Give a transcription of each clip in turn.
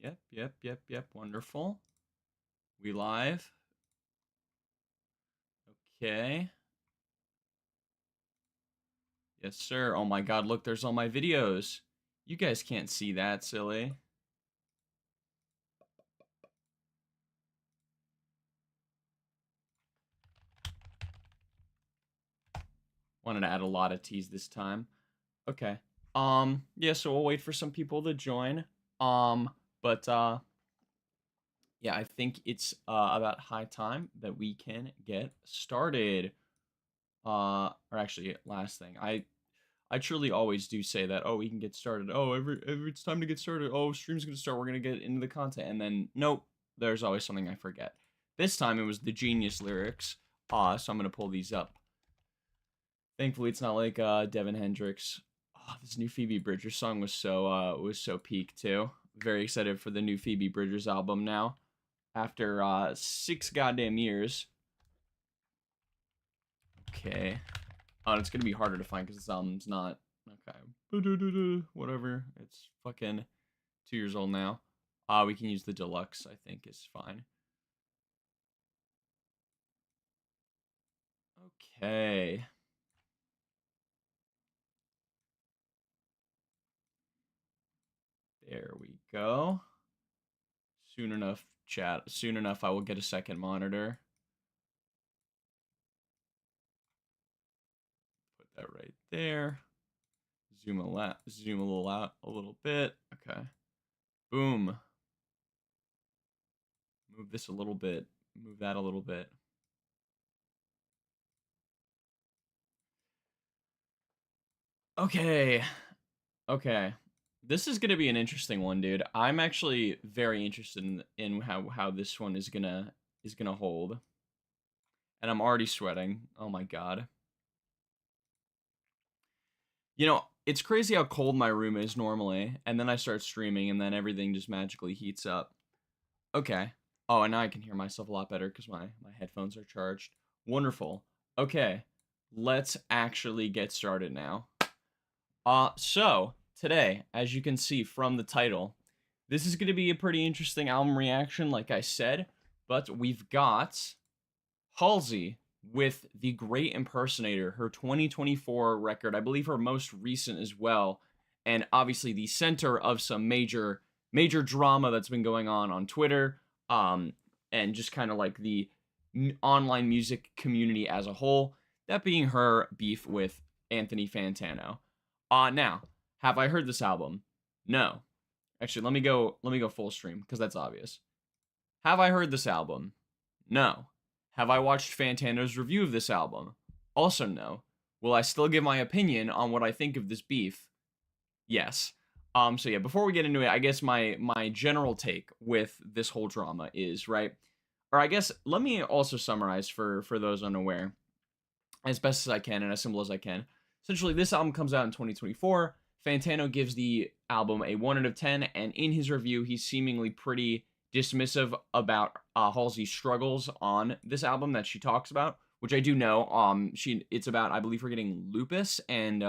Yep. Wonderful. We live. Okay. Yes, sir. Oh my god, look, there's all my videos. You guys can't see that, silly. Wanted to add a lot of T's this time. Okay. Yeah, so we'll wait for some people to join. But yeah, I think it's about high time that we can get started. Or actually, last thing, I truly always do say that. Oh, we can get started. Oh, every it's time to get started. Oh, stream's gonna start. We're gonna get into the content, and then nope, there's always something I forget. This time it was the Genius lyrics. So I'm gonna pull these up. Thankfully, it's not like Devin Hendricks. Oh, this new Phoebe Bridgers song was so peak too. Very excited for the new Phoebe Bridgers album now. After 6 goddamn years. Okay. Oh, it's gonna be harder to find because this album's not okay. Whatever. It's fucking 2 years old now. We can use the deluxe. I think is fine. Okay. There we go. Soon enough, chat. Soon enough, I will get a second monitor. Put that right there. Zoom a little out a little bit. Okay. Boom. Move this a little bit. Move that a little bit. Okay. Okay. This is gonna be an interesting one, dude. I'm actually very interested in how this one is gonna hold. And I'm already sweating. Oh my god. You know, it's crazy how cold my room is normally, and then I start streaming, and then everything just magically heats up. Okay. Oh, and now I can hear myself a lot better because my headphones are charged. Wonderful. Okay. Let's actually get started now. So today, as you can see from the title, this is going to be a pretty interesting album reaction, like I said, but we've got Halsey with The Great Impersonator, her 2024 record, I believe her most recent as well, and obviously the center of some major drama that's been going on Twitter, and just kind of like the online music community as a whole, that being her beef with Anthony Fantano. Now, have I heard this album? No. Actually, let me go full stream because that's obvious. Have I heard this album? No. Have I watched Fantano's review of this album? Also no. Will I still give my opinion on what I think of this beef? Yes. So yeah, before we get into it, I guess my general take with this whole drama is, right? Or I guess let me also summarize for those unaware as best as I can and as simple as I can. Essentially, this album comes out in 2024. Fantano gives the album a 1 out of 10, and in his review, he's seemingly pretty dismissive about Halsey's struggles on this album that she talks about, which I do know. It's about, I believe, her getting lupus and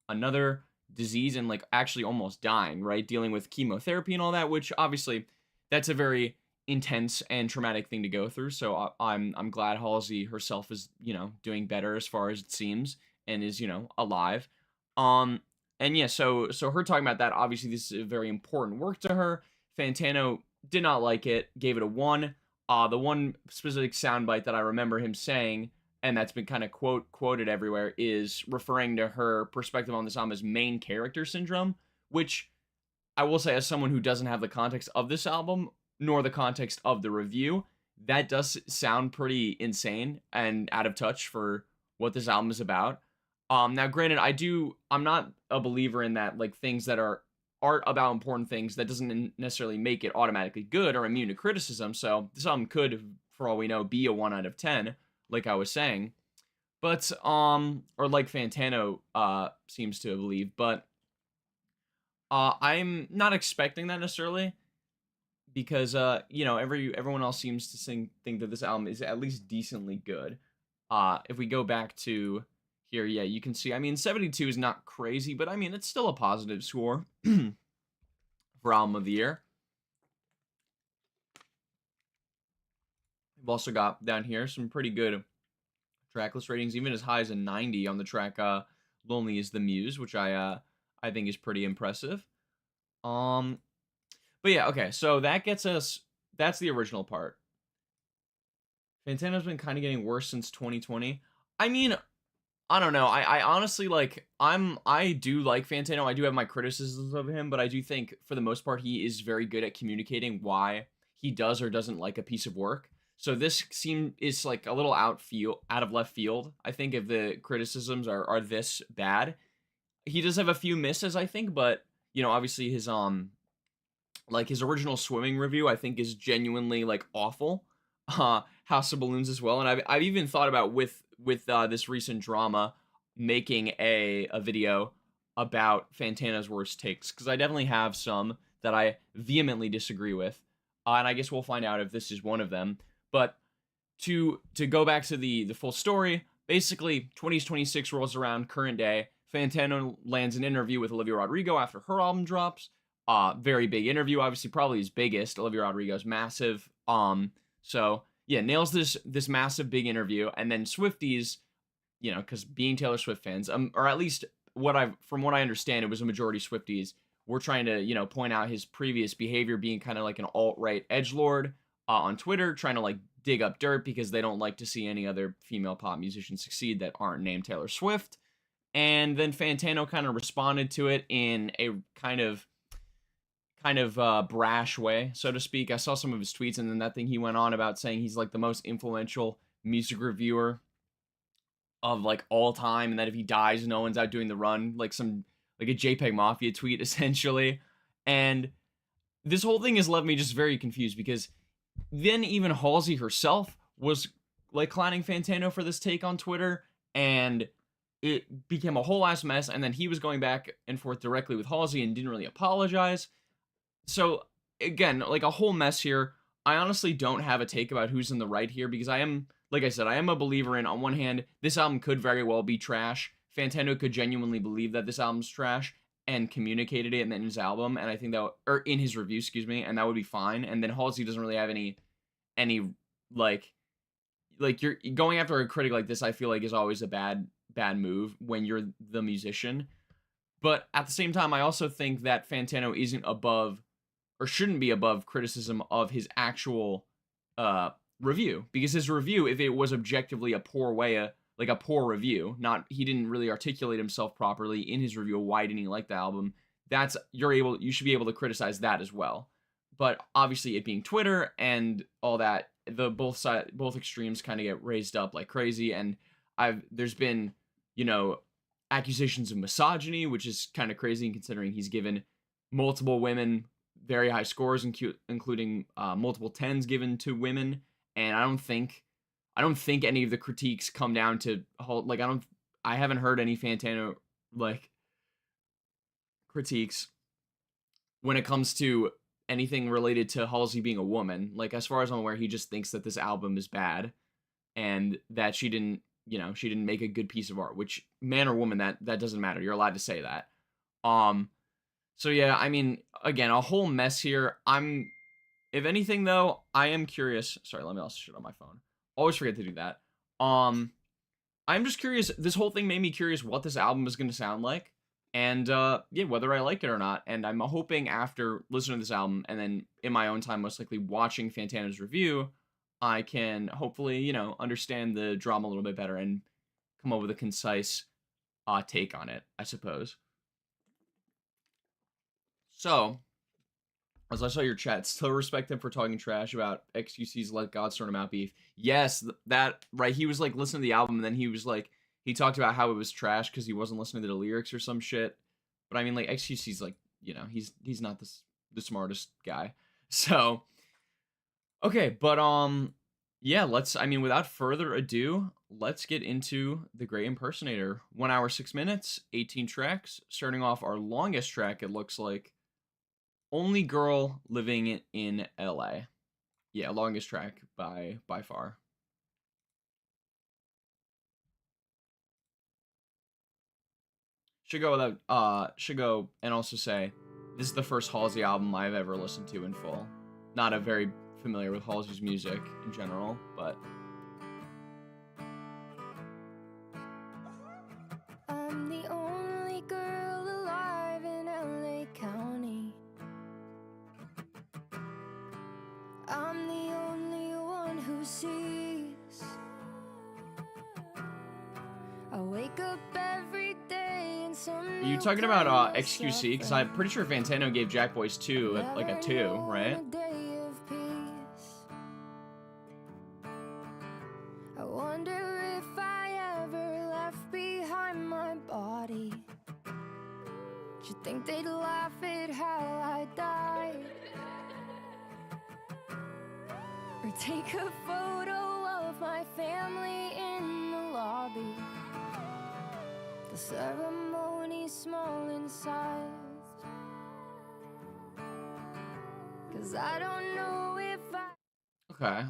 another disease and like actually almost dying, right? Dealing with chemotherapy and all that, which obviously that's a very intense and traumatic thing to go through. So I'm glad Halsey herself is, doing better as far as it seems and is, alive. And yeah, so her talking about that, obviously this is a very important work to her. Fantano did not like it, gave it a 1. The one specific soundbite that I remember him saying, and that's been kind of quoted everywhere, is referring to her perspective on this album as main character syndrome, which I will say, as someone who doesn't have the context of this album nor the context of the review, that does sound pretty insane and out of touch for what this album is about. Now granted, I'm not a believer in that, like, things that are art about important things, that doesn't necessarily make it automatically good or immune to criticism. So this album could, for all we know, be a 1 out of 10, like I was saying. But or like Fantano seems to believe, but I'm not expecting that necessarily because everyone else seems to think that this album is at least decently good. If we go back to here, yeah, you can see. I mean, 72 is not crazy, but I mean it's still a positive score for album of the year. We've also got down here some pretty good tracklist ratings, even as high as a 90 on the track "Lonely Is the Muse," which I think is pretty impressive. Um, but yeah, okay, so that gets us. That's the original part. Fantano's been kind of getting worse since 2020. I mean, I don't know. I honestly like. I do like Fantano. I do have my criticisms of him, but I do think for the most part he is very good at communicating why he does or doesn't like a piece of work. So this is like a little out of left field. I think if the criticisms are this bad, he does have a few misses, I think, but obviously his like his original swimming review I think is genuinely like awful. House of Balloons as well, and I've even thought about with this recent drama making a video about Fantana's worst takes, because I definitely have some that I vehemently disagree with, and I guess we'll find out if this is one of them. But to go back to the full story, basically 2026 rolls around, current day. Fantano lands an interview with Olivia Rodrigo after her album drops. Very big interview, obviously probably his biggest. Olivia Rodrigo's massive. So yeah, nails this massive big interview, and then Swifties, because being Taylor Swift fans, or at least from what I understand, it was a majority Swifties. Were trying to point out his previous behavior, being kind of like an alt-right edgelord on Twitter, trying to like dig up dirt because they don't like to see any other female pop musicians succeed that aren't named Taylor Swift. And then Fantano kind of responded to it in a kind of brash way, so to speak. I saw some of his tweets, and then that thing he went on about saying he's like the most influential music reviewer of like all time, and that if he dies, no one's out doing the run, like a JPEG Mafia tweet essentially. And this whole thing has left me just very confused, because then even Halsey herself was like clowning Fantano for this take on Twitter, and it became a whole ass mess. And then he was going back and forth directly with Halsey and didn't really apologize. So again, like a whole mess here. I honestly don't have a take about who's in the right here, because I am, like I said, I am a believer in, on one hand, this album could very well be trash. Fantano could genuinely believe that this album's trash and communicated it in his album, and I think that, or in his review, excuse me, and that would be fine. And then Halsey doesn't really have any like you're going after a critic like this, I feel like is always a bad move when you're the musician. But at the same time, I also think that Fantano isn't above, or shouldn't be above, criticism of his actual review, because his review, if it was objectively a poor like a poor review, not, he didn't really articulate himself properly in his review, why didn't he like the album, you should be able to criticize that as well. But obviously, it being Twitter and all that, both extremes kind of get raised up like crazy. And there's been accusations of misogyny, which is kind of crazy considering he's given multiple women very high scores, including multiple tens given to women. And I don't think any of the critiques come down to like, I haven't heard any Fantano like critiques when it comes to anything related to Halsey being a woman. Like, as far as I'm aware, he just thinks that this album is bad and that she didn't make a good piece of art, which, man or woman, that doesn't matter. You're allowed to say that. So yeah, I mean, again, a whole mess here. If anything though, I am curious. Sorry, let me also shut on my phone. Always forget to do that. I'm just curious. This whole thing made me curious what this album is going to sound like, and yeah, whether I like it or not. And I'm hoping after listening to this album, and then in my own time, most likely watching Fantano's review, I can hopefully, understand the drama a little bit better and come up with a concise take on it, I suppose. So, as I saw your chat, still respect him for talking trash about XQC's Let God Sort Him Out beef. Yes, that, right, he was like listening to the album, and then he was like, he talked about how it was trash because he wasn't listening to the lyrics or some shit. But I mean, like, XQC's like, he's not the smartest guy. So, okay, but yeah, without further ado, let's get into the Great Impersonator. 1 hour, 6 minutes, 18 tracks. Starting off our longest track, it looks like, Only Girl Living in LA. Yeah, longest track by far. Should go and also say, this is the first Halsey album I've ever listened to in full. Not a very familiar with Halsey's music in general, but I'm the only girl alive in LA County. I'm the only one who sees. I wake up every day in some. are you talking about XQC? Because I'm pretty sure Fantano gave Jack Boys 2 like a 2, right? I wonder if I ever left behind my body. Do you think they'd laugh at how I died? Or take a photo of my family in the lobby? The ceremony's small in size. 'Cause I don't know if I... Okay.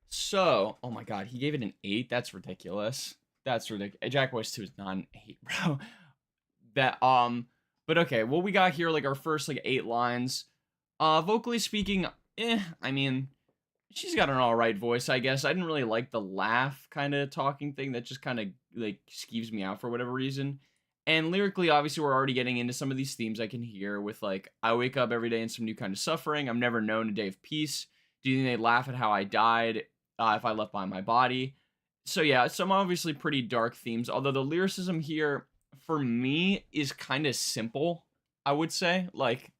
So, oh my god, he gave it an 8? That's ridiculous. That's ridiculous. Jack Boys 2 is not an 8, bro. That, but okay, well, we got here, like, our first, like, 8 lines. Vocally speaking, I mean, she's got an alright voice, I guess. I didn't really like the laugh kind of talking thing. That just kind of, like, skeeves me out for whatever reason. And lyrically, obviously, we're already getting into some of these themes I can hear with, like, I wake up every day in some new kind of suffering. I'm never known a day of peace. Do you think they'd laugh at how I died if I left behind my body? So, yeah, some obviously pretty dark themes. Although the lyricism here, for me, is kind of simple, I would say. Like,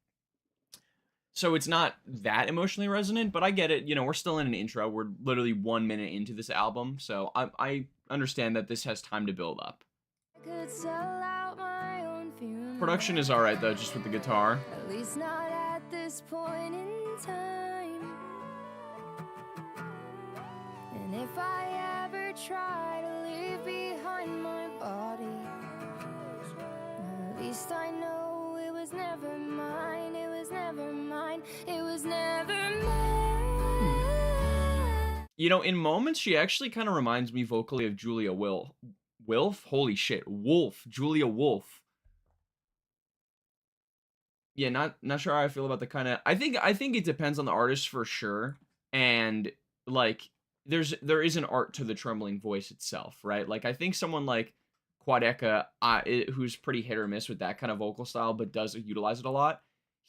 so it's not that emotionally resonant, but I get it. You know, we're still in an intro. We're literally 1 minute into this album. So I understand that this has time to build up. could sell out my own funeral. Production is alright, though, just with the guitar. At least not at this point in time. And if I ever try to leave behind my body, at least I know it was never mine. It was never mine. It was never mine. You know, in moments, she actually kind of reminds me vocally of Julia Wilf? Holy shit. Wolf. Julia Wolf. Yeah, not sure how I feel about the kind of... I think it depends on the artist for sure. And, like, there is an art to the trembling voice itself, right? Like, I think someone like Quadeca, who's pretty hit or miss with that kind of vocal style, but does utilize it a lot,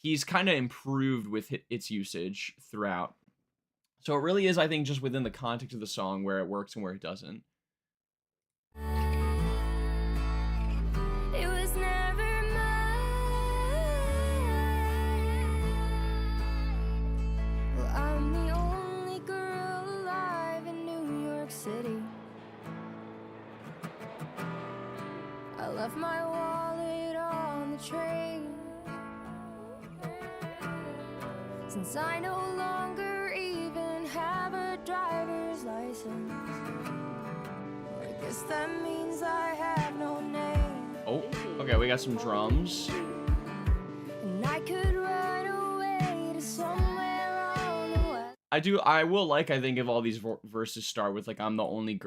he's kind of improved with its usage throughout. So it really is, I think, just within the context of the song where it works and where it doesn't. It was never mine. Well, I'm the only girl alive in New York City. I left my wallet on the train. Since I no longer even have a driver's license, I guess that means I have no name. Oh, okay, we got some drums. And I could run away to somewhere on the west. I will like, I think, if all these verses start with, like, I'm the only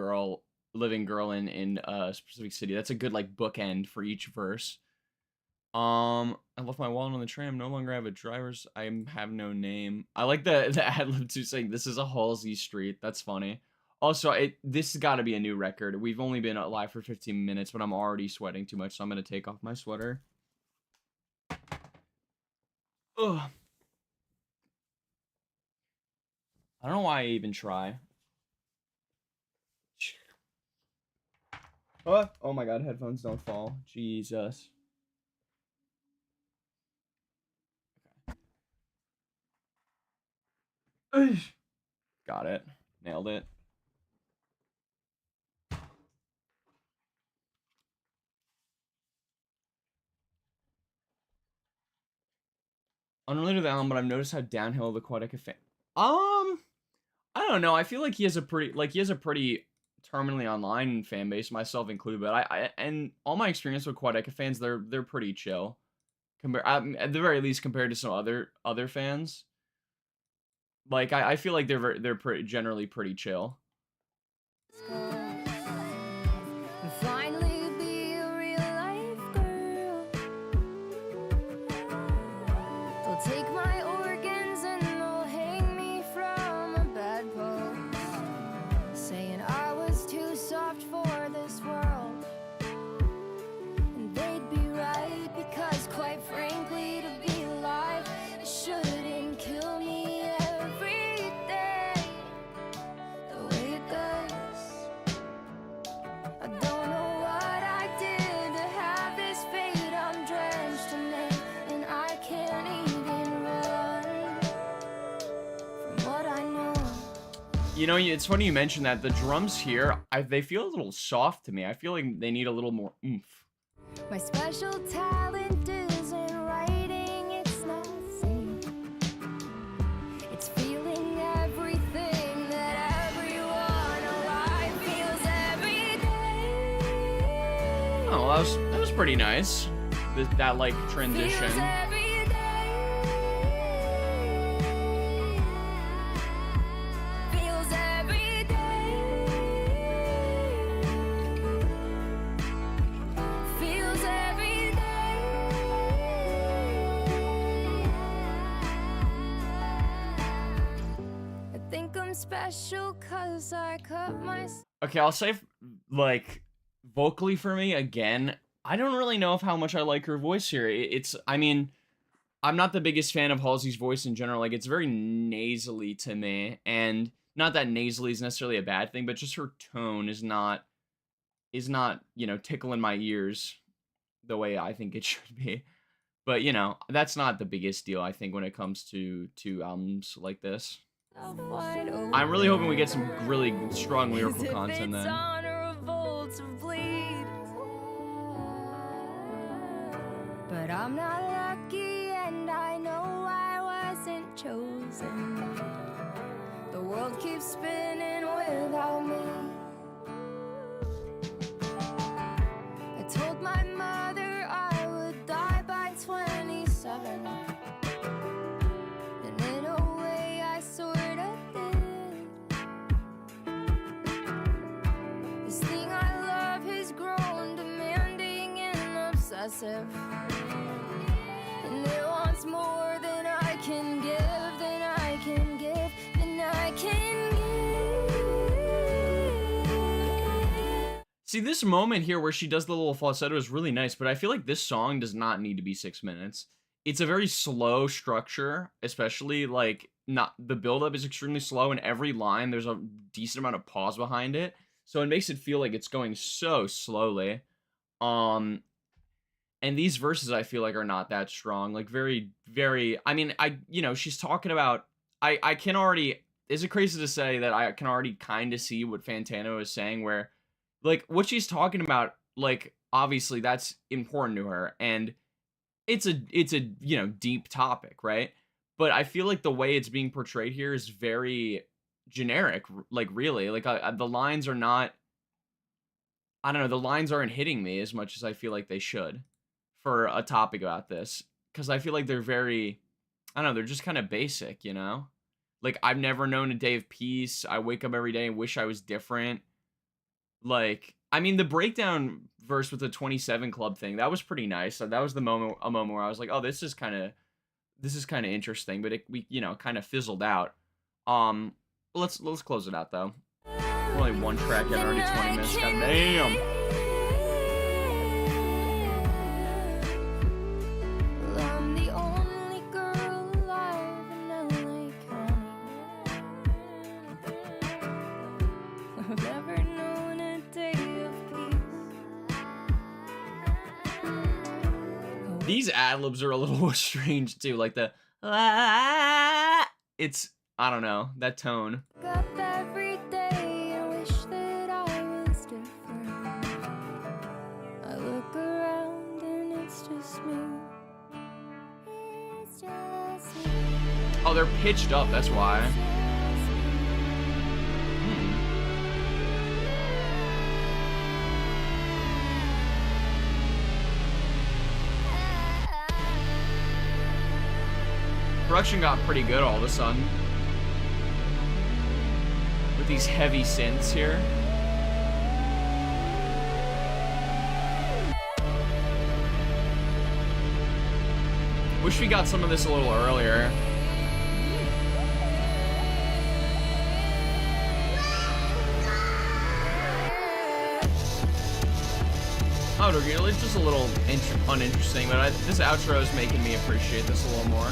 living girl in a specific city. That's a good, like, bookend for each verse. I left my wallet on the tram. No longer have a driver's. I have no name. I like the ad-lib too, saying this is a Halsey street. That's funny. Also, this has got to be a new record. We've only been live for 15 minutes, but I'm already sweating too much, so I'm gonna take off my sweater. Ugh. I don't know why I even try. Oh my god, headphones don't fall. Jesus. Okay. Got it. Nailed it. Unrelated to the album, but I've noticed how downhill the Quadeca fan. I don't know. I feel like he has a pretty terminally online fan base, myself included. But and all my experience with Quadeca fans, they're pretty chill. At the very least, compared to some other fans. Like I feel like they're generally pretty chill. Finally be a real life girl. They'll take my organs and they'll You know, it's funny you mentioned that. The drums here, they feel a little soft to me. I feel like they need a little more oomph. My special talent isn't writing, it's not singing. It's feeling everything that everyone alive feels every day. Oh, that was pretty nice. That like transition. Feels every day. Feels every day. Feels every day. I think I'm special 'cause I cut myself. Okay, I'll say like vocally for me again. I don't really know how much I like her voice here. I mean, I'm not the biggest fan of Halsey's voice in general. Like, it's very nasally to me, and not that nasally is necessarily a bad thing, but just her tone is not, you know, tickling my ears the way I think it should be. But, you know, that's not the biggest deal, I think, when it comes to albums like this. I'm really hoping we get some really strong lyrical content then. But I'm not lucky, and I know I wasn't chosen. The world keeps spinning without me. I told my mother I would die by 27. And in a way I sorta did. This thing I love has grown demanding and obsessive. And it wants more than I can give, than I can give, than I can give. See, this moment here where she does the little falsetto is really nice, but I feel like this song does not need to be 6 minutes. It's a very slow structure, especially like not the buildup is extremely slow, and every line there's a decent amount of pause behind it, so it makes it feel like it's going so slowly. And these verses I feel like are not that strong, like very, very. I mean, you know, she's talking about. I can already. Is it crazy to say that I can already kind of see what Fantano is saying, where, like, what she's talking about, like, obviously that's important to her, and it's a you know, deep topic, right? But I feel like the way it's being portrayed here is very generic, like, really, like the lines are not. I don't know, the lines aren't hitting me as much as I feel like they should for a topic about this, because I feel like they're very, I don't know, they're just kind of basic, you know? Like, I've never known a day of peace. I wake up every day and wish I was different. Like, I mean, the breakdown verse with the 27 Club thing, that was pretty nice. That was a moment where I was like, oh, this is kind of interesting, but we, you know, kind of fizzled out. Let's close it out though. Only one track and already 20 minutes. God damn. I'm the only girl alive in LA County. I've never known a day of peace. These ad-libs are a little strange too, like the it's, I don't know, that tone. Up every day and wish that I was different. I look around and it's just me. It's just me. Oh, they're pitched up, that's why. Production got pretty good all of a sudden. With these heavy synths here. Wish we got some of this a little earlier. Oh, it's just a little uninteresting, but this outro is making me appreciate this a little more.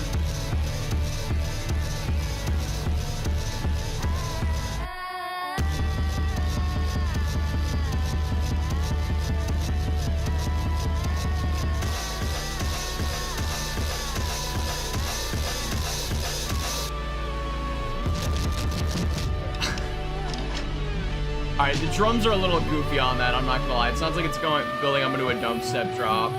All right, the drums are a little goofy on that. I'm not gonna lie. It sounds like it's building up into a dubstep drop.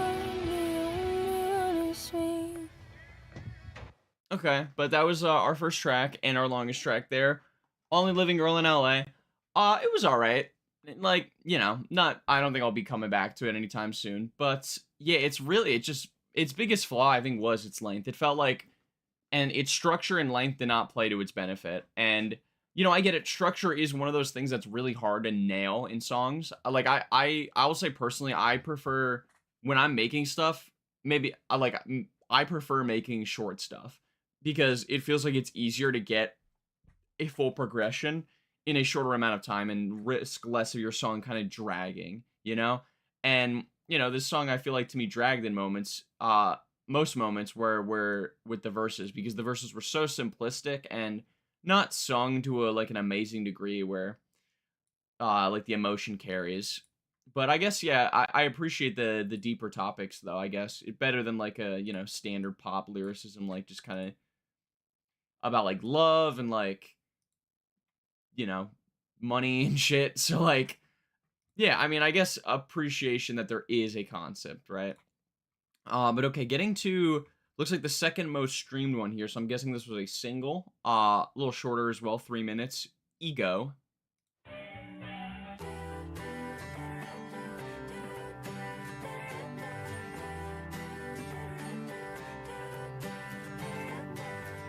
Okay, but that was our first track and our longest track there. Only Living Girl in LA. It was all right. Like, you know, not. I don't think I'll be coming back to it anytime soon. But yeah, it's just its biggest flaw I think was its length. It felt like, and its structure and length did not play to its benefit. And you know, I get it. Structure is one of those things that's really hard to nail in songs. Like I will say personally, I prefer when I'm making stuff. Maybe I prefer making short stuff because it feels like it's easier to get a full progression in a shorter amount of time and risk less of your song kind of dragging, you know? And, you know, this song I feel like to me dragged in moments, most moments were with the verses because the verses were so simplistic and not sung to like an amazing degree where like the emotion carries. But I guess yeah, I appreciate the deeper topics though, I guess. It better than like a, you know, standard pop lyricism like just kind of about like love and like, you know, money and shit. So like yeah, I mean, I guess appreciation that there is a concept, right? But okay, getting to looks like the second most streamed one here, so I'm guessing this was a single. A little shorter as well, 3 minutes. Ego.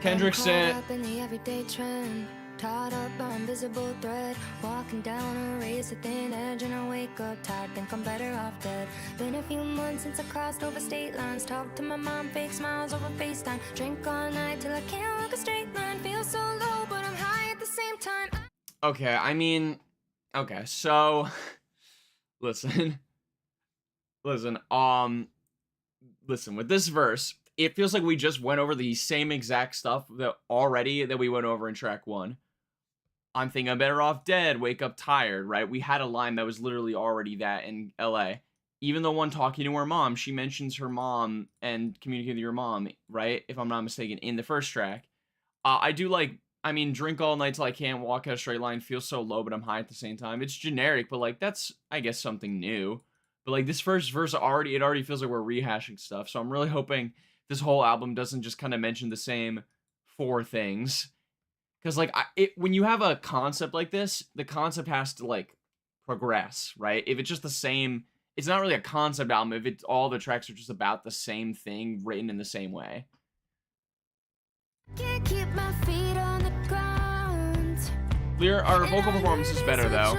Kendrick said, tied up by invisible thread, walking down a razor thin edge, and I wake up tired, think I'm better off dead. Been a few months since I crossed over state lines, talked to my mom, fake smiles over FaceTime, drink all night till I can't walk a straight line, feel so low but I'm high at the same time. Okay, I mean, okay, so listen, listen, with this verse, it feels like we just went over the same exact stuff that we went over in track 1. I'm thinking I'm better off dead, wake up tired, right? We had a line that was literally already that in LA. Even the one talking to her mom, she mentions her mom and communicating with your mom, right? If I'm not mistaken, in the first track. I do like, I mean, drink all night till I can't walk out a straight line, feel so low, but I'm high at the same time. It's generic, but like, that's, I guess, something new. But like, this first verse it already feels like we're rehashing stuff. So I'm really hoping this whole album doesn't just kind of mention the same 4 things. Because, like, when you have a concept like this, the concept has to, like, progress, right? If it's just the same, it's not really a concept album if all the tracks are just about the same thing written in the same way. Can't keep my feet on the ground. Our vocal performance is better, though.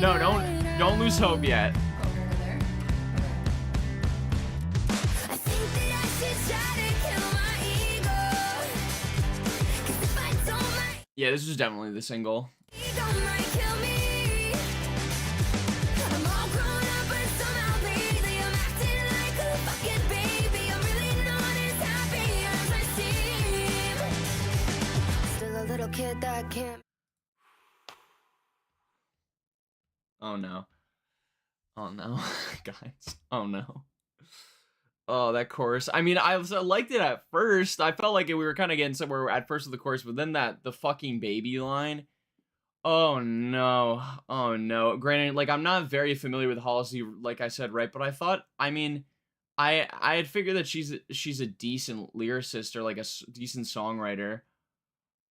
No, don't lose hope yet. Yeah, this is definitely the single. Oh no. Oh no, guys. Oh no. Oh, that chorus. I mean, I liked it at first. I felt like we were kind of getting somewhere at first with the chorus, but then the fucking baby line. Oh no. Oh no. Granted, like, I'm not very familiar with Halsey, like I said, right? But I thought, I mean, I had figured that she's a decent lyricist or like a decent songwriter.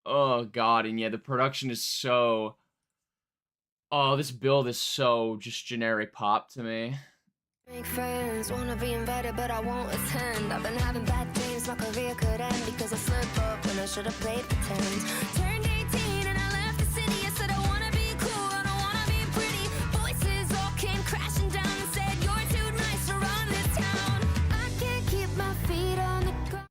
Oh god, and yeah, the production is so. Oh, this build is so just generic pop to me. Make friends, wanna be invited, but I won't attend. I've been having bad dreams, my career could end because I slipped up when I should have played pretend. Turned 18 and I left the city. I said I wanna be cool, I don't wanna be pretty. Voices all came crashing down and said you're too nice to run this town. I can't keep my feet on the ground.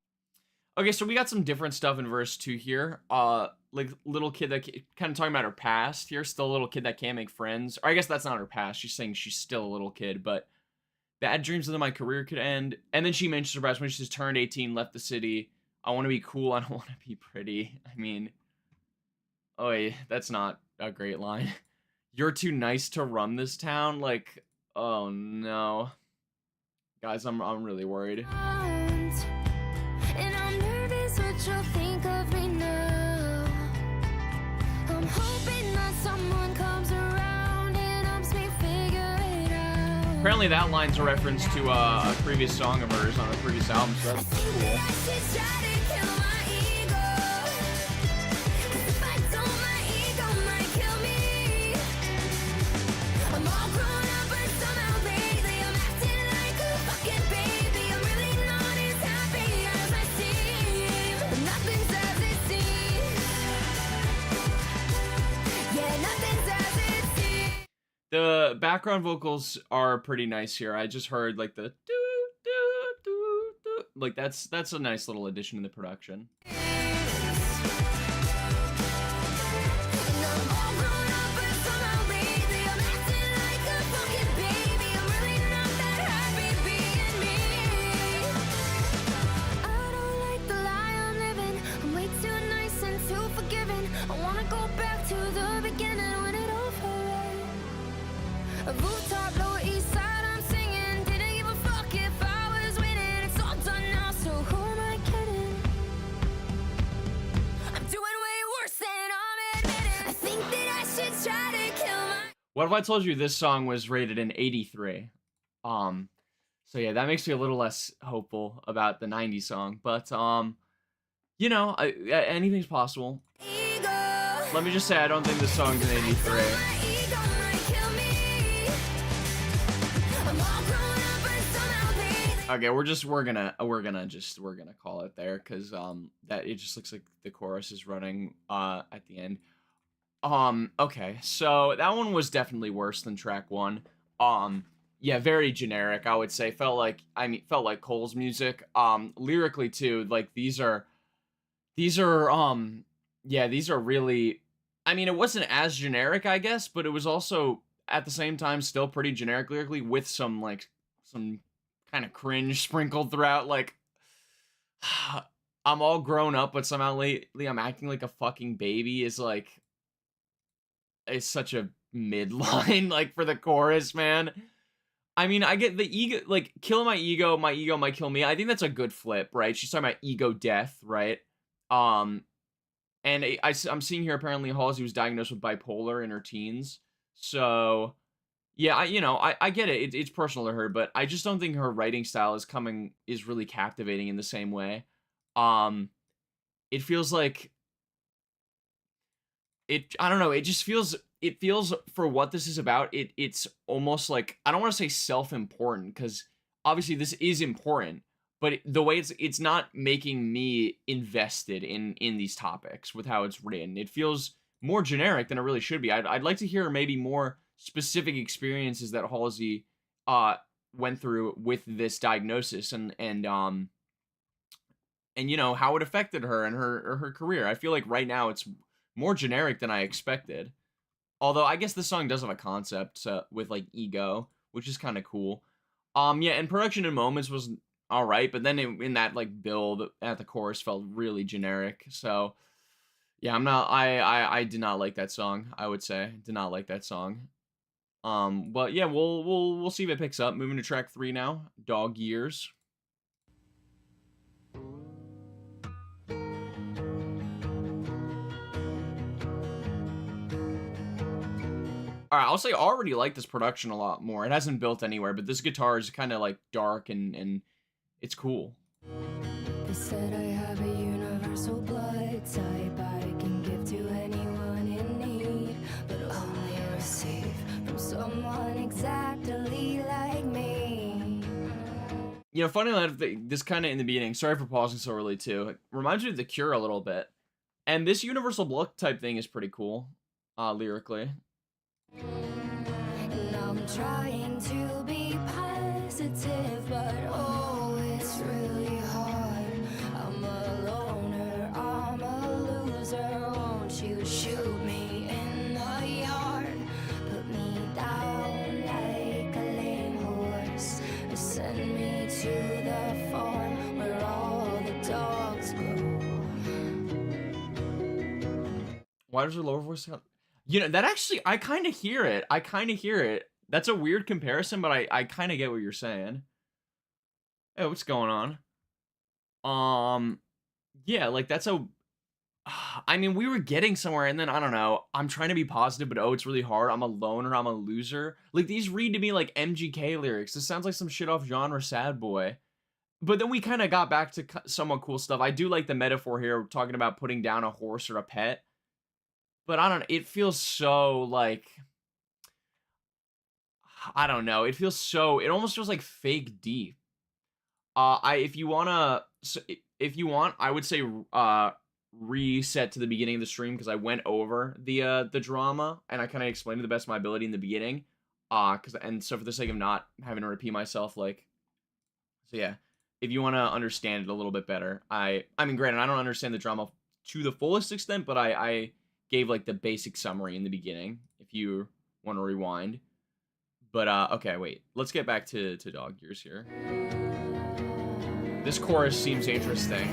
Okay, so we got some different stuff in verse 2 here. Like, little kid that kind of talking about her past here. Still a little kid that can't make friends. Or I guess that's not her past. She's saying she's still a little kid, but bad dreams that my career could end. And then she mentions her past when she's turned 18, left the city. I want to be cool. I don't want to be pretty. I mean, oh, yeah, that's not a great line. You're too nice to run this town. Like, oh no, guys, I'm really worried. And I'm Apparently that line's a reference to a previous song of hers on a previous album, so that's cool. The background vocals are pretty nice here. I just heard like the doo doo doo doo. Like that's a nice little addition to the production. Rooftop, Lower East Side, I'm singing. Didn't give a fuck if I was winning. It's all done now, so who am I kidding? I'm doing way worse than I'm admitting. I think that I should try to kill my. What if I told you this song was rated an 83? So yeah, that makes me a little less hopeful about the 90s song, but you know, anything's possible. Ego. Let me just say, I don't think this song's an 83. Okay, we're gonna call it there, because that it just looks like the chorus is running at the end. Okay, so that one was definitely worse than track 1. Yeah, very generic, I would say. Felt like Cole's music. Lyrically too, like these are yeah, these are really, I mean, it wasn't as generic, I guess, but it was also at the same time still pretty generic lyrically, with some kind of cringe sprinkled throughout. Like, I'm all grown up, but somehow lately I'm acting like a fucking baby is like, it's such a midline, like, for the chorus, man. I mean, I get the ego, like, killing my ego might kill me. I think that's a good flip, right? She's talking about ego death, right? And I'm seeing here apparently Halsey was diagnosed with bipolar in her teens. So, yeah, I get it. It's personal to her, but I just don't think her writing style is really captivating in the same way. It feels like I don't know, it feels for what this is about, it's almost like, I don't want to say self-important, because obviously this is important, but the way it's not making me invested in these topics with how it's written. It feels more generic than it really should be. I'd like to hear maybe more specific experiences that Halsey went through with this diagnosis, and you know, how it affected her and her career. I feel like right now it's more generic than I expected. Although I guess this song does have a concept with like ego, which is kind of cool. Yeah, and production in moments was all right, but then in that like build at the chorus felt really generic. So yeah, I did not like that song. I would say did not like that song. But yeah, we'll see if it picks up. Moving to track 3 now, Dog Years. Alright, I'll say I already like this production a lot more. It hasn't built anywhere, but this guitar is kind of like dark and it's cool. They said I have a universal blood type I can give to anyone in need, but only receive from someone exactly like me. You know, funny enough, this kind of in the beginning, sorry for pausing so early too, it reminds me of The Cure a little bit. And this universal blood type thing is pretty cool, lyrically. And I'm trying to be positive, but oh, it's really hard. I'm a loner, I'm a loser. Won't you shoot me in the yard? Put me down like a lame horse, or send me to the farm where all the dogs grow. Why does her lower voice sound... You know, that actually, I kind of hear it. That's a weird comparison, but I kind of get what you're saying. Hey, what's going on? Yeah, like that's a... I mean, we were getting somewhere, and then I don't know. I'm trying to be positive, but oh, it's really hard. I'm a loner. I'm a loser. Like these read to me like MGK lyrics. This sounds like some shit off genre Sad Boy. But then we kind of got back to somewhat cool stuff. I do like the metaphor here, talking about putting down a horse or a pet. But I don't know. It feels so like I don't know. It feels so. It almost feels like fake deep. If you wanna, if you want, I would say reset to the beginning of the stream because I went over the drama and I kind of explained to the best of my ability in the beginning. So for the sake of not having to repeat myself, like, so yeah, if you want to understand it a little bit better, I mean, granted, I don't understand the drama to the fullest extent, but I gave like the basic summary in the beginning. If you want to rewind, but okay, wait, let's get back to Dog Years here. This chorus seems interesting.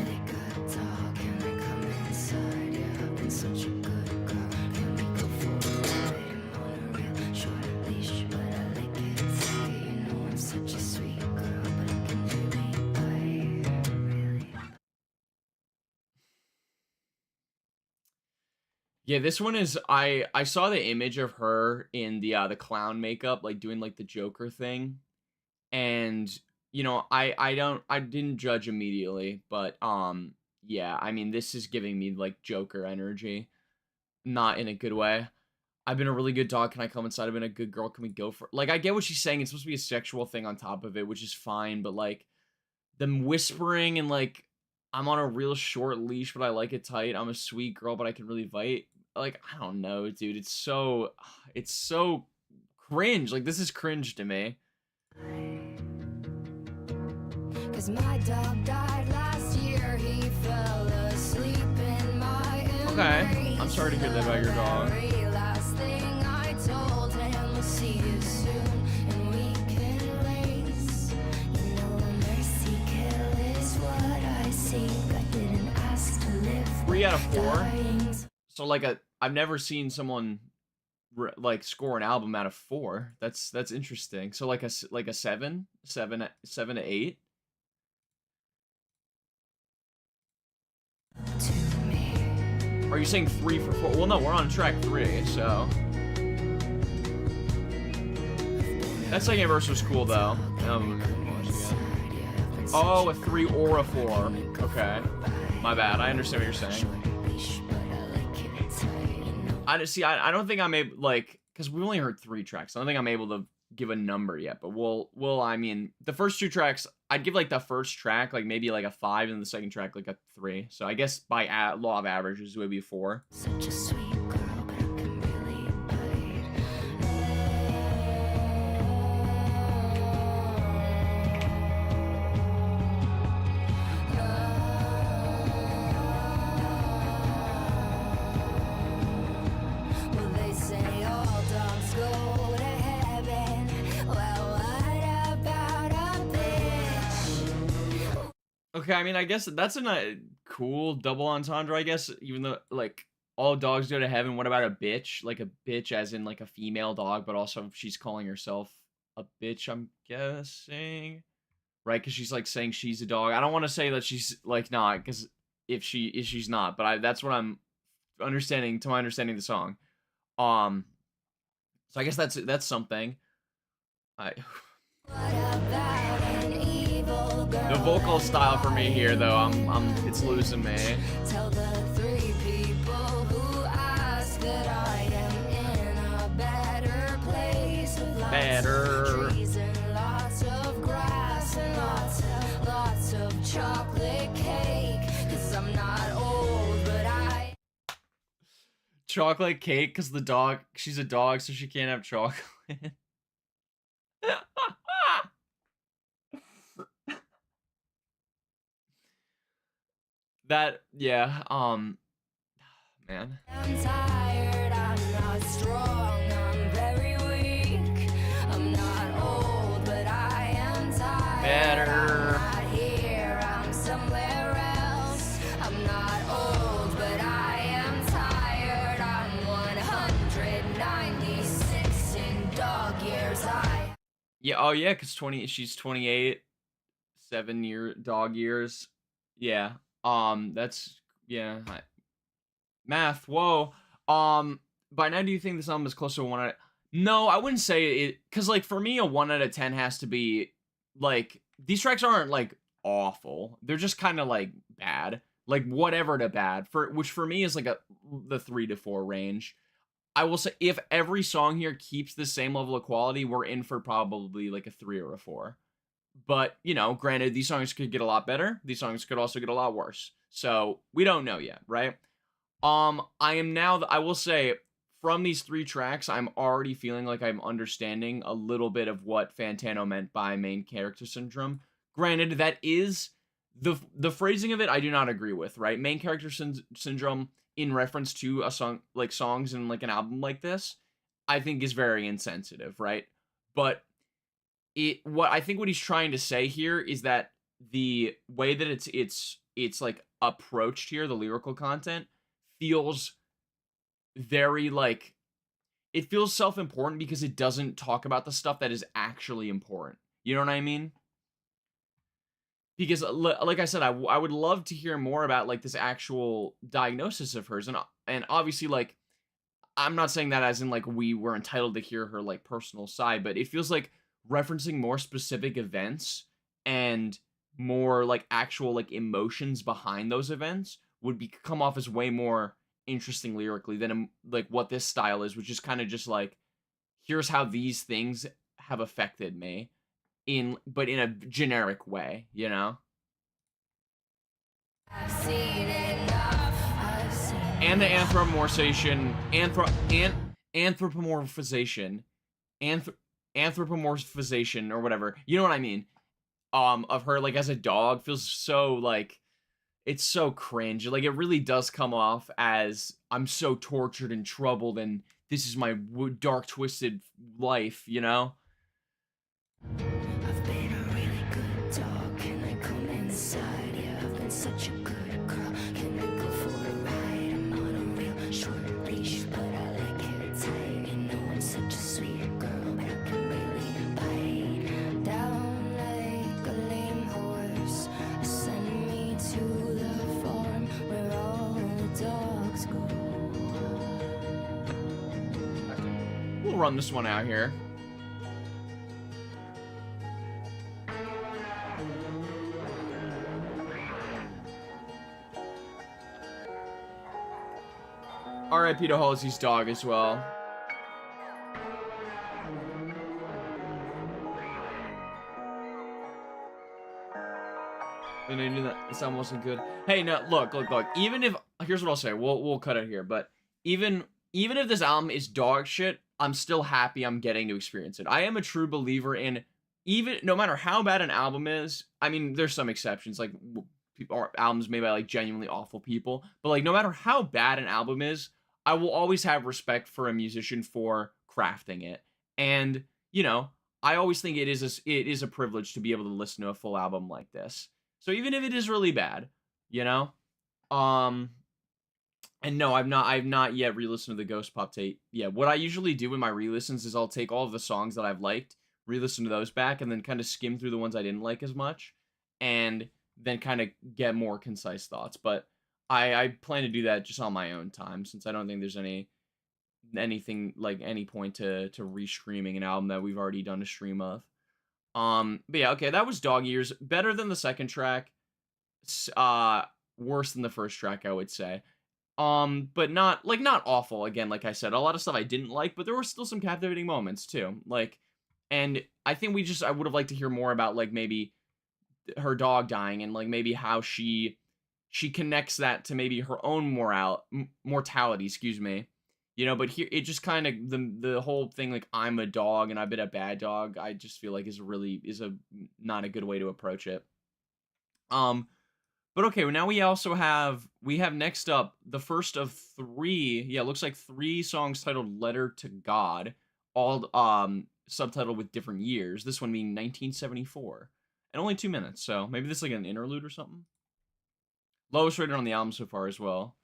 Yeah, this one is I saw the image of her in the clown makeup, like doing like the Joker thing, and you know I didn't judge immediately, but yeah, I mean this is giving me like Joker energy, not in a good way. I've been a really good dog. Can I come inside? I've been a good girl. Can we go for? Like I get what she's saying. It's supposed to be a sexual thing on top of it, which is fine, but like them whispering and like I'm on a real short leash, but I like it tight. I'm a sweet girl, but I can really bite. Like I don't know, dude. It's so cringe. Like this is cringe to me. Cause my dog died last year. He fell asleep in my Okay, I'm sorry to hear that about your dog. Last thing I told him was see you soon and we can race. You know mercy kill is what I seek. I didn't ask to live. 3 out of 4. So like I've never seen someone like score an album out of 4. That's interesting. So like a 7 to 8. Are you saying 3 for 4? Well, no, we're on track 3, so that second verse was cool though. Oh, a 3 or a 4. Okay, my bad. I understand what you're saying. I don't think I'm able, like, because we only heard 3 tracks. I don't think I'm able to give a number yet, but I mean, the first 2 tracks, I'd give like the first track like maybe like a 5 and the second track like a 3. So I guess by law of averages it would be 4. Such a sweet girl, but I can really bite. Well, they say all dogs go to heaven. Well, what about a bitch? Okay, I mean, I guess that's a cool double entendre, I guess, even though, like, all dogs go to heaven. What about a bitch? Like, a bitch as in, like, a female dog, but also she's calling herself a bitch, I'm guessing. Right? Because she's, like, saying she's a dog. I don't want to say that she's, like, not, because if she's not, but that's what I'm understanding, to my understanding of the song. So I guess that's something. The vocal style for me here, though, it's losing me. Tell the 3 people who ask that I am in a better place with lots of trees and lots of grass and lots of chocolate cake. 'Cause I'm not old, but I Chocolate cake, because she's a dog, so she can't have chocolate. Yeah, man. am tired, I'm not strong, I'm very weak. I'm not old, but I am tired. Better. I'm not here, I'm somewhere else. I'm not old, but I am tired. I'm 196 in dog years. Yeah, oh yeah, because she's 28, 7 dog years. Yeah. That's, yeah. Math, whoa. By now, do you think this album is close to a 1 out of... No, I wouldn't say it, because, like, for me, a 1 out of 10 has to be, like, these tracks aren't, like, awful. They're just kind of, like, bad. Like, whatever to bad, which for me is, like, the 3 to 4 range. I will say, if every song here keeps the same level of quality, we're in for probably, like, a 3 or a 4. But, you know, granted, these songs could get a lot better. These songs could also get a lot worse. So, we don't know yet, right? I am now, I will say, from these 3 tracks, I'm already feeling like I'm understanding a little bit of what Fantano meant by main character syndrome. Granted, that is the phrasing of it I do not agree with, right? Main character syndrome in reference to a song, like songs and like an album like this, I think is very insensitive, right? But what I think what he's trying to say here is that the way that it's like approached here, the lyrical content feels very like, it feels self-important because it doesn't talk about the stuff that is actually important. You know what I mean? Because like I said, I would love to hear more about like this actual diagnosis of hers, and obviously like I'm not saying that as in like we were entitled to hear her like personal side, but it feels like referencing more specific events and more like actual like emotions behind those events would be come off as way more interesting lyrically than like what this style is, which is kind of just like, here's how these things have affected me but in a generic way, you know? I've seen enough. I've seen And the anthropomorphization, anth- anthropomorphization or whatever. You know what I mean? Of her like as a dog feels so like, it's so cringe. Like it really does come off as I'm so tortured and troubled, and this is my dark twisted life. You know? I've been a really good dog. Can I come inside? Yeah, I've been such a good girl. Can I go for a ride? I'm on a real short leash, but I like it tight. You know I'm such a sweet girl, but I can really bite down like a lame horse. Send me to the farm where all the dogs go. We'll run this one out here. R.I.P. to Halsey's dog as well. And I knew that the sound wasn't good. Hey, no, look. Even if, here's what I'll say. We'll cut it here. But even if this album is dog shit, I'm still happy I'm getting to experience it. I am a true believer in, even no matter how bad an album is. I mean, there's some exceptions, like albums made by like genuinely awful people. But like, no matter how bad an album is, I will always have respect for a musician for crafting it. And you know, I always think it is a privilege to be able to listen to a full album like this. So even if it is really bad, you know, um, and no, I've not yet re-listened to the Ghost Pop tape. Yeah, what I usually do in my re-listens is I'll take all of the songs that I've liked, re-listen to those back, and then kind of skim through the ones I didn't like as much, and then kind of get more concise thoughts. But I plan to do that just on my own time, since I don't think there's anything like any point to re-streaming an album that we've already done a stream of. But yeah, okay, that was Dog Ears. Better than the second track. Worse than the first track, I would say. But not awful. Again, like I said, a lot of stuff I didn't like, but there were still some captivating moments too. Like, and I think I would have liked to hear more about like maybe her dog dying and like maybe how she connects that to maybe her own mortality, excuse me. You know, but here it just kind of the whole thing like I'm a dog and I've been a bad dog, I just feel like is a not a good way to approach it. But okay, well, now we have next up the first of 3, yeah, it looks like 3 songs titled Letter to God, all subtitled with different years. This one being 1974. And only 2 minutes, so maybe this is like an interlude or something. Lowest rated on the album so far as well.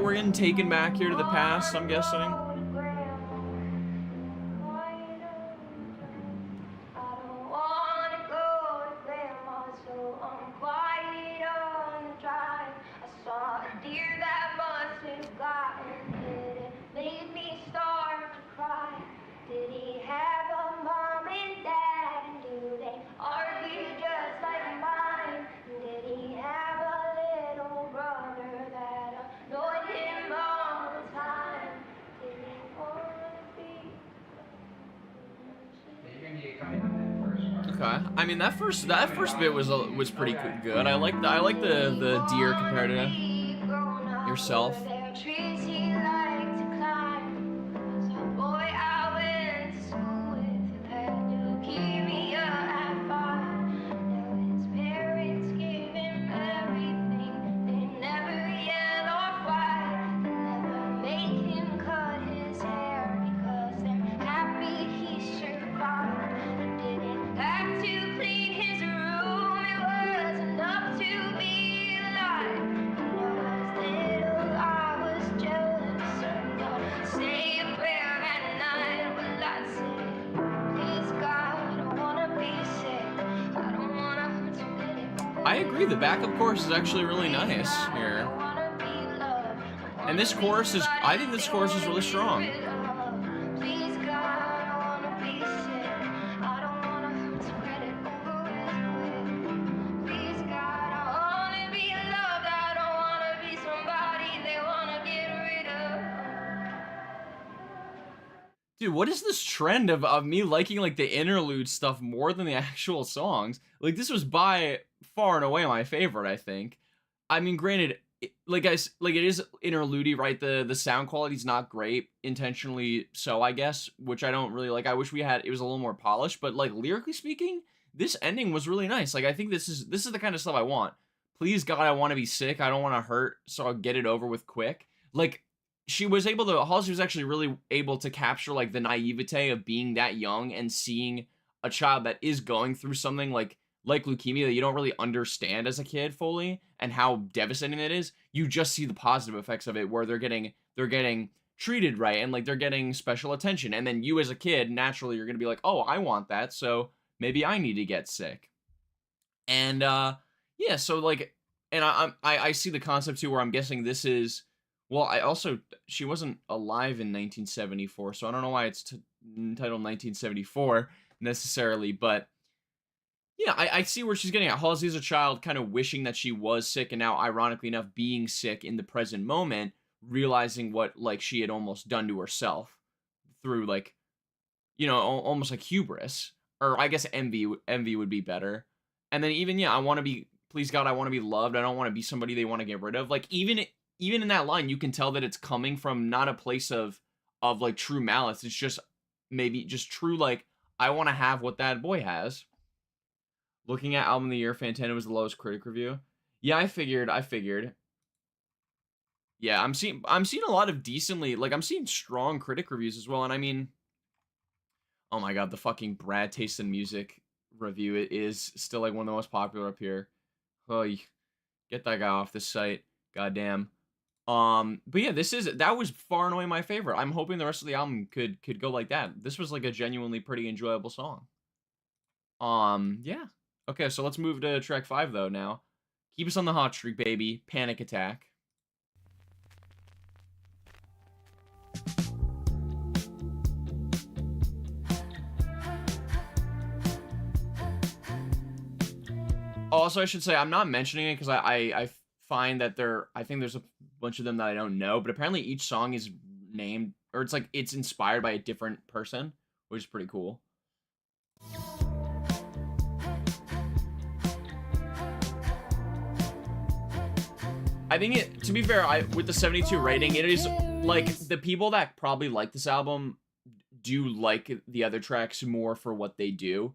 we're getting taken back here to the past, I'm guessing. Did he have a mom and dad? And do they argue just like mine? Did he have a little brother that annoyed him all the time? Did he want to be? Okay, I mean that first bit was pretty good. I like the deer compared to yourself. I agree, the backup chorus is actually really nice here. And this chorus is, I think this chorus is really strong. Dude, what is this trend of me liking like the interlude stuff more than the actual songs? Like this was by far and away my favorite, I think. I mean, granted, like guys, like it is interlude-y, right? The sound quality's not great, intentionally so, I guess, which I don't really like. I wish it was a little more polished, but like lyrically speaking, this ending was really nice. Like I think this is the kind of stuff I want. Please God, I want to be sick. I don't want to hurt, so I'll get it over with quick. Like Halsey was actually really able to capture like the naivete of being that young and seeing a child that is going through something like leukemia that you don't really understand as a kid fully and how devastating it is. You just see the positive effects of it where they're getting treated right and like they're getting special attention. And then you as a kid, naturally you're going to be like, "Oh, I want that. So maybe I need to get sick." And yeah, so like, and I see the concept too where I'm guessing this is, well, she wasn't alive in 1974, so I don't know why it's entitled 1974 necessarily, but yeah, I see where she's getting at. Halsey as a child kind of wishing that she was sick, and now, ironically enough, being sick in the present moment, realizing what, like, she had almost done to herself through, like, you know, almost like hubris, or I guess envy would be better. And then even, yeah, please God, I want to be loved. I don't want to be somebody they want to get rid of. Like, even in that line, you can tell that it's coming from not a place of like true malice. It's just maybe just true, like, I want to have what that boy has. Looking at album of the year, Fantano was the lowest critic review. Yeah, I figured. Yeah, I'm seeing a lot of decently, like, I'm seeing strong critic reviews as well. And I mean, oh my God, the fucking Brad Taste in Music review is still like one of the most popular up here. Oh, get that guy off this site. Goddamn. But yeah, that was far and away my favorite. I'm hoping the rest of the album could go like that. This was like a genuinely pretty enjoyable song. Yeah. Okay, so let's move to track 5 though now. Keep Us on the Hot Streak, baby. Panic Attack. Also, I should say I'm not mentioning it because I find that I think there's a bunch of them that I don't know, but apparently each song is named, or it's like it's inspired by a different person, which is pretty cool. I think to be fair, with the 72 rating, it is like the people that probably like this album do like the other tracks more for what they do.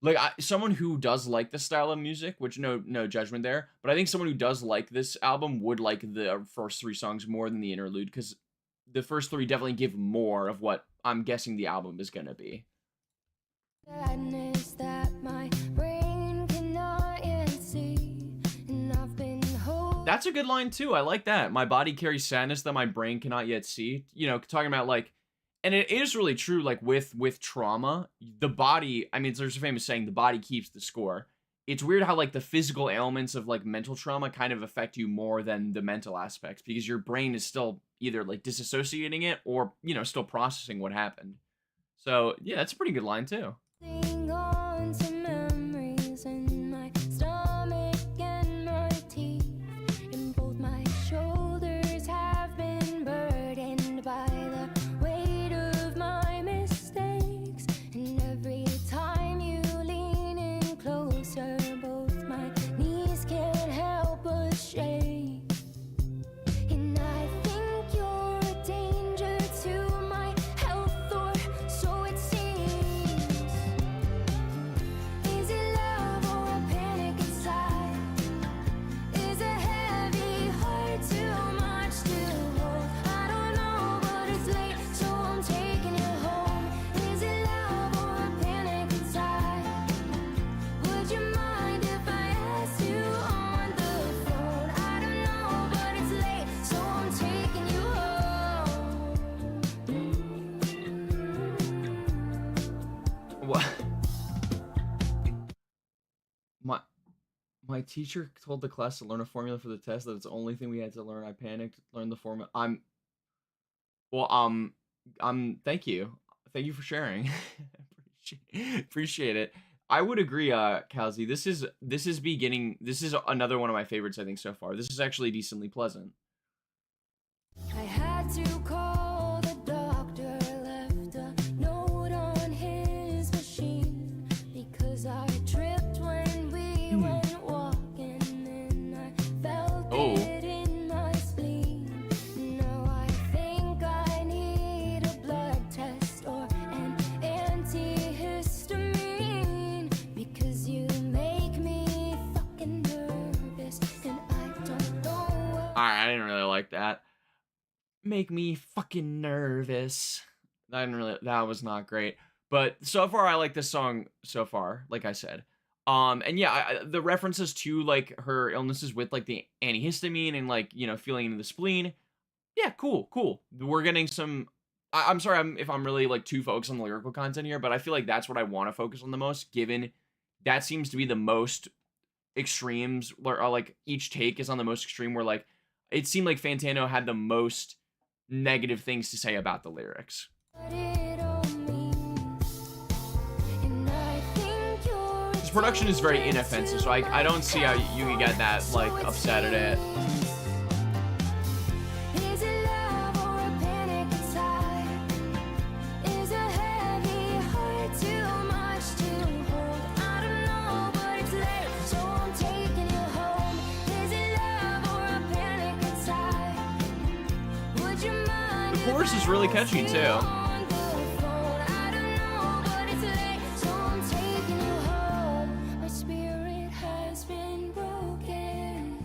Like someone who does like this style of music, which no judgment there, but I think someone who does like this album would like the first 3 songs more than the interlude, because the first 3 definitely give more of what I'm guessing the album is gonna be. That's a good line too. I like that. My body carries sadness that my brain cannot yet see. You know, talking about like, and it is really true. Like with trauma, the body. I mean, there's a famous saying: the body keeps the score. It's weird how like the physical ailments of like mental trauma kind of affect you more than the mental aspects because your brain is still either like disassociating it or still processing what happened. So yeah, that's a pretty good line too. Holding on to memories in my stomach and my teeth, and both my shoulders have been burdened by the weight of my mistakes. And every time you lean in closer, both my knees can't help but shake. And I think you're a danger to my health, or so it seems. Is it love or a panic inside? Is a heavy heart too much to hold? I don't know, but it's late, so I'm taking you home. Is it love or a panic inside? Would you mind if I asked you on the phone? I don't know, but it's late, so I'm taking you home. What? My teacher told the class to learn a formula for the test. That's the only thing we had to learn. I panicked. Learned the formula. Well. Thank you. Thank you for sharing. Appreciate it. I would agree, Kalzi. This is another one of my favorites. I think so far. This is actually decently pleasant. I had to call the doctor, left a note on his machine because I tripped when we went walking and I felt Oh. it in my spleen. Now I think I need a blood test or an antihistamine because you make me fucking nervous and I don't know what. I didn't really like that. Make me fucking nervous. That was not great. But so far, I like this song so far, like I said. And yeah, the references to like her illnesses with like the antihistamine and like, feeling into the spleen. Yeah, cool. We're getting some. I'm sorry if I'm really like too focused on the lyrical content here, but I feel like that's what I want to focus on the most, given that seems to be the most extremes, where like each take is on the most extreme, where like it seemed like Fantano had the most negative things to say about the lyrics. His production is very inoffensive, so I don't see how you can get that like upset at it. Is it love or a panic inside? Is a heavy heart too much to hold? I don't know, but it's late, so I'm taking you home. Is it love or a panic inside? Would you mind? The chorus is really catchy too. On the phone? I don't know, but it's late, so I'm taking you home. My spirit has been broken.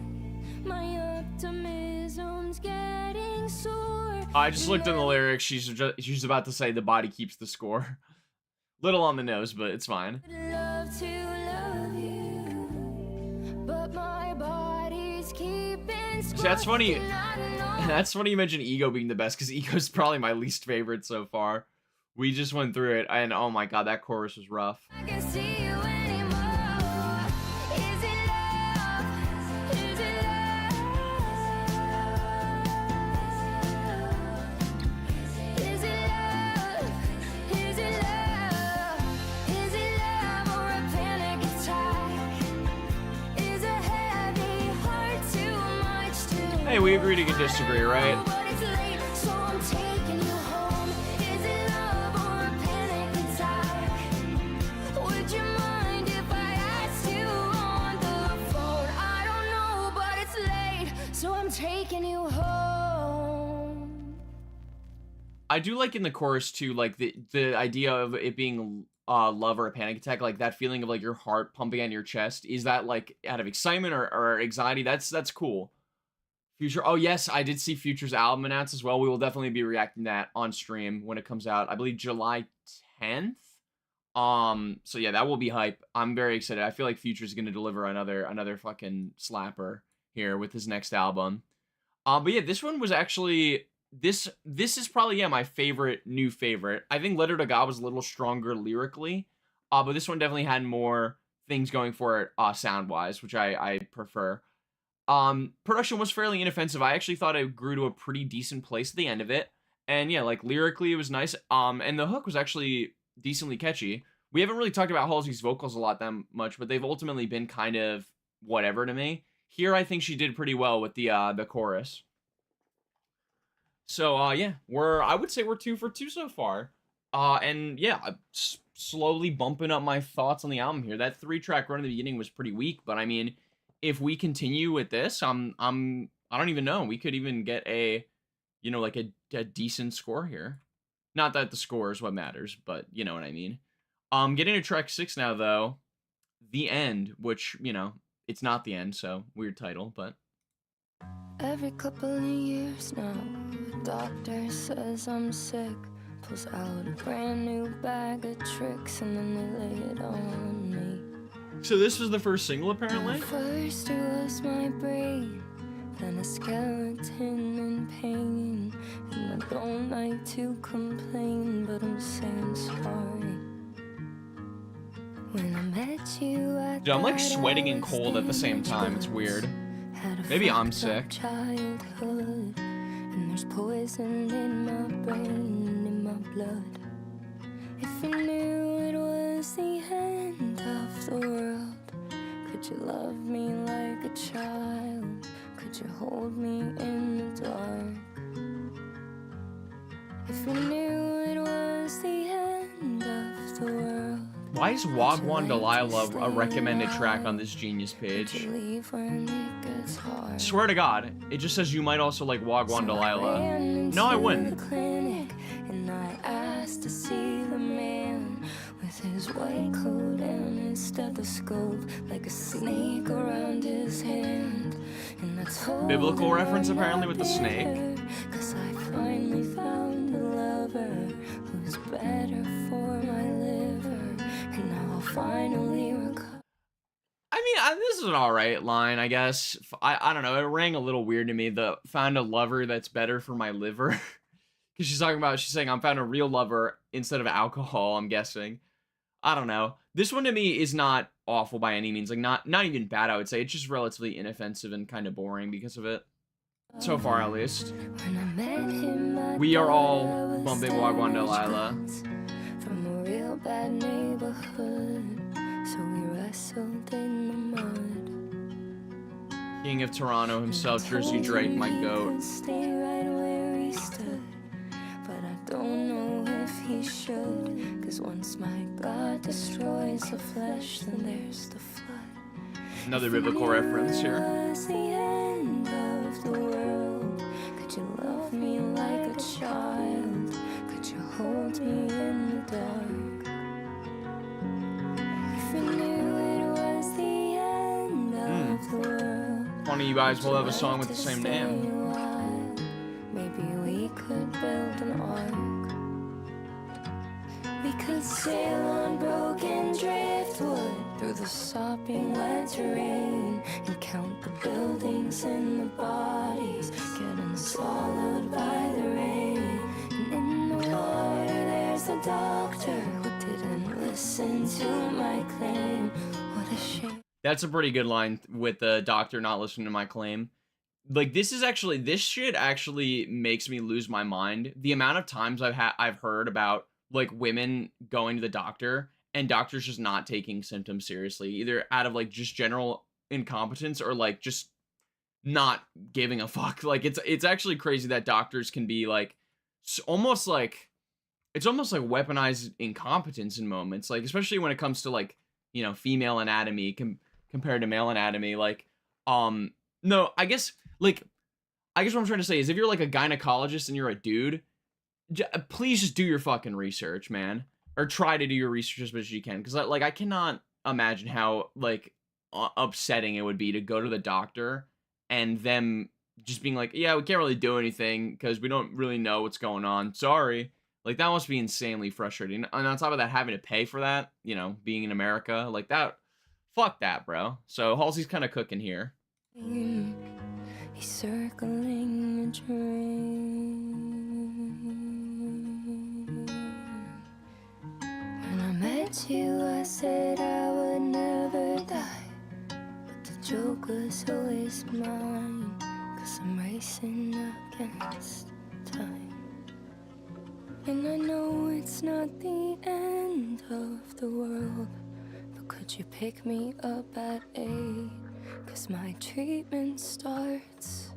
My optimism's getting sore. I just looked in the lyrics. She's about to say the body keeps the score. Little on the nose, but it's fine. I'd love to love you, but my body's keeping score. See, that's funny. And I don't know. That's funny you mentioned Ego being the best, because Ego's probably my least favorite so far. We just went through it, and oh my god, that chorus was rough. I can see you anymore. Is it love? Is it love? Is it love? Is it love? Is it love or a panic attack? Is a heavy heart too much to Hey, we agree to disagree, right? but it's late, so I'm taking you home. Is it love or a panic attack? Would you mind if I asked you on the phone? I don't know, but it's late, so I'm taking you home. I do like in the chorus too, like the idea of it being love or a panic attack, like that feeling of like your heart pumping out of your chest. Is that like out of excitement or anxiety? That's cool. Future. Oh yes, I did see Future's album announced as well. We will definitely be reacting to that on stream when it comes out. I believe July 10th. So yeah, that will be hype. I'm very excited. I feel like Future's gonna deliver another fucking slapper. here with his next album. But yeah, this one was actually this is probably my new favorite. I think Letter to God was a little stronger lyrically, but this one definitely had more things going for it sound wise, which I prefer. Production was fairly inoffensive. I actually thought it grew to a pretty decent place at the end of it, and yeah, like lyrically it was nice. And the hook was actually decently catchy. We haven't really talked about Halsey's vocals a lot that much, but they've ultimately been kind of whatever to me. Here, I think she did pretty well with the chorus. So yeah, I would say we're 2 for 2 so far. And yeah, slowly bumping up my thoughts on the album here. That 3-track run in the beginning was pretty weak, but I mean, if we continue with this, I don't even know. We could even get like a decent score here. Not that the score is what matters, but you know what I mean. Getting to track 6 now though, The End, which, it's not the end, so weird title, but Every couple of years now, the doctor says I'm sick. Pulls out a brand new bag of tricks and then they lay it on me. So this was the first single, apparently? First it was my brain, then a skeleton in pain. And I don't like to complain, but I'm saying sorry. When I met you at Dude, I'm like sweating and cold at the same time. It's weird. Maybe I'm sick. Childhood, and there's poison in my brain, in my blood. If you knew it was the end of the world, could you love me like a child? Could you hold me in the dark? If you knew it was the end of the world. Why is Wagwan Delilah a recommended track on this Genius page? Swear to God, it just says you might also like Wagwan Delilah. No, I wouldn't. And I asked to see the man with his white coat and his stethoscope, like a snake around his hand. And I told Biblical reference apparently with the snake. 'Cause I finally found a lover who's better for my liver. And now I'll finally recover. I mean, this is an alright line, I guess. I don't know, it rang a little weird to me, the found a lover that's better for my liver. Because she's saying I'm found a real lover instead of alcohol, I'm guessing. I don't know. This one to me is not awful by any means. Like, not even bad, I would say. It's just relatively inoffensive and kind of boring because of it. So far, at least. We are all bumping Wagwan Delilah. From a real bad neighborhood, so we wrestled in the mud. King of Toronto himself, Jersey Drake, my goat. Stay right where he stood, but I don't know if he should. 'Cause once my God destroys the flesh, then there's the flood. Another biblical reference here. Was the end of the world? Could you love me like a child? Could you hold me in the dark? If you knew it was the end of the world. One of you guys will have a song with the same name. Maybe we could build an ark. We could sail on broken driftwood through the sopping wet terrain and count the buildings and the bodies getting swallowed by the rain. And in the water there's a doctor who didn't listen to my claim. What a shame. That's a pretty good line with the doctor not listening to my claim. Like, this shit actually makes me lose my mind. The amount of times I've heard about like women going to the doctor and doctors just not taking symptoms seriously, either out of like just general incompetence or like just not giving a fuck. Like, it's actually crazy that doctors can be like almost like weaponized incompetence in moments, like especially when it comes to like, female anatomy compared to male anatomy. Like, no, I guess what I'm trying to say is if you're like a gynecologist and you're a dude, please just do your fucking research, man, or try to do your research as much as you can, because like I cannot imagine how like upsetting it would be to go to the doctor and them just being like, yeah, we can't really do anything because we don't really know what's going on, sorry. Like, that must be insanely frustrating. And on top of that, having to pay for that, being in America, like that, fuck that, bro. So Halsey's kind of cooking here. He's circling a dream. When I met you, I said I would never die, but the joke was always mine, 'cause I'm racing against time. And I know it's not the end of the world, but could you pick me up at 8? 'Cause my treatment starts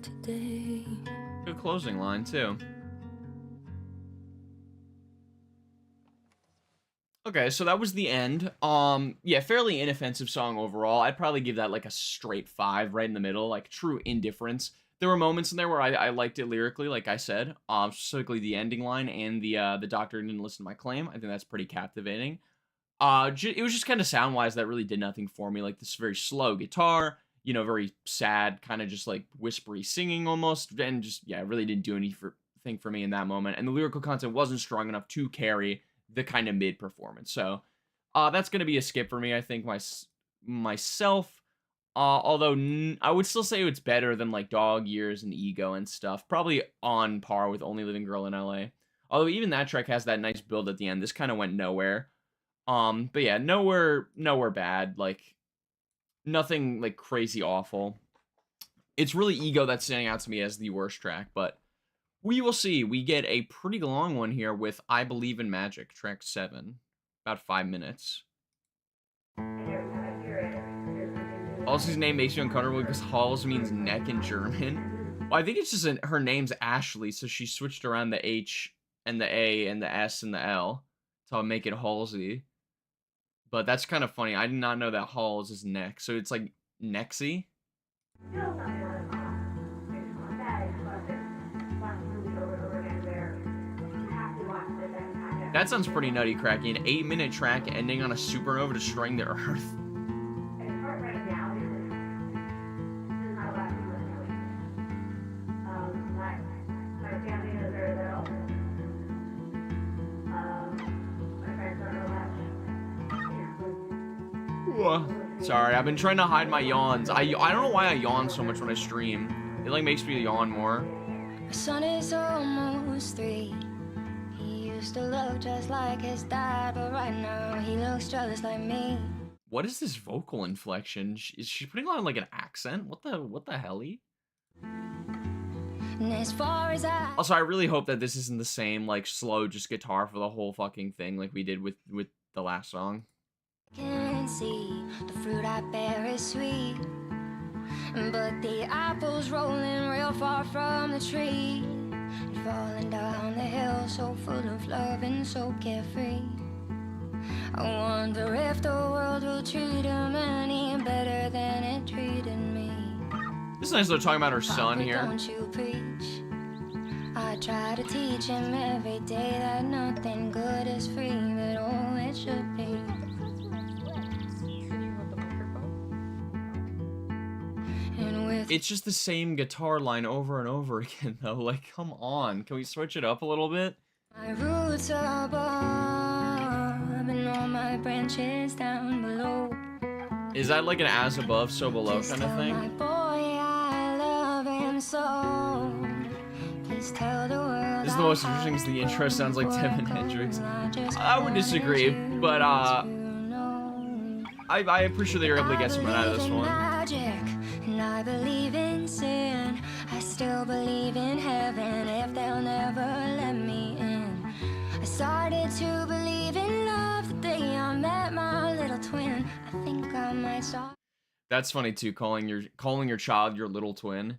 today. Good closing line, too. Okay, so that was the end. Yeah, fairly inoffensive song overall. I'd probably give that like a straight 5 right in the middle, like true indifference. There were moments in there where I liked it lyrically, like I said, specifically the ending line and the doctor didn't listen to my claim. I think that's pretty captivating. It was just kind of sound wise that really did nothing for me. Like this very slow guitar, very sad, kind of just like whispery singing almost, and just yeah, it really didn't do anything for me in that moment. And the lyrical content wasn't strong enough to carry the kind of mid performance. So, that's gonna be a skip for me. I think myself. Although I would still say it's better than like Dog Years and Ego and stuff. Probably on par with Only Living Girl in LA. Although even that track has that nice build at the end. This kind of went nowhere. But yeah, nowhere bad. Like nothing like crazy awful. It's really Ego that's standing out to me as the worst track, but we will see. We get a pretty long one here with I Believe in Magic, track 7. About 5 minutes. Halsey's name makes me uncomfortable because Hals means neck in German. Well, I think it's just her name's Ashley, so she switched around the H and the A and the S and the L to make it Halsey. But that's kind of funny. I did not know that Hals is neck, so it's like Nexy. That sounds pretty nutty, cracky. An 8-minute track ending on a supernova destroying the Earth. Sorry, I've been trying to hide my yawns. I don't know why I yawn so much when I stream. It like makes me yawn more. My son is almost 3. He used to look just like his dad, but right now he looks just like me. What is this vocal inflection? Is she putting on like an accent? What the helly? And as far as Also, I really hope that this isn't the same like slow just guitar for the whole fucking thing like we did with the last song. Can see the fruit I bear is sweet, but the apple's rolling real far from the tree and falling down the hill, so full of love and so carefree. I wonder if the world will treat him any better than it treated me. This is nice though, talking about her son Papa, here. don't you preach. I try to teach him every day that nothing good is free, but all it should be. It's just the same guitar line over and over again, though. Like, come on. Can we switch it up a little bit? My roots are above and all my branches down below. Is that like an as above, so below Just kind of tell thing? my boy I love him so. Please tell the world. This is the most interesting because the intro sounds like Devin Hendrix. I would disagree, but I appreciate that you're able to get something out of this one. And I believe in sin. I still believe in heaven if they'll never let me in. I started to believe in love the day I met my little twin. I think I might start. That's funny too, calling your child your little twin.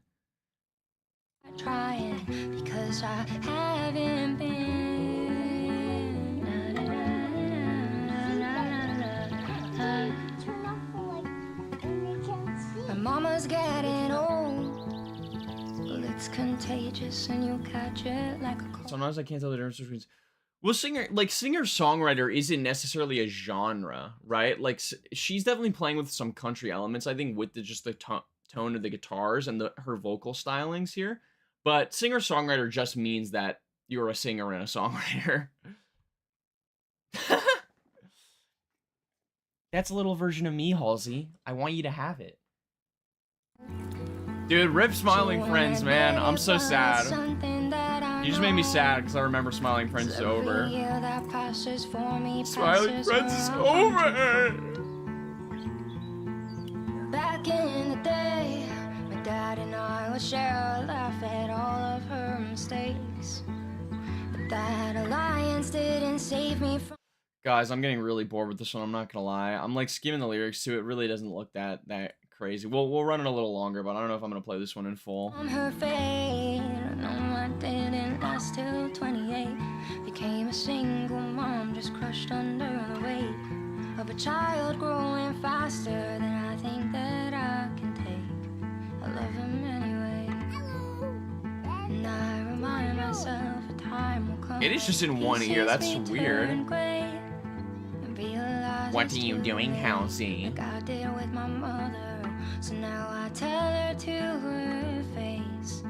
Trying because I haven't been. My mama's getting old. Well, it's contagious and you catch it like a cold. Sometimes I can't tell the difference between. Well, singer-songwriter isn't necessarily a genre, right? Like, she's definitely playing with some country elements, I think, with just the tone of the guitars and her vocal stylings here. But singer-songwriter just means that you're a singer and a songwriter. That's a little version of me, Halsey. I want you to have it. Dude, rip Smiling Friends, man. I'm so sad. You just made me sad because I remember Smiling Friends is over. Smiling Friends is over! Back in the day, my dad and I would share a laugh at all of her mistakes. But that alliance didn't save me from... Guys, I'm getting really bored with this one, I'm not gonna lie. I'm like skimming the lyrics to it. It really doesn't look that crazy. We'll run it a little longer, but I don't know if I'm gonna play this one in full. On her fate, no, I didn't last till 28. Became a single mom, just crushed under the weight of a child growing faster than I think that I can take. I love him anyway, and I remind myself a time will come. It is just in one ear, that's weird. What are you doing, Halsey? Like I did with my mother, so now I tell her to her face.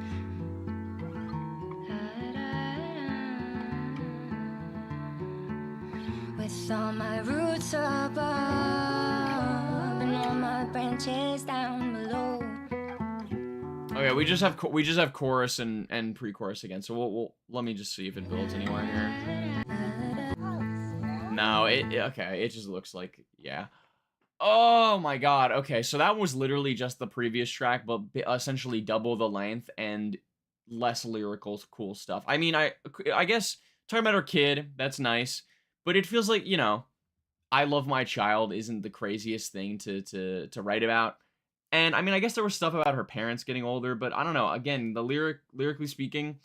With all my roots above and all my branches down below. Okay, we just have chorus and pre-chorus again. So we'll let me just see if it builds anywhere here. No, okay, it just looks like, yeah. Oh my god, okay, so that was literally just the previous track, but essentially double the length and less lyrical cool stuff. I mean, I guess talking about her kid, that's nice, but it feels like, you know, I Love My Child isn't the craziest thing to write about. And I mean, I guess there was stuff about her parents getting older, but I don't know, again, lyrically speaking,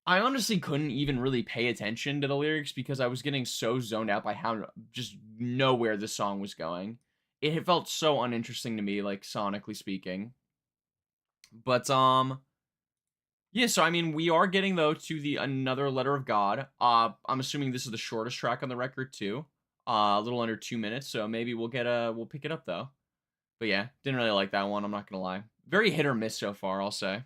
I honestly couldn't even really pay attention to the lyrics because I was getting so zoned out by how just know where the song was going. It felt so uninteresting to me, like sonically speaking. But yeah, so I mean, we are getting though to the Another Letter of God. I'm assuming this is the shortest track on the record too. A little under 2 minutes, so maybe we'll pick it up though. But yeah, didn't really like that one, I'm not gonna lie. Very hit or miss so far, I'll say.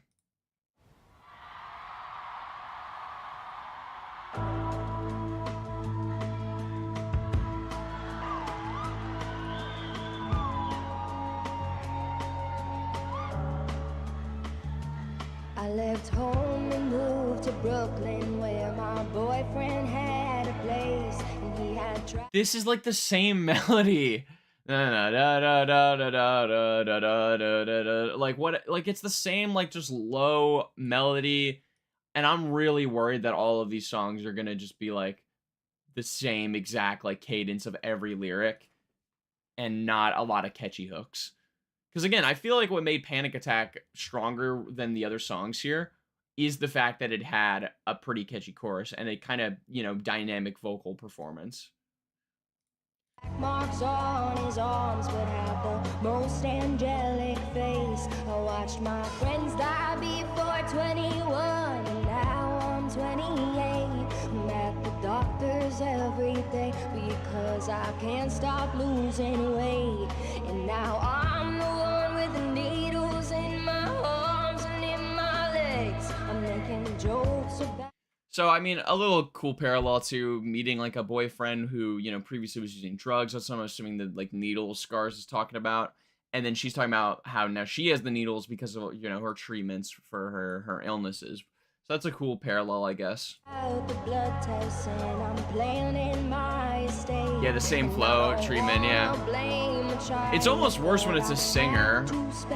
I left home and moved to Brooklyn where my boyfriend had a place and he had This is like the same melody. Like what, like it's the same like just low melody, and I'm really worried that all of these songs are gonna just be like the same exact like cadence of every lyric and not a lot of catchy hooks. Because again, I feel like what made Panic Attack stronger than the other songs here is the fact that it had a pretty catchy chorus and a kind of, you know, dynamic vocal performance. Marks on his arms but had the most angelic face. I watched my friends die before 21 and now I'm 28. I'm at the doctor's every day because I can't stop losing weight. And now I'm the one with the needles in my arms and in my legs. I'm making jokes about... So, I mean, a little cool parallel to meeting, like, a boyfriend who, you know, previously was using drugs. That's what I'm assuming the, like, needle scars is talking about. And then she's talking about how now she has the needles because of, you know, her treatments for her illnesses. So that's a cool parallel, I guess. Yeah, the same flow treatment, yeah. It's almost worse when it's a singer. If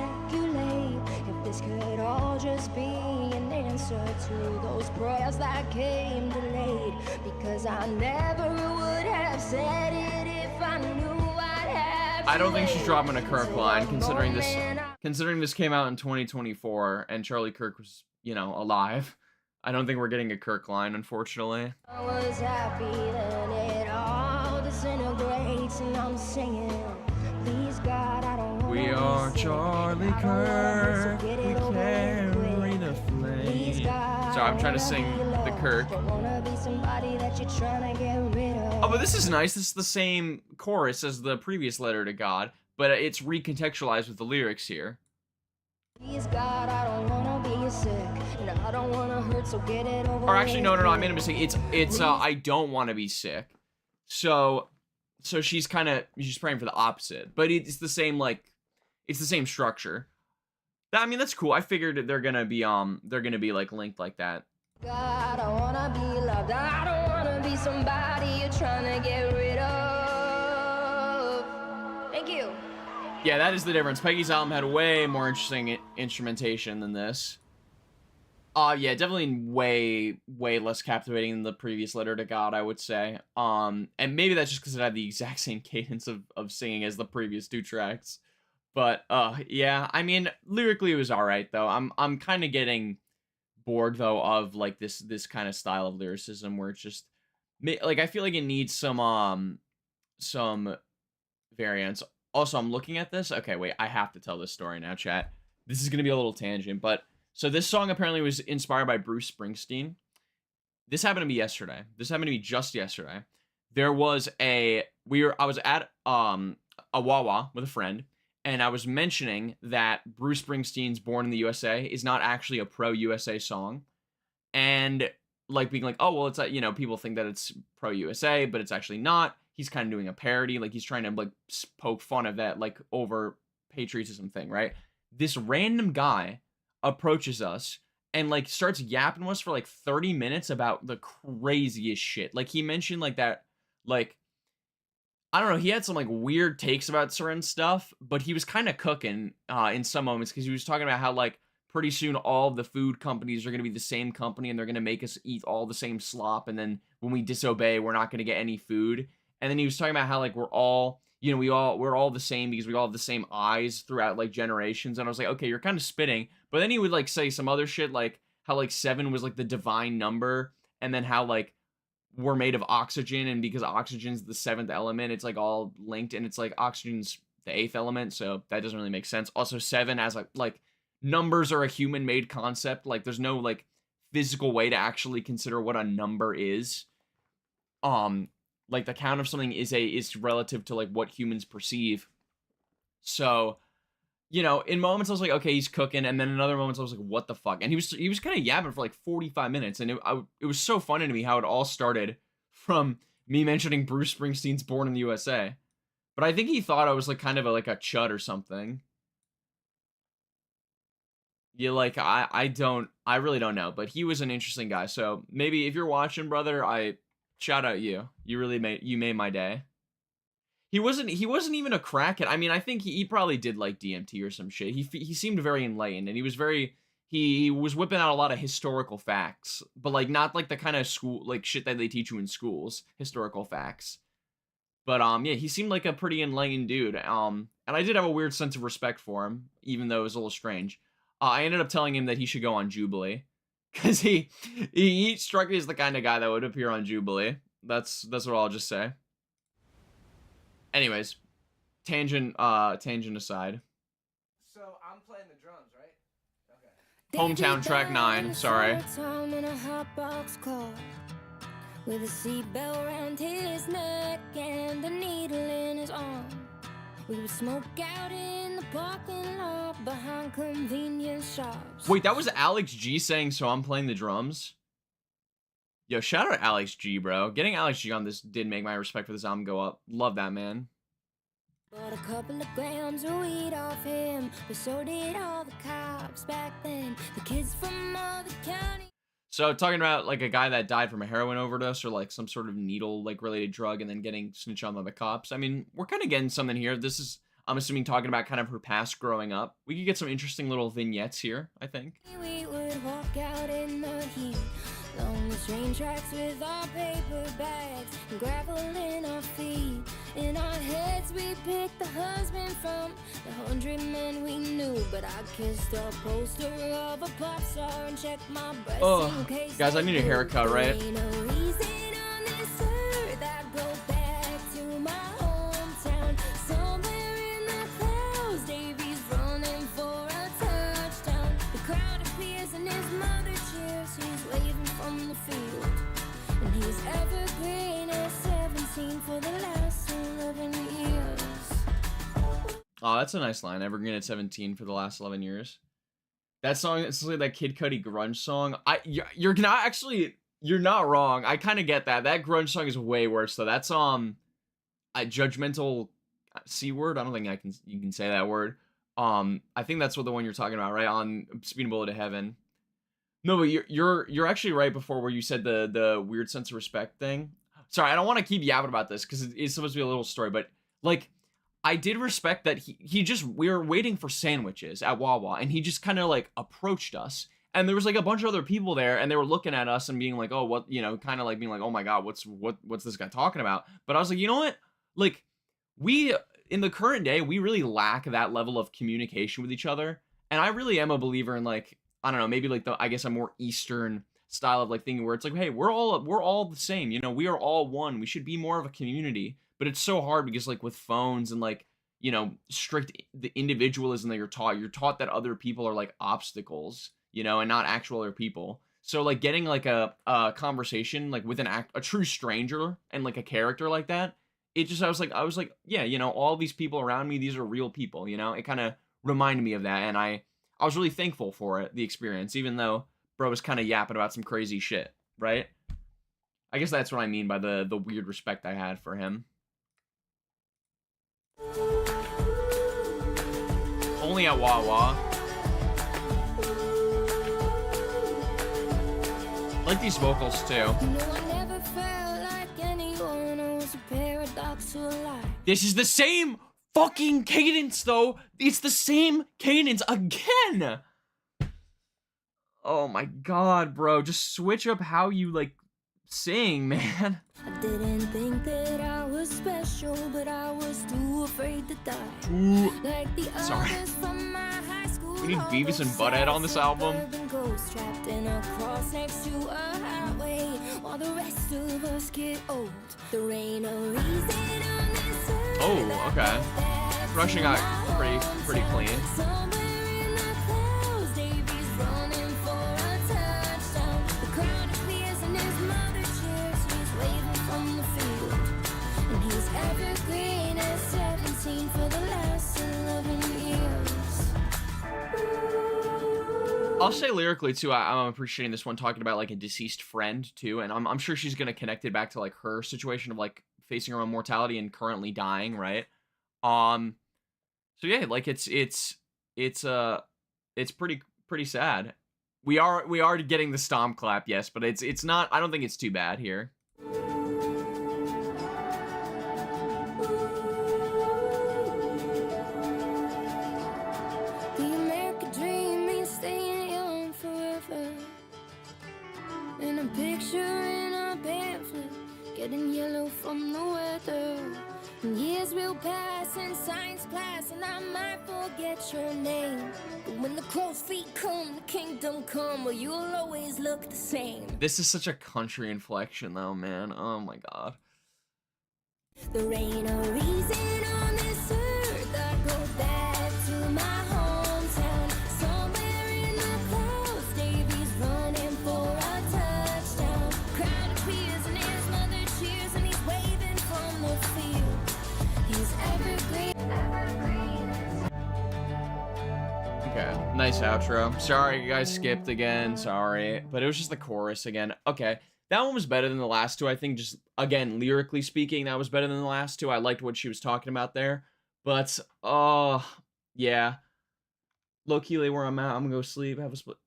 this could all just be an answer to those prayers that came delayed, because I never would have said it if I knew I'd have. I don't think she's dropping a Kirk line, considering this came out in 2024 and Charlie Kirk was, you know, alive. I don't think we're getting a Kirk line, unfortunately. I was happy then it all disintegrates and I'm singing, please God, I don't want. We are Charlie Kirk, we carry the flame. So I'm trying to sing the Kirk. Oh, but this is nice. This is the same chorus as the previous Letter to God, but it's recontextualized with the lyrics here. Please God, I don't wanna be sick, and I don't wanna hurt, so get it over. Or actually, no, I made a mistake. It's I don't want to be sick. So she's praying for the opposite, but it's the same, like, it's the same structure. I mean, that's cool. I figured they're gonna be like linked like that. God, I wanna be loved. I don't wanna be somebody you're trying to get rid of. Thank you. Yeah, that is the difference. Peggy's album had way more interesting instrumentation than this. Yeah, definitely way less captivating than the previous Letter to God, I would say. And maybe that's just because it had the exact same cadence of singing as the previous 2 tracks. But yeah, I mean, lyrically it was all right though. I'm kind of getting bored though of like this kind of style of lyricism where it's just like I feel like it needs some variants. Also, I'm looking at this. Okay, wait, I have to tell this story now, chat. This is gonna be a little tangent, but so this song apparently was inspired by Bruce Springsteen. This happened to me yesterday. This happened to me just yesterday. There was I was at a Wawa with a friend, and I was mentioning that Bruce Springsteen's Born in the USA is not actually a pro USA song. And like being like, oh well, it's you know, people think that it's pro USA, but it's actually not. He's kind of doing a parody, like he's trying to like poke fun of that like over patriotism thing, right? This random guy approaches us and like starts yapping to us for like 30 minutes about the craziest shit. Like he mentioned like that, like I don't know, he had some like weird takes about certain stuff, but he was kind of cooking in some moments because he was talking about how like pretty soon all of the food companies are going to be the same company and they're going to make us eat all the same slop, and then when we disobey we're not going to get any food. And then he was talking about how like we're all, you know, we're all the same because we all have the same eyes throughout like generations. And I was like, okay, you're kind of spitting. But then he would like say some other shit like how like 7 was like the divine number, and then how like we're made of oxygen, and because oxygen's the 7th element, it's like all linked, and it's like oxygen's the 8th element, so that doesn't really make sense. Also 7 as like numbers are a human made concept, like there's no like physical way to actually consider what a number is. Like the count of something is relative to like what humans perceive. So, you know, in moments I was like, okay, he's cooking, and then in other moments I was like, what the fuck? And he was kind of yapping for like 45 minutes, and it was so funny to me how it all started from me mentioning Bruce Springsteen's Born in the USA. But I think he thought I was like kind of like a chud or something. Yeah, like I really don't know, but he was an interesting guy. So maybe if you're watching, brother, I shout out you. You made my day. He wasn't even a crackhead. I mean, I think he probably did like DMT or some shit. He seemed very enlightened, and he was whipping out a lot of historical facts, but like not like the kind of school like shit that they teach you in schools, historical facts. But yeah, he seemed like a pretty enlightened dude. And I did have a weird sense of respect for him, even though it was a little strange. I ended up telling him that he should go on Jubilee, because he struck me as the kind of guy that would appear on Jubilee. That's what I'll just say. Anyways, tangent aside. So I'm playing the drums, right? Hometown track 9, sorry. In a hot box car, with a seatbelt around his neck and a needle in his arm. We would smoke out in the parking lot behind convenience shops. Wait, that was Alex G saying, so I'm playing the drums? Yo, shout out Alex G, bro. Getting Alex G on this did make my respect for this album go up. Love that, man. Bought a couple of grams of weed off him, but so did all the cops back then. The kids from other counties. So talking about like a guy that died from a heroin overdose or like some sort of needle like related drug and then getting snitched on by the cops. I mean, we're kind of getting something here. This is, I'm assuming, talking about kind of her past growing up. We could get some interesting little vignettes here, I think. We would walk out in the heat, along the train tracks with our paper bags and gravel in our feet. In our heads we picked the husband from the 100 men we knew, but I kissed a poster of a pop star and checked my breasts. Oh, guys, I need a haircut, right? Ain't no reason on this earth I'd go back to my hometown. Somewhere in the clouds, Davy's running for a touchdown. The crowd appears and his mother cheers. He's waving from the field, and he's evergreen at 17 for the last 11 years. Oh, that's a nice line. Evergreen at 17 for the last 11 years. That song, it's like that Kid Cudi grunge song. You're not actually, you're not wrong. I kind of get that. That grunge song is way worse though. That's a judgmental C word. I don't think you can say that word. I think that's what the one you're talking about, right? On Speeding Bullet to Heaven. No, but you're actually right before where you said the weird sense of respect thing. Sorry, I don't want to keep yapping about this because it's supposed to be a little story, but like I did respect that he just we were waiting for sandwiches at Wawa and he just kind of like approached us. And there was like a bunch of other people there and they were looking at us and being like, "Oh, what, you know, kind of like being like, "Oh my god, what's this guy talking about?" But I was like, "You know what? Like we in the current day, we really lack that level of communication with each other. And I really am a believer in like, I don't know, maybe like I guess a more Eastern style of like thinking where it's like, hey, we're all the same, you know, we are all one. We should be more of a community. But it's so hard because like with phones and like, you know, strict the individualism that you're taught that other people are like obstacles, you know, and not actual other people. So like getting like a conversation like with a true stranger and like a character like that, it just I was like, yeah, you know, all these people around me, these are real people, you know. It kind of reminded me of that, and I was really thankful for it, the experience, even though bro was kind of yapping about some crazy shit, right? I guess that's what I mean by the weird respect I had for him. Only at Wawa. I like these vocals too. You know, I never felt like anyone. I was a paradox to a lie. This is the same fucking cadence though. It's the same cadence again. Oh my god, bro. Just switch up how you like sing, man. I didn't think that I was special, but I was too afraid to die. Ooh. Like the Sorry. others from my high school. We need Beavis and Butthead on this album. Ghosts trapped in a cross next to a highway, while the rest of us get old. There ain't a reason on this earth. Oh, okay. Rushing out pretty clean. Somewhere in the clouds, Davy's running for a touchdown. The crowd appears and his mother cheers. He's waving from the field, and he's evergreen at 17 for the last 11 years. I'll say lyrically too, I'm appreciating this one talking about like a deceased friend too, and I'm sure she's gonna connect it back to like her situation of like facing her own mortality and currently dying, right? So yeah, like it's pretty sad. We are getting the stomp clap, yes, but it's not. I don't think it's too bad here. The American dream means staying young forever. And a picture in a pamphlet, getting yellow from the weather. And years will pass in science class, and I might forget your name. But when the crow's feet come, the kingdom come, well, you'll always look the same. This is such a country inflection, though, man. Oh my god. There ain't a reason on this earth I go back to my hometown. Somewhere in the clouds, Davy's running for a touchdown. Crowd appears and his mother cheers, and he's waving from the field. He's evergreen. Okay, nice outro. Sorry, you guys skipped again. Sorry, but it was just the chorus again. Okay, that one was better than the last two. I think just, again, lyrically speaking, that was better than the last two. I liked what she was talking about there. But, yeah. Low-key lay where I'm at. I'm gonna go sleep. Have a split.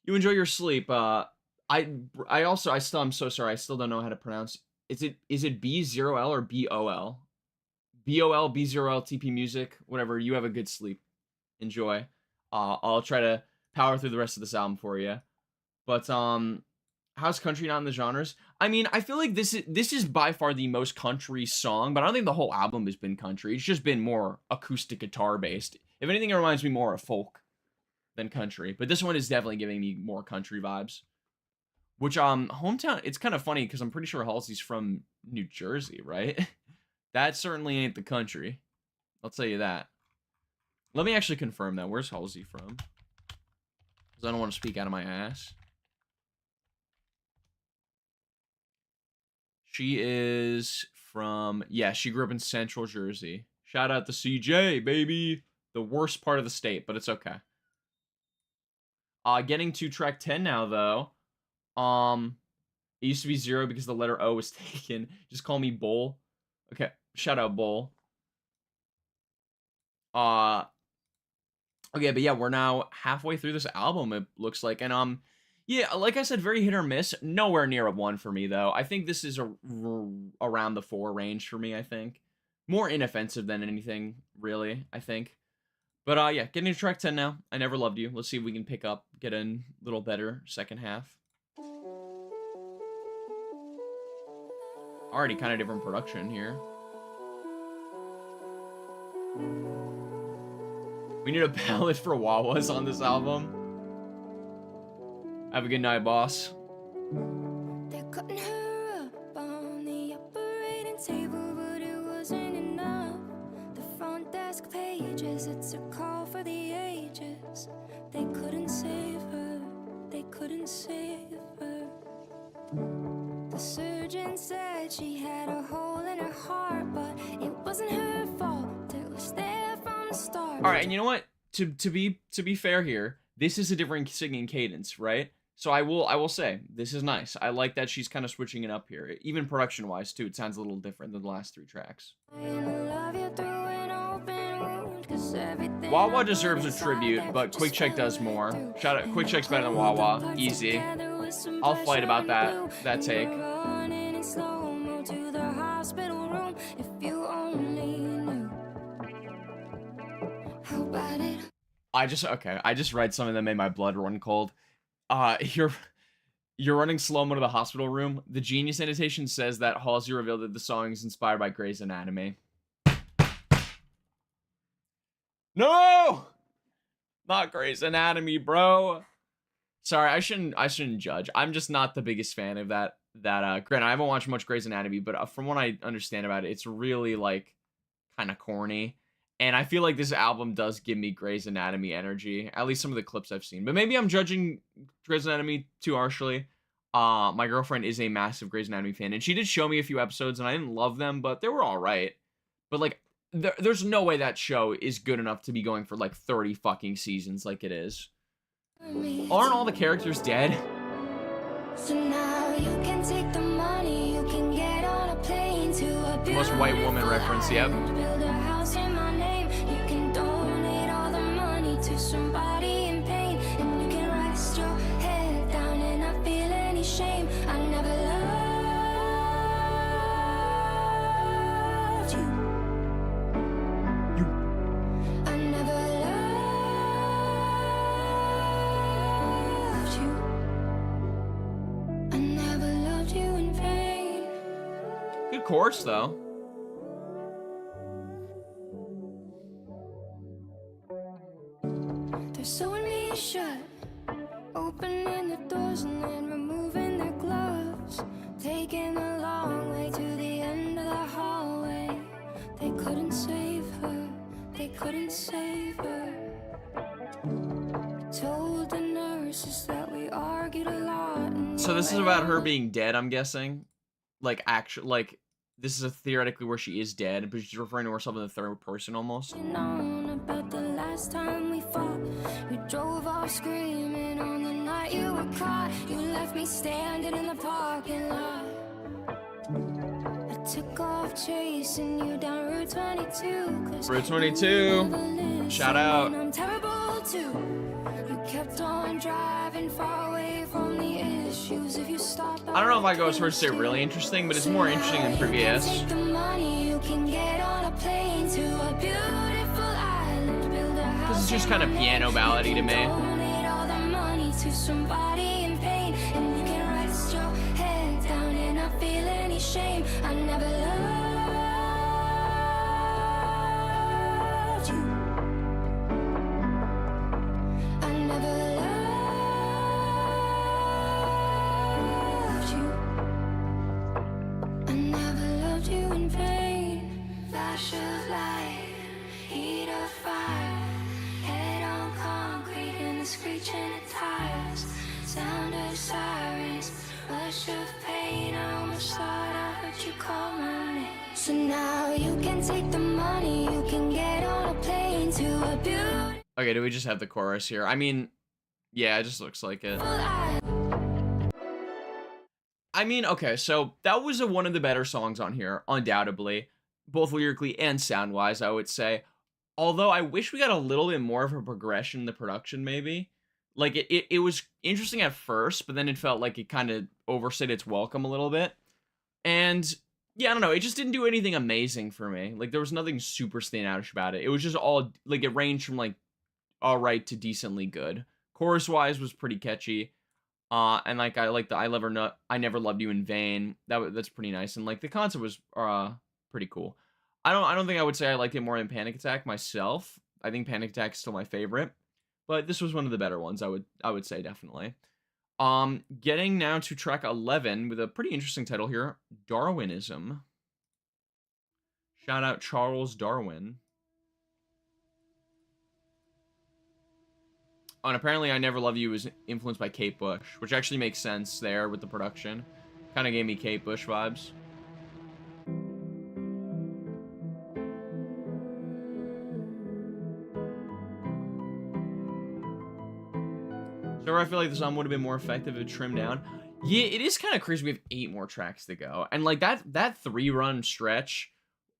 You enjoy your sleep. I'm so sorry. I still don't know how to pronounce. Is it B0L or BOL? BOL, B0L, TP Music, whatever. You have a good sleep. Enjoy. I'll try to power through the rest of this album for you. But, how's country not in the genres? I mean, I feel like this is by far the most country song, but I don't think the whole album has been country. It's just been more acoustic guitar based. If anything, it reminds me more of folk than country. But this one is definitely giving me more country vibes. Which, hometown, it's kind of funny because I'm pretty sure Halsey's from New Jersey, right? That certainly ain't the country. I'll tell you that. Let me actually confirm that. Where's Halsey from? Because I don't want to speak out of my ass. She is from, yeah, she grew up in Central Jersey. Shout out to CJ, baby. The worst part of the state, but it's okay. Getting to track 10 now, though. It used to be 0 because the letter O was taken. Just call me Bull. Okay, shout out Bull. Okay, but yeah, we're now halfway through this album, it looks like, and yeah, like I said, very hit or miss. Nowhere near a 1 for me though. I think this is around the 4 range for me. I think more inoffensive than anything, really. I think, but yeah, getting to track 10 now. I Never Loved You. Let's see if we can pick up, get a little better second half. Already kind of different production here. We need a ballad for Wawas on this album. Have a good night, boss. They're cutting her up on the operating table, but it wasn't enough. The front desk pages, it's a call for the ages. They couldn't save her, they couldn't save her. The surgeon said she had a hole in her heart, but it wasn't her fault. It was there from the start. All right, and you know what? To be fair here, this is a different singing cadence, right? So I will say this is nice. I like that she's kind of switching it up here, even production wise too. It sounds a little different than the last 3 tracks. Wawa deserves a tribute, but Quick Check does more. Shout out, Quick Check's better than Wawa, easy. I'll fight about that take. I just read something that made my blood run cold. You're running slow-mo to the hospital room. The Genius annotation says that Halsey revealed that the song is inspired by Grey's Anatomy. No! Not Grey's Anatomy, bro. Sorry, I shouldn't judge. I'm just not the biggest fan of that. Granted, I haven't watched much Grey's Anatomy, but from what I understand about it, it's really, like, kind of corny. And I feel like this album does give me Grey's Anatomy energy, at least some of the clips I've seen. But maybe I'm judging Grey's Anatomy too harshly. My girlfriend is a massive Grey's Anatomy fan, and she did show me a few episodes, and I didn't love them, but they were all right. But, like, there's no way that show is good enough to be going for, like, 30 fucking seasons like it is. Aren't all the characters dead? So now you can take the money, you can get on a plane to a Most white woman reference, yep. build a house in my name. You can donate all the money to somebody in pain, and you can rest your head down and not feel any shame. I never loved you. I never loved you. I never loved you in vain. Good chorus, though. They're sewing me shut, opening the doors and then removing their gloves, taking the long way to the end of the hallway. They couldn't save her, they couldn't save her. Told the nurses that we argued a lot. And So this is about her being dead, I'm guessing. Like, actually, like, this is theoretically where she is dead, but she's referring to herself in the third person almost. known about the last time we fought. We drove off screaming on the night you were caught. You left me standing in the parking lot. I took off chasing you down Route 22. 'Cause Route 22. Shout out. I'm terrible too. You kept on driving far away from the issues. If you stop, I don't know if I go as far as to say really interesting, but it's more interesting than previous. take the money, you can get on a plane to a beautiful island, build a house. This is just kind of piano ballady to me. Donate all the money to somebody in pain, and you can rest your head down and not feel any shame. I never loved you. I never loved you. I never loved you in vain. Flash of light, heat of fire, head on concrete and the screeching of tires, sound of sirens, rush of pain. I almost thought I heard you call my name. So now you can take the money, you can get on a plane to a beautiful Okay, do we just have the chorus here? I mean, yeah, it just looks like it. island. I mean, okay, so that was one of the better songs on here, undoubtedly. Both lyrically and sound-wise, I would say. Although I wish we got a little bit more of a progression in the production, maybe. Like, it was interesting at first, but then it felt like it kind of overstayed its welcome a little bit. And, yeah, I don't know, it just didn't do anything amazing for me. Like, there was nothing super standoutish about it. It was just all, like, it ranged from, like, alright to decently good. Chorus-wise was pretty catchy. And, like, I like the I Never Loved You in Vain. That's pretty nice. And, like, the concept was, pretty cool. I don't think I would say I liked it more than Panic Attack myself. I think Panic Attack is still my favorite, but this was one of the better ones. I would say definitely. Getting now to track 11 with a pretty interesting title here, Darwinism. Shout out Charles Darwin. Oh, and apparently I Never Love You was influenced by Kate Bush, which actually makes sense there with the production. Kind of gave me Kate Bush vibes. So I feel like the song would have been more effective if trimmed down. Yeah, it is kind of crazy. We have 8 more tracks to go, and like that 3-run stretch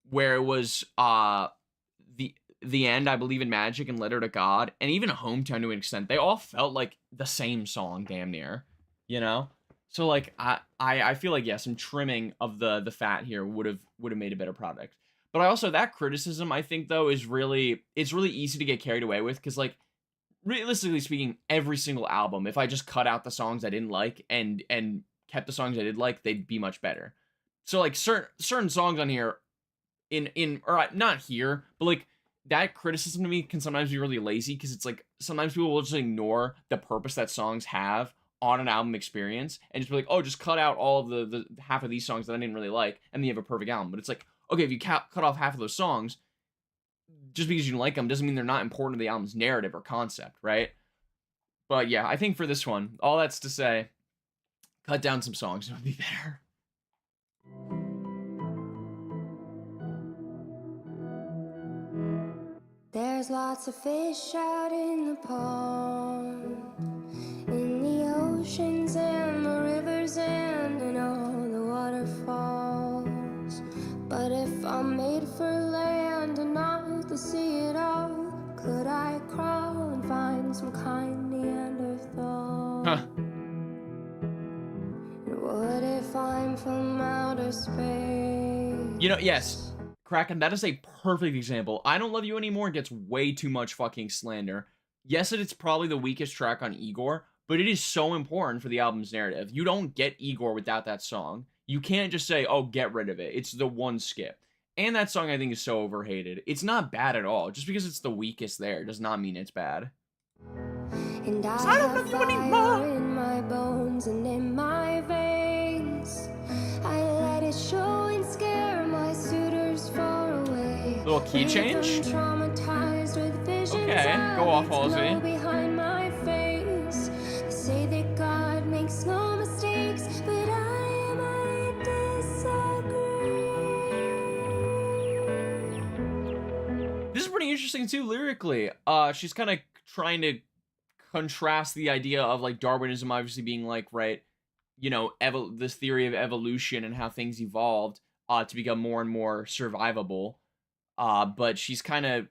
where it was the end, I Believe in Magic and Letter to God, and even Hometown to an extent, they all felt like the same song, damn near. You know, so like I feel like, yeah, some trimming of the fat here would have made a better product. But I also, that criticism, I think though, it's really easy to get carried away with, because like, realistically speaking, every single album, if I just cut out the songs I didn't like and kept the songs I did like, they'd be much better. So like certain songs on here, or not here, but like that criticism to me can sometimes be really lazy, because it's like sometimes people will just ignore the purpose that songs have on an album experience and just be like, oh, just cut out all of the half of these songs that I didn't really like, and then you have a perfect album. But it's like, okay, if you cut off half of those songs, just because you like them doesn't mean they're not important to the album's narrative or concept, right? But yeah, I think for this one, all that's to say, cut down some songs, it would be better. There's lots of fish out in the pond, in the oceans and the rivers and in all the waterfalls. But if I'm made for land and not to see it all, could I crawl and find some kind Neanderthal? Huh. And what if I'm from outer space? You know, yes, Kraken, that is a perfect example. I Don't Love You Anymore gets way too much fucking slander. Yes, it's probably the weakest track on Igor, but it is so important for the album's narrative. You don't get Igor without that song. You can't just say, oh, get rid of it. It's the one skip. And that song, I think, is so overhated. It's not bad at all. Just because it's the weakest there does not mean it's bad. And I don't love you anymore. In my bones and in my veins, I let it show and scare my suitors far away. Little key change? Okay, go off, Halsey. Behind my face, they say that God makes no mistakes, but I might disagree. This is pretty interesting too, lyrically. She's kind of trying to contrast the idea of like Darwinism obviously being like, right, you know, this theory of evolution and how things evolved to become more and more survivable. But she's kind of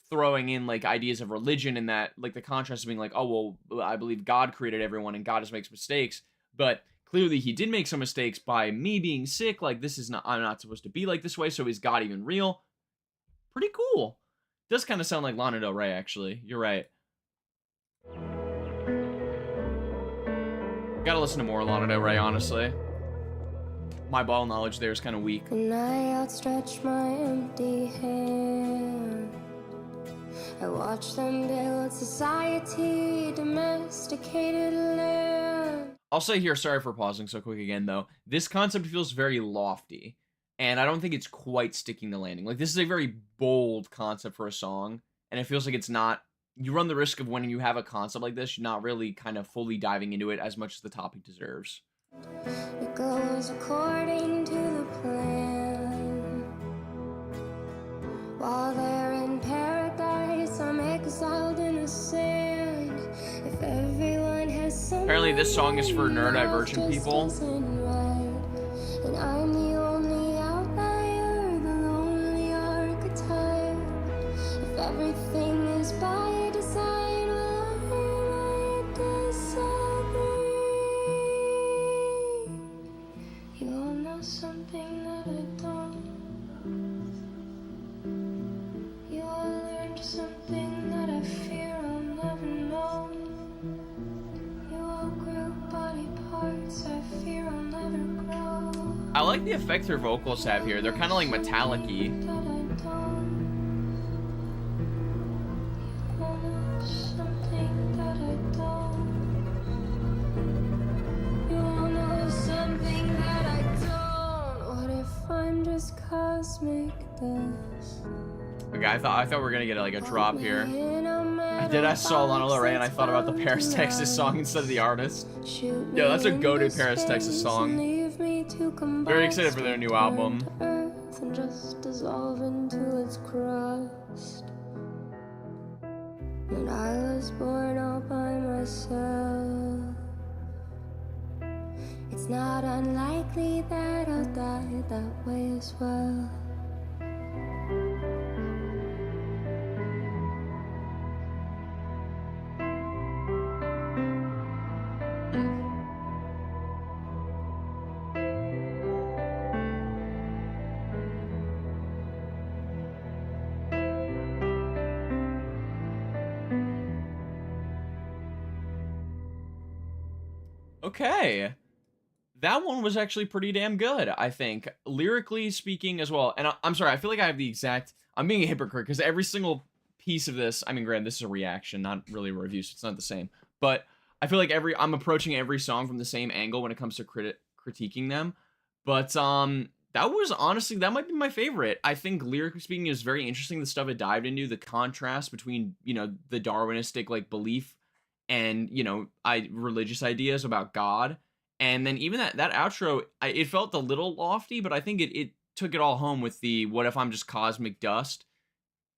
throwing in like ideas of religion, and that like the contrast of being like, oh, well, I believe God created everyone and God just makes mistakes, but clearly he did make some mistakes by me being sick. Like, this is not, I'm not supposed to be like this way. So is God even real? Pretty cool. Does kind of sound like Lana Del Rey, actually. You're right. Gotta listen to more Lana Del Rey, honestly. My ball knowledge there is kind of weak. And I outstretch my empty hand. I watch them build society, domesticated land. I'll say here, sorry for pausing so quick again, though. This concept feels very lofty, and I don't think it's quite sticking the landing. Like, this is a very bold concept for a song, and it feels like it's not. You run the risk of when you have a concept like this, you're not really kind of fully diving into it as much as the topic deserves. It goes according to the plan. While they're in paradise, I'm exiled in the sand. If everyone has apparently this song is for neurodivergent people. And I'm the only outlier, the lonely archetype. If know something that I don't. You all learned something that I fear I'll never know. You all grew body parts I fear I'll never grow. I like the effect her vocals have here. They're kind of like metallic-y. That I don't. You all know something that I don't. You all know something that I don't. What if I'm just cosmic dust? Okay, I thought we were gonna get like a drop here. I saw Lana Del Rey and I thought about the Paris, Texas song instead of the artist. Yeah, that's a go-to Paris, Texas song. Very excited for their new album. Earth and just dissolve into its crust. And I was born all by myself. It's not unlikely that I'll die that way as well. Okay. That one was actually pretty damn good, I think. Lyrically speaking as well. And I'm sorry, I feel like I have the exact... I'm being a hypocrite because every single piece of this... I mean, granted, this is a reaction, not really a review, so it's not the same. But I feel like I'm approaching every song from the same angle when it comes to critiquing them. But that was honestly... That might be my favorite. I think lyrically speaking, it was very interesting, the stuff it dived into, the contrast between, you know, the Darwinistic, like, belief and, you know, religious ideas about God. And then even that outro, it felt a little lofty, but I think it took it all home with the what if I'm just cosmic dust,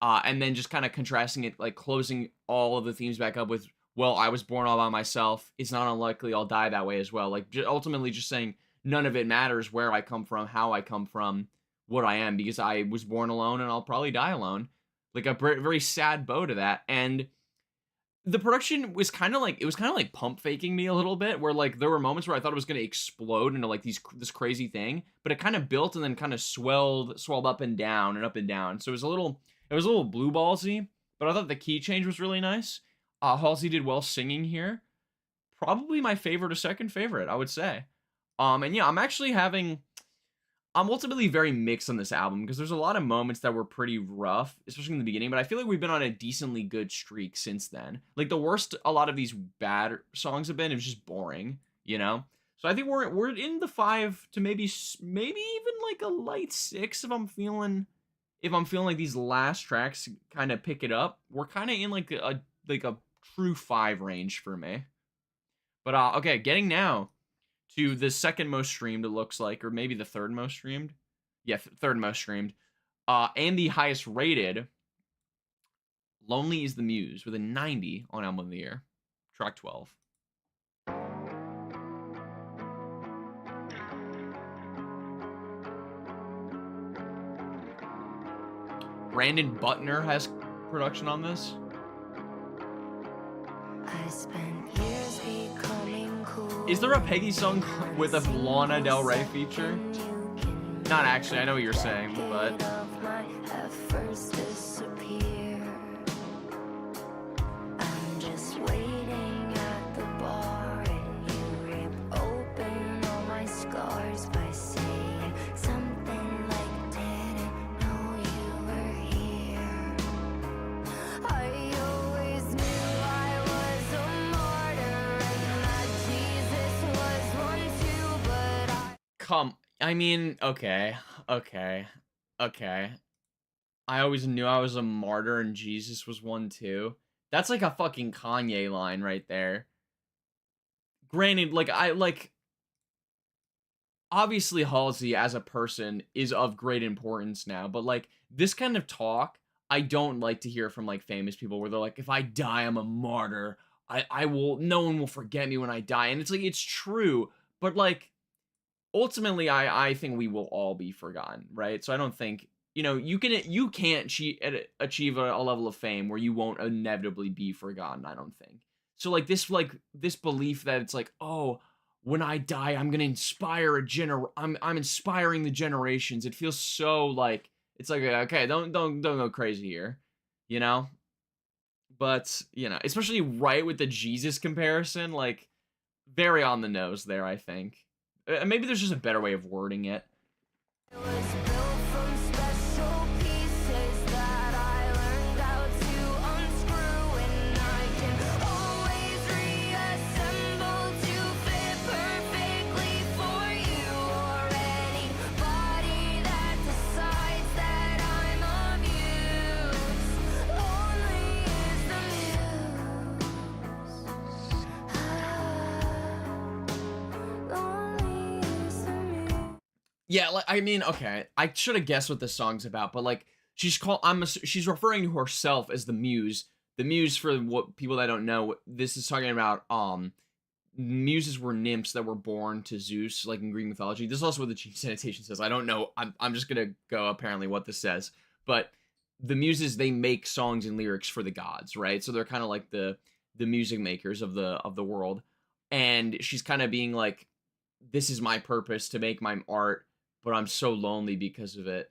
and then just kind of contrasting it, like closing all of the themes back up with, well, I was born all by myself. It's not unlikely I'll die that way as well. Like ultimately just saying none of it matters where I come from, how I come from, what I am, because I was born alone and I'll probably die alone. Like a very sad bow to that. And the production was kind of like pump faking me a little bit, where like there were moments where I thought it was going to explode into like this crazy thing, but it kind of built and then kind of swelled up and down and up and down. So it was a little blue ballsy, but I thought the key change was really nice. Halsey did well singing here. Probably my favorite or second favorite, I would say. And yeah, I'm ultimately very mixed on this album because there's a lot of moments that were pretty rough, especially in the beginning, but I feel like we've been on a decently good streak since then. Like the worst a lot of these bad songs have been, it was just boring, you know? So I think we're in the 5 to maybe even like a light 6 if I'm feeling like these last tracks kind of pick it up. We're kind of in like a true 5 range for me. But okay, getting now to the second most streamed, it looks like, or maybe the third most streamed. Yeah, third most streamed. And the highest rated, Lonely is the Muse, with a 90 on Album of the Year. Track 12. Brandon Butner has production on this. I spent years becoming cool. Is there a Peggy song with a Lana Del Rey feature? Not actually, I know what you're saying, but... I'm just waiting at the bar and you rip open all my scars by saying something like didn't know you were here. I always knew I was a martyr and that Jesus was one too, but I mean, okay. I always knew I was a martyr and Jesus was one too. That's like a fucking Kanye line right there. Granted, obviously Halsey as a person is of great importance now, but like this kind of talk, I don't like to hear from like famous people where they're like, if I die, I'm a martyr. No one will forget me when I die. And it's like, it's true, but like, ultimately, I think we will all be forgotten, right? So I don't think, you know, you can't achieve a level of fame where you won't inevitably be forgotten, I don't think. So like this belief that it's like, oh, when I die, I'm gonna inspire I'm inspiring the generations. It feels so like it's like okay, don't go crazy here, you know. But you know, especially right with the Jesus comparison, like very on the nose there. I think maybe there's just a better way of wording it. It was built from special pieces that I learned how to unscrew, and I can always reassemble to fit perfectly for you or anybody that decides that I'm of use. Lonely is the muse. Lonely is the muse. Yeah, like I mean, okay, I should have guessed what this song's about, but like she's referring to herself as the muse. The muse, for what people that don't know, this is talking about muses were nymphs that were born to Zeus, like in Greek mythology. This is also what the Chief Sanitation says. I don't know. I'm just gonna go apparently what this says, but the muses, they make songs and lyrics for the gods, right? So they're kind of like the music makers of the world, and she's kind of being like, this is my purpose to make my art, but I'm so lonely because of it.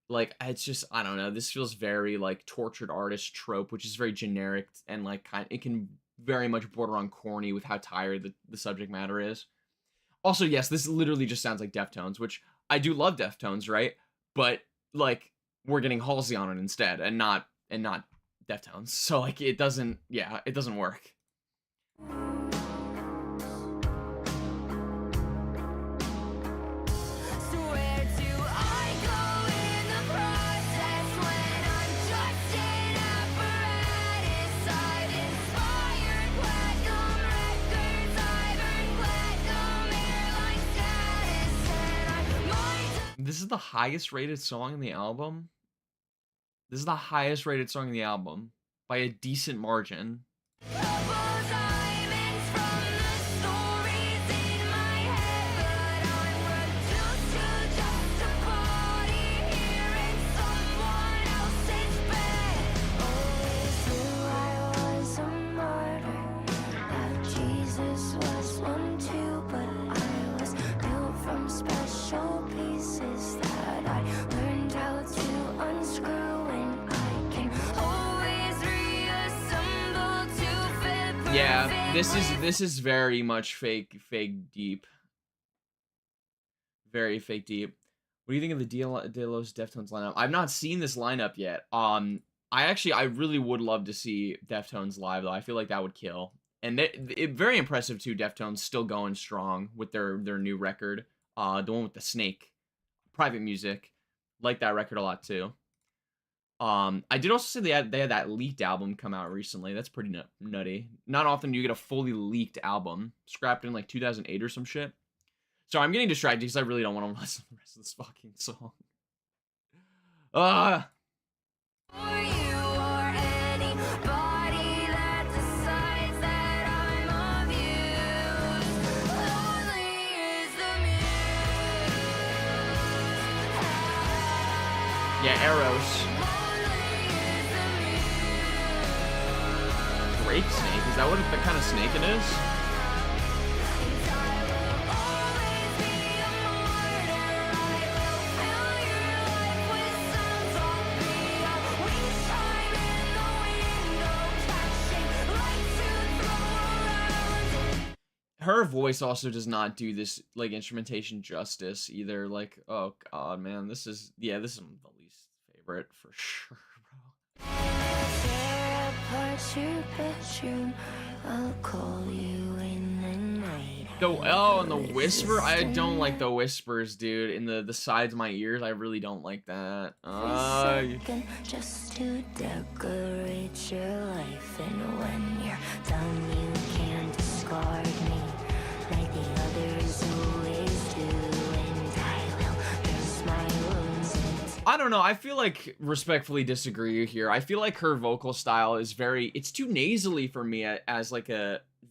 Like it's just I don't know. This feels very like tortured artist trope, which is very generic and like it can very much border on corny with how tired the subject matter is. Also, yes, this literally just sounds like Deftones, which I do love Deftones, right? But like we're getting Halsey on it instead, and not Deftones. So like it doesn't work. So where do I go in the process when I'm just an apparatus? I've inspired platinum records, I've earned platinum airline status, and I might. This is the highest rated song in the album. This is the highest rated song in the album by a decent margin. Couple diamonds from the stories in my head, but I'm reduced to just a body here in someone else's bed. Always knew I was a martyr, that Jesus was one too, but I was built from special pieces that I learned how to unscrew, and I can always reassemble to fit Yeah, perfectly. this is very much fake deep. Very fake deep. What do you think of the De Los Deftones lineup? I've not seen this lineup yet. I really would love to see Deftones live though. I feel like that would kill. And very impressive too. Deftones still going strong with their new record. The one with the snake, Private Music. Like that record a lot too. I did also say they had that leaked album come out recently. That's pretty nutty. Not often do you get a fully leaked album, scrapped in like 2008 or some shit. So I'm getting distracted because I really don't want to listen to the rest of this fucking song. For you or anybody that decides that I'm of use. Lonely is the muse. Yeah, Eros. Lonely is the muse. Drake snake. Is that what the kind of snake it is? And I will always be a martyr. I will fill your life with sampletano. We shine in the window, catching lights to throw around. Her voice also does not do this like instrumentation justice either. Like, oh god, man, this is the least favorite for sure, bro. Tear apart your bedroom, I'll call you in the night. And the whisper, I don't like the whispers, dude. In the sides of my ears, I really don't like that. Second, just to decorate your life, and when you're done, you can discard me like the others always do, and I will nurse my wounds and I don't know. I feel like respectfully disagree here. I feel like her vocal style is it's too nasally for me as like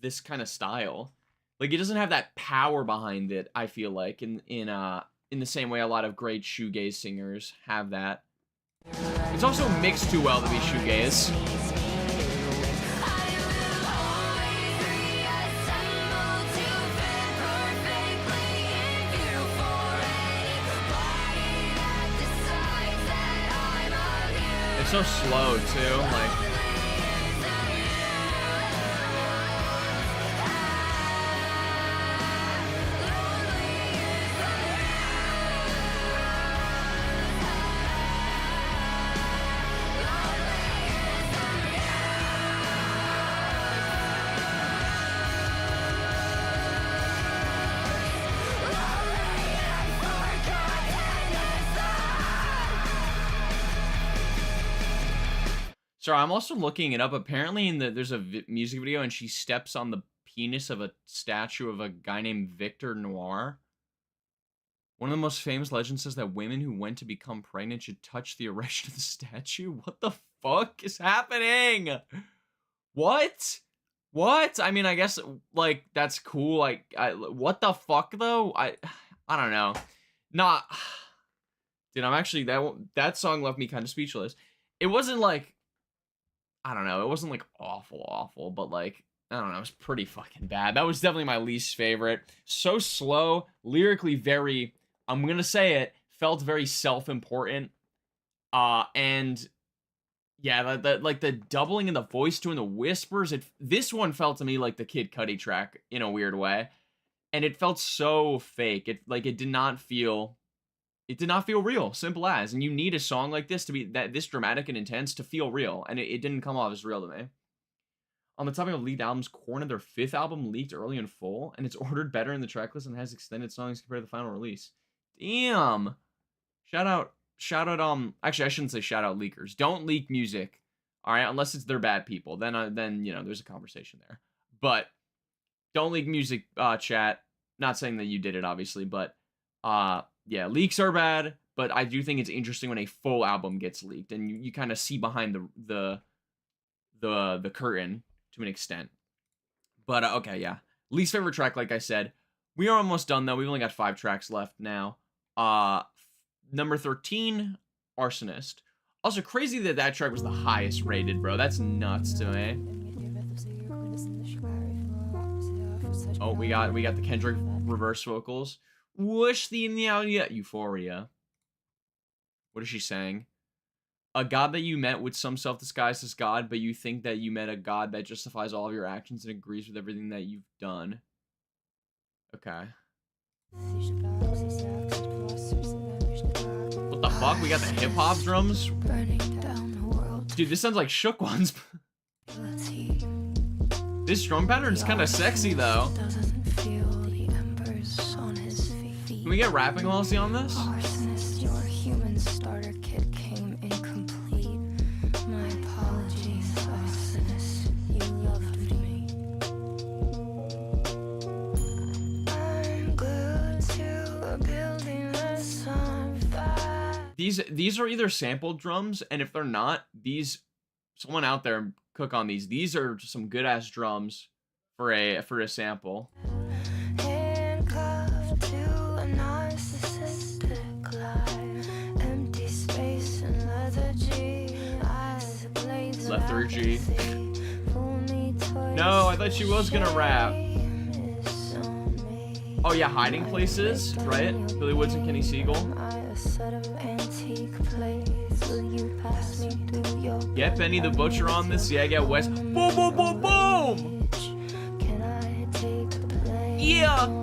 this kind of style. Like it doesn't have that power behind it. I feel like in the same way a lot of great shoegaze singers have that. It's also mixed too well to be shoegaze. I will always reassemble to fit So slow too, like. Sorry, I'm also looking it up. Apparently, there's a music video, and she steps on the penis of a statue of a guy named Victor Noir. One of the most famous legends says that women who went to become pregnant should touch the erection of the statue. What the fuck is happening? What? What? I mean, I guess like that's cool. Like, what the fuck though? I don't know. Not, dude. I'm actually that song left me kind of speechless. It wasn't like. I don't know. It wasn't like awful, but like, I don't know. It was pretty fucking bad. That was definitely my least favorite. So slow, lyrically very, I'm going to say it, felt very self-important. And yeah, like the doubling in the voice doing the whispers, this one felt to me like the Kid Cudi track in a weird way. And it felt so fake. It did not feel real, simple as. And you need a song like this to be this dramatic and intense to feel real, and it didn't come off as real to me. On the topic of leaked albums, Korn, their 5th album leaked early and full, and it's ordered better in the tracklist and has extended songs compared to the final release. Damn. Shout out, actually I shouldn't say shout out leakers. Don't leak music, all right, unless they're bad people. Then you know, there's a conversation there. But don't leak music, chat. Not saying that you did it, obviously, but yeah, leaks are bad, but I do think it's interesting when a full album gets leaked and you kind of see behind the curtain to an extent. But okay, yeah. Least favorite track, like I said. We are almost done though. We've only got 5 tracks left now. Number 13, Arsonist. Also crazy that track was the highest rated, bro. That's nuts to me. Oh, we got the Kendrick reverse vocals. Whoosh the Euphoria. What is she saying? A god that you met with some self-disguised as God, but you think that you met a god that justifies all of your actions and agrees with everything that you've done. Okay. What the fuck? We got the hip-hop drums? Dude, this sounds like Shook Ones. This drum pattern is kind of sexy, though. Can we get rapping Halsey on this? Arsonist, your human starter kit came incomplete. My apologies, Arsonist, you loved me. I'm glued to a building that's on fire. These are either sampled drums, and if they're not, someone out there cook on these. These are some good ass drums for a sample. Left 3G. No, I thought she was gonna rap. Oh yeah, Hiding Places, right? Billy Woods and Kenny Siegel. Get Benny the Butcher on this. Yeah, get West. Boom, boom, boom, boom. Yeah.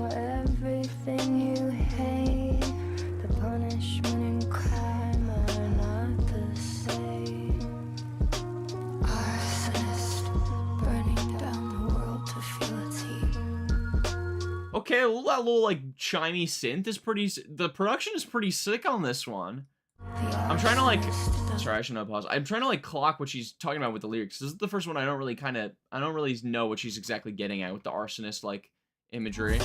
Okay, that little like chimey synth is the production is pretty sick on this one. I'm trying to like, sorry, I shouldn't have paused. I'm trying to like clock what she's talking about with the lyrics. This is the first one I don't really know what she's exactly getting at with the arsonist like imagery. Is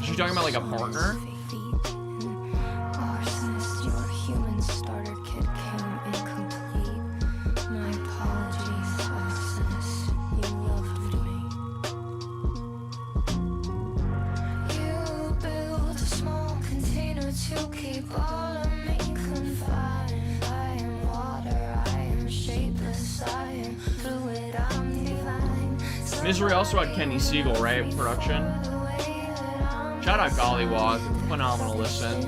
she talking about like a partner? Arsonist, your human starter kit came incomplete. My apologies, Arsonist, you loved me. You built a small container to keep all of me confined. I am water, I am shapeless, I am fluid, I'm divine. Misery also had Kenny Siegel, right? Production. Shout out Gollywog, phenomenal listen.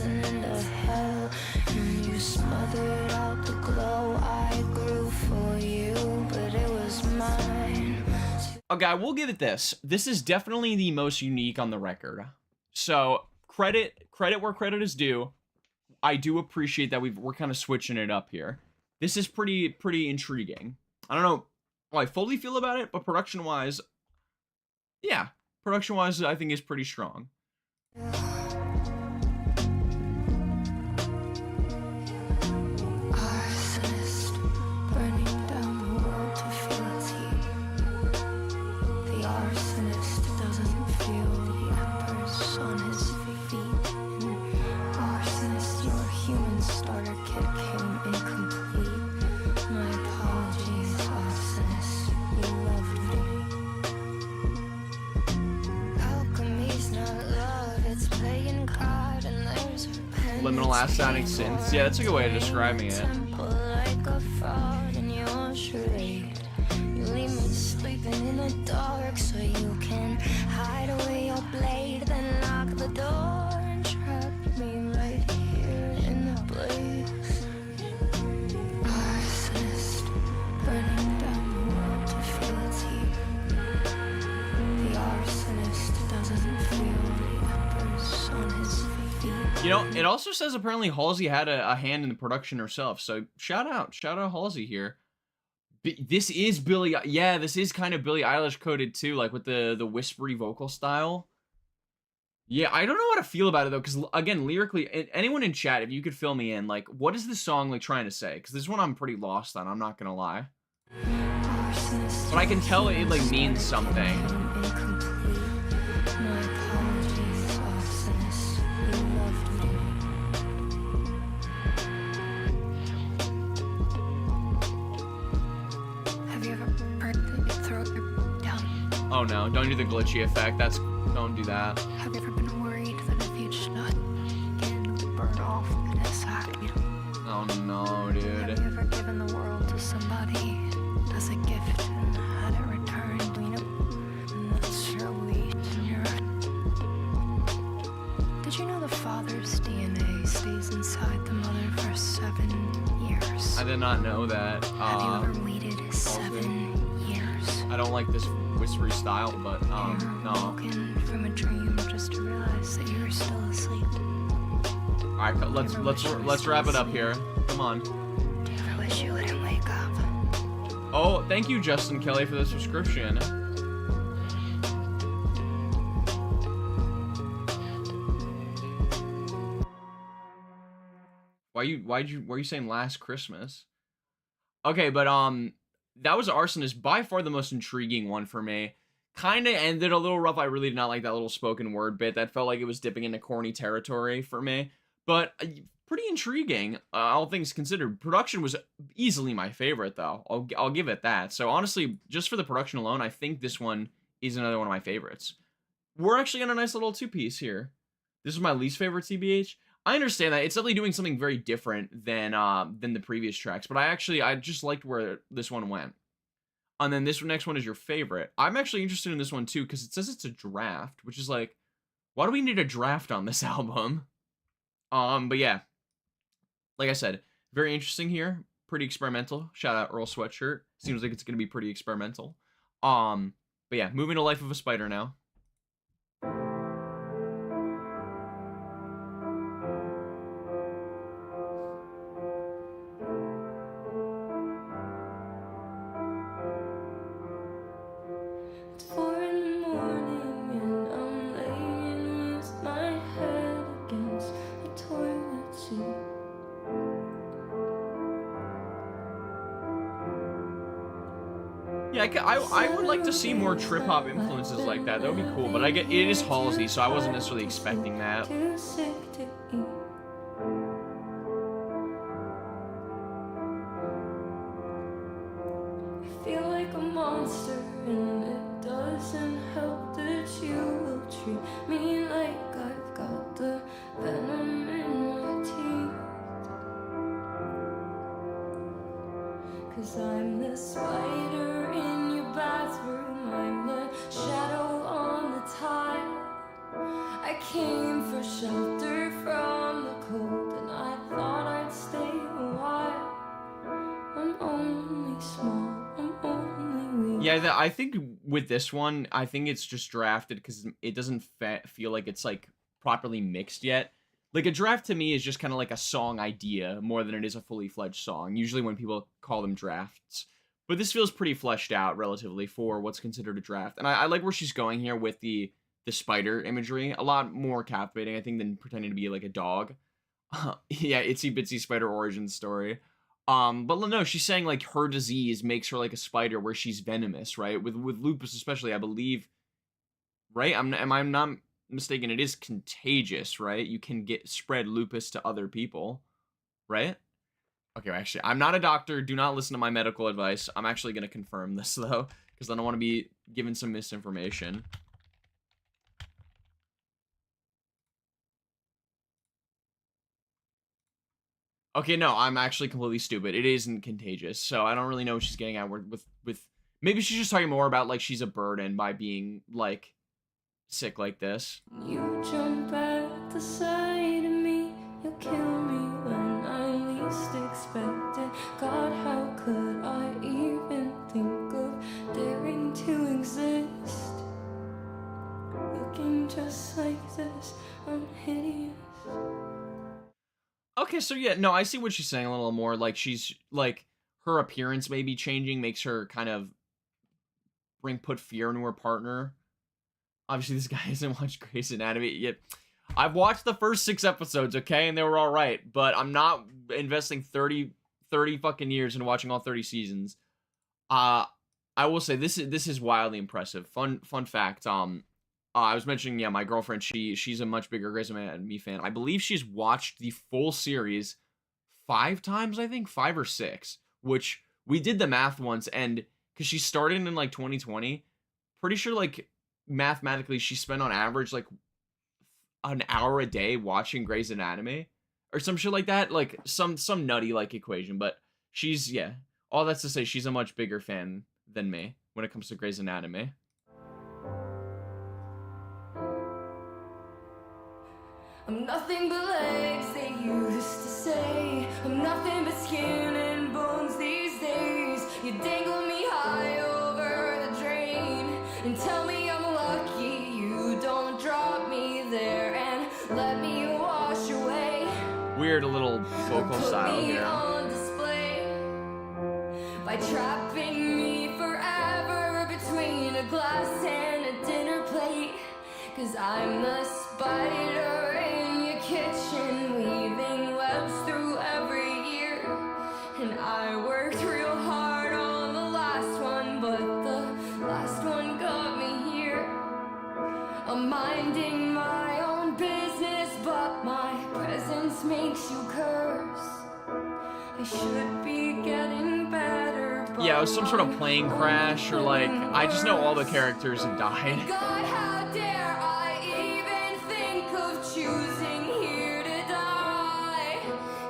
descend into hell, and you smothered out the glow I grew for you, but it was mine. Okay, I will give it this. This is definitely the most unique on the record. So credit where credit is due. I do appreciate that we're kind of switching it up here. This is pretty intriguing. I don't know how I fully feel about it, but production-wise, yeah. Production-wise, I think is pretty strong. Arsonist, burning down the world to feel its heat. The arsonist doesn't feel the embers on his feet. Arsonist, your human starter kit came incomplete. My apologies, arsonist, you loved me. Alchemy's not love, it's playing God, and there's Liminal ass sounding synths. Yeah, that's a good way of describing it. like a fraud in your charade. You leave me sleeping in the dark so you can hide away your blade, then lock the door and trap me right here in the blaze. Arsonist, burning down the world to feel its heat. The arsonist doesn't feel the embers on his feet. You know, it also says apparently Halsey had a hand in the production herself. So shout out Halsey here. This is Billie. Yeah, this is kind of Billie Eilish coded too, like with the whispery vocal style. Yeah, I don't know how to feel about it though, because again, lyrically, anyone in chat, if you could fill me in, like, what is this song like trying to say? Because this one I'm pretty lost on. I'm not gonna lie, but I can tell it like means something. Oh no, don't do the glitchy effect. Don't do that. Have you ever been worried that if you just not getting burned off in a sack, you know? Oh no, dude. Have you ever given the world to somebody as a gift and had it returned, you know? And that's your wheat and your... Did you know the father's DNA stays inside the mother for 7 years? I did not know that. Have you ever waited 7 years? I don't like this whispery style, but no. Woken from a dream just to realize that you were still asleep. All right, let's wrap it up here. Come on. Do you ever wish you wouldn't wake up? Oh, thank you, Justin Kelly, for the subscription. Were you saying last Christmas? Okay, but that was Arsonist, by far the most intriguing one for me. Kind of ended a little rough. I really did not like that little spoken word bit. That felt like it was dipping into corny territory for me. But pretty intriguing, all things considered. Production was easily my favorite, though. I'll give it that. So honestly, just for the production alone, I think this one is another one of my favorites. We're actually on a nice little two-piece here. This is my least favorite TBH. I understand that. It's definitely doing something very different than the previous tracks. But I just liked where this one went. And then this next one is your favorite. I'm actually interested in this one too, because it says it's a draft, which is like, why do we need a draft on this album? But yeah, like I said, very interesting here. Pretty experimental. Shout out Earl Sweatshirt. Seems like it's gonna be pretty experimental. But yeah, moving to Life of a Spider now. Yeah, I would like to see more trip hop influences like that. That would be cool. But I get it is Halsey, so I wasn't necessarily expecting that. I feel like a monster, and it doesn't help that you will treat me like I've got the venom in my teeth. 'Cause I'm the spider in your bathroom, I'm the shadow on the tile. I came for shelter from the Yeah, I think with this one, I think it's just drafted because it doesn't feel like it's like properly mixed yet. Like a draft to me is just kind of like a song idea more than it is a fully fledged song. Usually when people call them drafts, but this feels pretty fleshed out relatively for what's considered a draft. And I like where she's going here with the spider imagery. A lot more captivating, I think, than pretending to be like a dog. Yeah, itsy bitsy spider origin story. But no, she's saying like her disease makes her like a spider where she's venomous, right? With lupus especially, I believe, right? Am I not mistaken? It is contagious, right? You can spread lupus to other people, right? Okay, actually, I'm not a doctor. Do not listen to my medical advice. I'm actually gonna confirm this though, because I don't want to be given some misinformation. Okay, no, I'm actually completely stupid. It isn't contagious, so I don't really know what she's getting at with maybe she's just talking more about like she's a burden by being like sick like this. You jump at the sight of me, you'll kill me when I least expect it. God, how could I even think of daring to exist? Looking just like this, I'm hideous. Okay, so yeah, no, I see what she's saying a little more. Like she's like her appearance may be changing, makes her kind of put fear into her partner. Obviously, this guy hasn't watched Grey's Anatomy yet. I've watched the first 6 episodes, okay, and they were all right, but I'm not investing 30 fucking years into watching all 30 seasons. I will say this is wildly impressive. Fun fact. I was mentioning, yeah, my girlfriend. She's a much bigger Grey's Anatomy fan. I believe she's watched the full series 5 times. I think 5 or 6. Which we did the math once, and because she started in like 2020, pretty sure like mathematically she spent on average like an hour a day watching Grey's Anatomy or some shit like that. Like some nutty like equation. But she's, yeah. All that's to say, she's a much bigger fan than me when it comes to Grey's Anatomy. I'm nothing but legs, they used to say. I'm nothing but skin and bones these days. You dangle me high over the drain and tell me I'm lucky you don't drop me there and let me wash away. Weird little vocal style Put me here. on display by trapping me forever between a glass and a dinner plate. 'Cause I'm the spider in your kitchen, weaving webs through every year. And I worked real hard on the last one, but the last one got me here. I'm minding my own business, but my presence makes you curse. I should be getting better, but Yeah, it was some sort of plane crash, or like, I just know all the characters have died. God, how dare I even think of choosing here to die?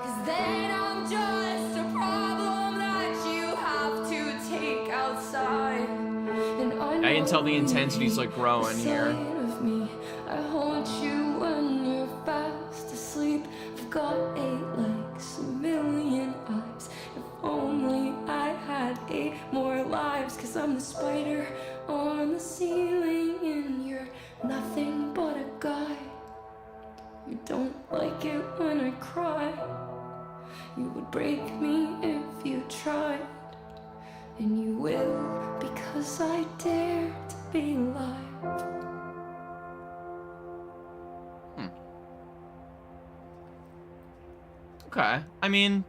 'Cause then I'm just a problem that you have to take outside. And I can tell the intensity's like growing here. Of me, I haunt you when you're fast asleep. I've got 8 legs, a million eyes. If only I had 8 more lives. 'Cause I'm the spider on the ceiling and you're nothing but a guy. You don't like it when I cry. You would break me if you tried. And you will, because I dare to be alive. Okay, I mean,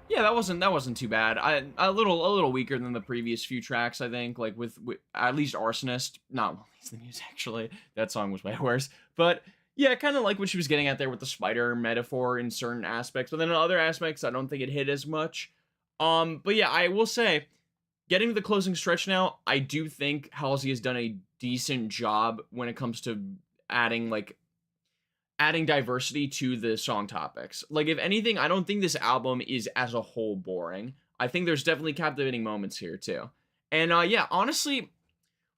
yeah, that wasn't too bad. A little weaker than the previous few tracks, I think. Like with at least Arsonist, not at least the music actually. That song was way worse. But yeah, kind of like what she was getting at there with the spider metaphor in certain aspects, but then in other aspects, I don't think it hit as much. But yeah, I will say, getting to the closing stretch now, I do think Halsey has done a decent job when it comes to adding diversity to the song topics. Like, if anything, I don't think this album is as a whole boring. I think there's definitely captivating moments here too. And yeah, honestly,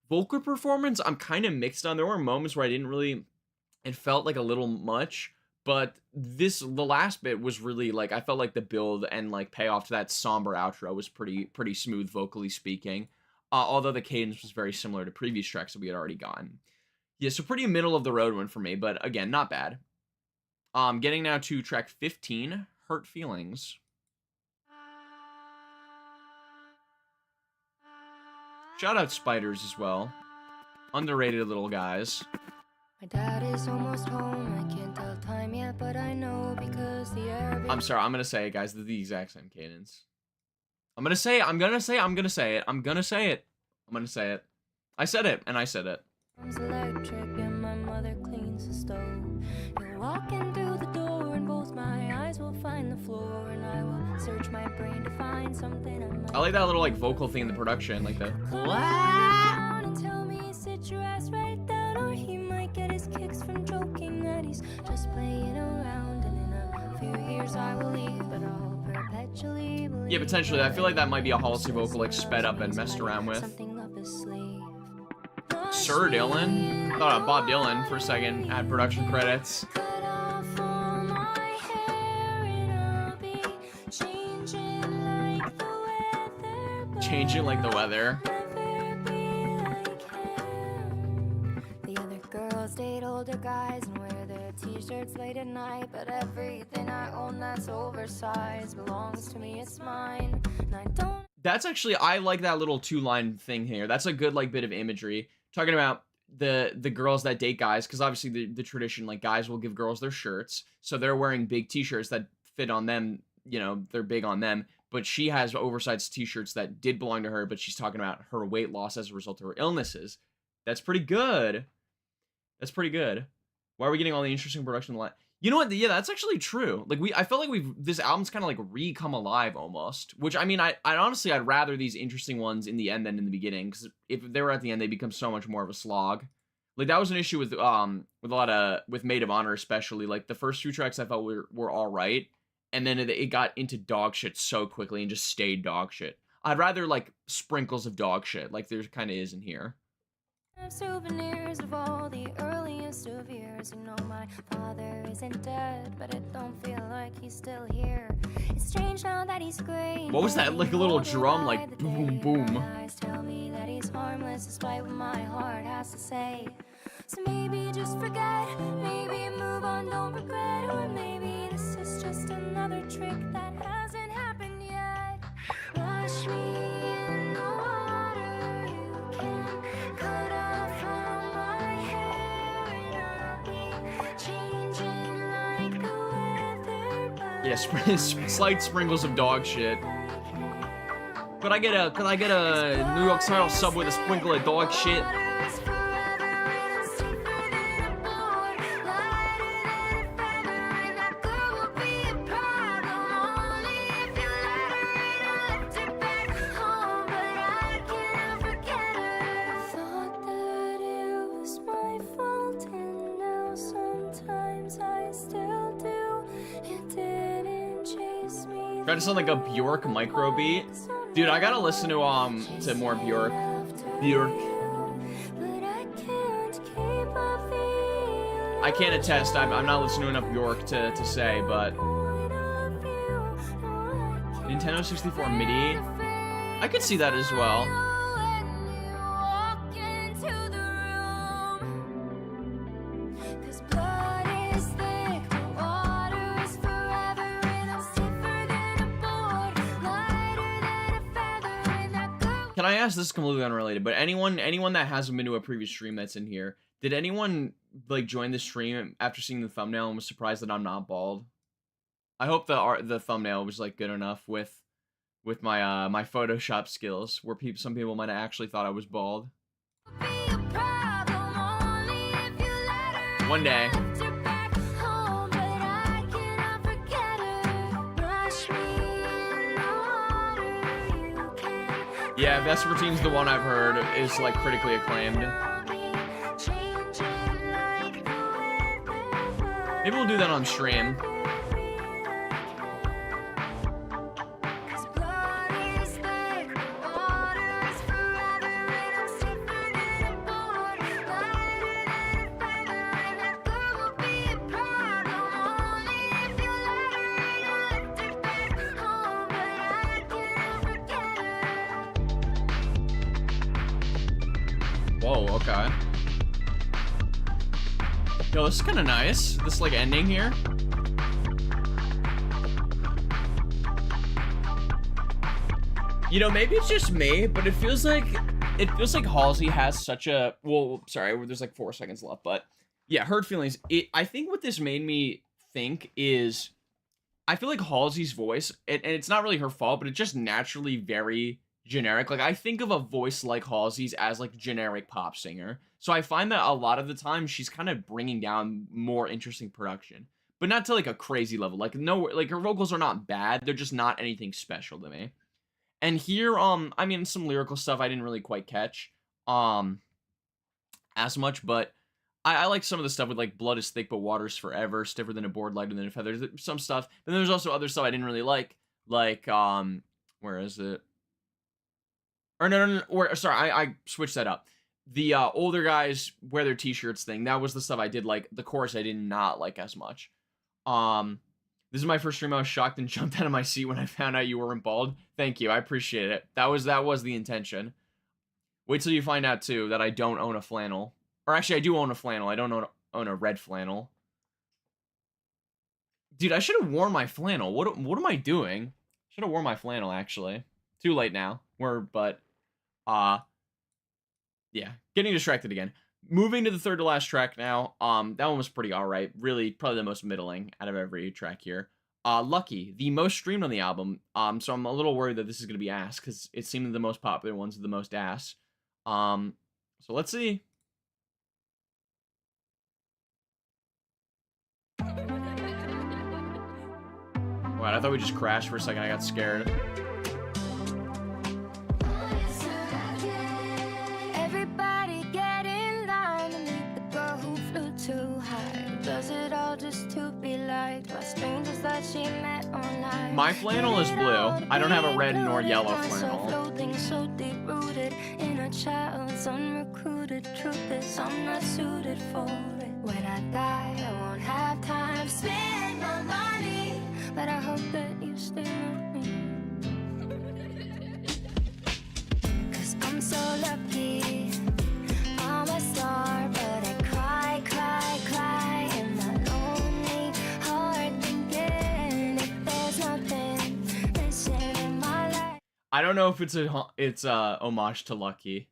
vocal performance, I'm kind of mixed on. There were moments where it felt like a little much, but the last bit was really like, I felt like the build and like payoff to that somber outro was pretty smooth vocally speaking. although the cadence was very similar to previous tracks that we had already gotten. Yeah, so pretty middle of the road one for me, but again, not bad. Getting now to track 15, Hurt Feelings. Shout out Spiders as well. Underrated little guys. My dad is almost home. I can't tell time yet, but I know because the air. I'm sorry, I'm gonna say it, guys. They're the exact same cadence. I'm gonna say it. I'm gonna say it. I said it, and I said it. Electric and my mother cleans the stove. You'll walk in through the door and both my eyes will find the floor, and I will search my brain to find something I like that little like vocal thing in the production, like the and tell me sit your ass right down, or he might get his kicks from joking that he's just playing around, and in a few years I will leave, but I'll perpetually believe. Yeah, potentially. I feel like that might be a Halsey vocal like sped up and messed around with. Something up his sleeve. Sir Dylan? I thought of Bob Dylan for a second. Add production credits. Cut off all my hair and I'll be changing like the weather, but Changing like the weather. never be like him. The other girls date older guys and wear their t-shirts late at night, but everything I own that's oversized belongs to me, it's mine, and I don't. That's actually, I like that little 2-line thing here. That's a good like bit of imagery. Talking about the girls that date guys, because obviously the tradition, like guys will give girls their shirts, so they're wearing big t-shirts that fit on them, you know, they're big on them, but she has oversized t-shirts that did belong to her, but she's talking about her weight loss as a result of her illnesses. That's pretty good. That's pretty good. Why are we getting all the interesting production in the line? You know what? Yeah, that's actually true. Like I felt like this album's kind of like re-come alive almost. Which I mean, I honestly I'd rather these interesting ones in the end than in the beginning, because if they were at the end, they become so much more of a slog. Like that was an issue with a lot of Maid of Honor especially. Like the first few tracks I felt were all right, and then it got into dog shit so quickly and just stayed dog shit. I'd rather like sprinkles of dog shit, like there kind of is in here. Souvenirs of all the earliest of years. You know my father isn't dead, but it don't feel like he's still here. It's strange now that he's great. What was that, like a little drum, like boom boom? My eyes tell me that he's harmless despite what my heart has to say. So maybe just forget, maybe move on, don't regret, or maybe this is just another trick that hasn't happened yet. Wash me in the water, you can cut off all my hair and I'll be changing like the weather, but Yeah, slight sprinkles of dog shit. Could I get a New York style sub with a sprinkle of dog shit? Try to sound like a Bjork micro beat. Dude, I gotta listen to more Bjork. I can't attest. I'm not listening to enough Bjork to say, but Nintendo 64 MIDI. I could see that as well. Can I ask, this is completely unrelated, but anyone that hasn't been to a previous stream that's in here, did anyone like join the stream after seeing the thumbnail and was surprised that I'm not bald? I hope the thumbnail was like good enough with my my Photoshop skills, where some people might have actually thought I was bald. One day. Yeah, Vespertine's the one I've heard is like critically acclaimed. Maybe we'll do that on stream. Whoa, okay. Yo, this is kind of nice. This, like, ending here. You know, maybe it's just me, but it feels like Halsey has such a, well, sorry, there's like 4 seconds left, but yeah, hurt feelings. I think what this made me think is, I feel like Halsey's voice, and it's not really her fault, but it's just naturally very generic. Like, I think of a voice like Halsey's as like generic pop singer. So I find that a lot of the time she's kind of bringing down more interesting production, but not to like a crazy level. Like, no, like her vocals are not bad. They're just not anything special to me. And here, I mean, some lyrical stuff I didn't really quite catch, as much, but I like some of the stuff with, like, blood is thick, but water's forever, stiffer than a board, lighter than a feather. There's some stuff. Then there's also other stuff I didn't really like, where is it? Or no, or, sorry, I switched that up. The, older guys wear their t-shirts thing, that was the stuff I did like. The chorus I did not like as much. This is my first stream. I was shocked and jumped out of my seat when I found out you weren't bald. Thank you. I appreciate it. That was the intention. Wait till you find out, too, that I don't own a flannel. Or actually, I do own a flannel. I don't own a red flannel. Dude, I should have worn my flannel. What am I doing? Should have worn my flannel, actually. Too late now. Yeah. Getting distracted again. Moving to the third to last track now. That one was pretty alright. Really, probably the most middling out of every track here. Lucky, the most streamed on the album. So I'm a little worried that this is going to be ass, because it seemed the most popular ones with the most ass. So let's see. Wow, I thought we just crashed for a second. I got scared. Everybody get in line to meet the girl who flew too high. Does it all just to be liked by strangers that she met online. My flannel is blue. I don't have a red nor yellow flannel. So deep rooted in a child's unrecruited truth is I'm not suited for it. When I die, I won't have time to spend my money, but I hope that you stay with me. 'Cause I'm so lucky, I'm a star, but I cry, cry, cry in my lonely heart, thinking if there's nothing missing in my life. I don't know if it's a homage to Lucky,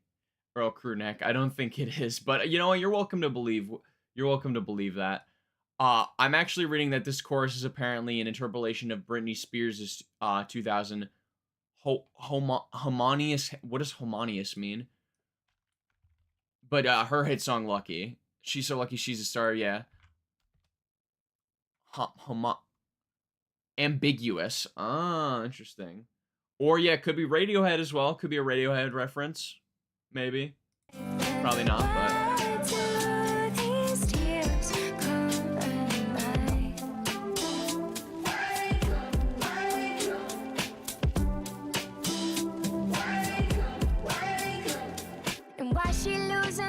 Earl Crewneck. I don't think it is, but you know what? You're welcome to believe that. I'm actually reading that this chorus is apparently an interpolation of Britney Spears' 2000 Homonious. What does Homonious mean? But her hit song Lucky. She's so lucky she's a star, yeah. Ambiguous. Ah, interesting. Or yeah, it could be Radiohead as well. Could be a Radiohead reference. Maybe. Probably not, but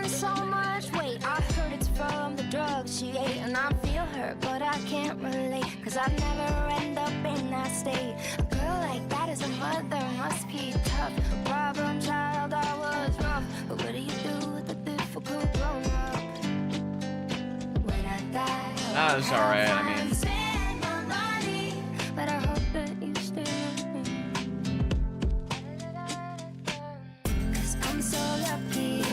so much weight, I heard it's from the drugs she ate, and I feel her, but I can't relate, 'cause I've never end up in that state. A girl like that is a mother, must be tough. A problem child, I was rough, but what do you do with the difficult grown up? When I die, that's alright, I mean. Spend my money, but I hope that you stay with me. 'Cause I'm so lucky.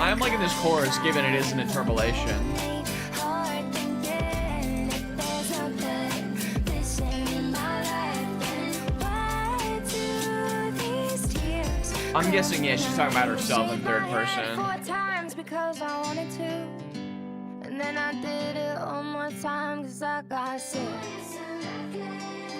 I am liking this chorus, given it is an interpolation. I'm guessing, yeah, she's talking about herself in third person. Because I wanted to, and then I did it one more time because I got sick.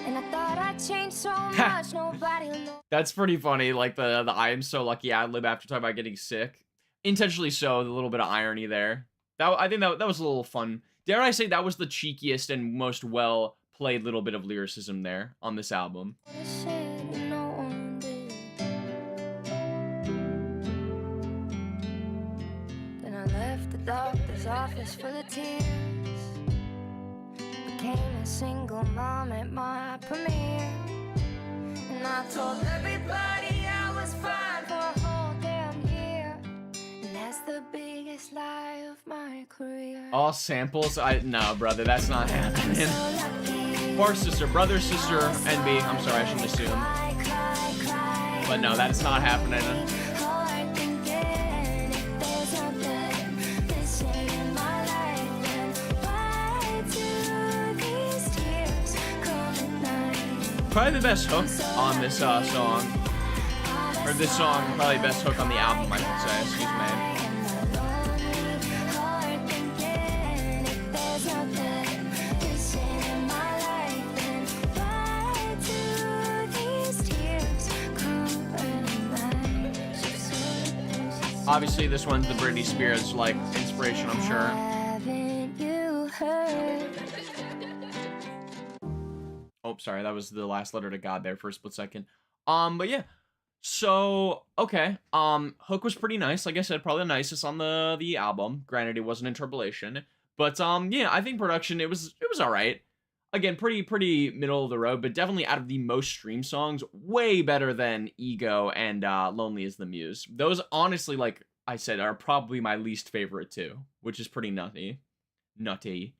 And I thought I'd change so much, nobody will know. That's pretty funny, like the I am so lucky ad-lib after talking about getting sick. Intentionally so, a little bit of irony there. I think that was a little fun. Dare I say that was the cheekiest and most well-played little bit of lyricism there on this album. Then I left the doctor's office full of tears. Became a single mom at my premiere. And I told everybody I was fine for That's the biggest lie of my career. All samples? No, brother, that's not happening. So lucky. Bar sister, brother, sister, NB. I'm sorry, I shouldn't assume. Cry, cry, cry. But no, that's not happening. Hard thinking if there's nothing missing in my life, then why do these tears come at night? Probably the best hook on this song. Or this song, probably best hook on the album, I should say. Excuse me. Obviously, this one's the Britney Spears, like, inspiration, I'm sure. Haven't you heard? Oh, sorry, that was the last letter to God there for a split second. But yeah. So, okay. Hook was pretty nice. Like I said, probably the nicest on the album. Granted, it wasn't Interpolation. But, yeah, I think production, it was alright. Again, pretty middle of the road, but definitely out of the most streamed songs, way better than Ego and Lonely is the Muse. Those, honestly, like I said, are probably my least favorite too, which is pretty nutty. Nutty.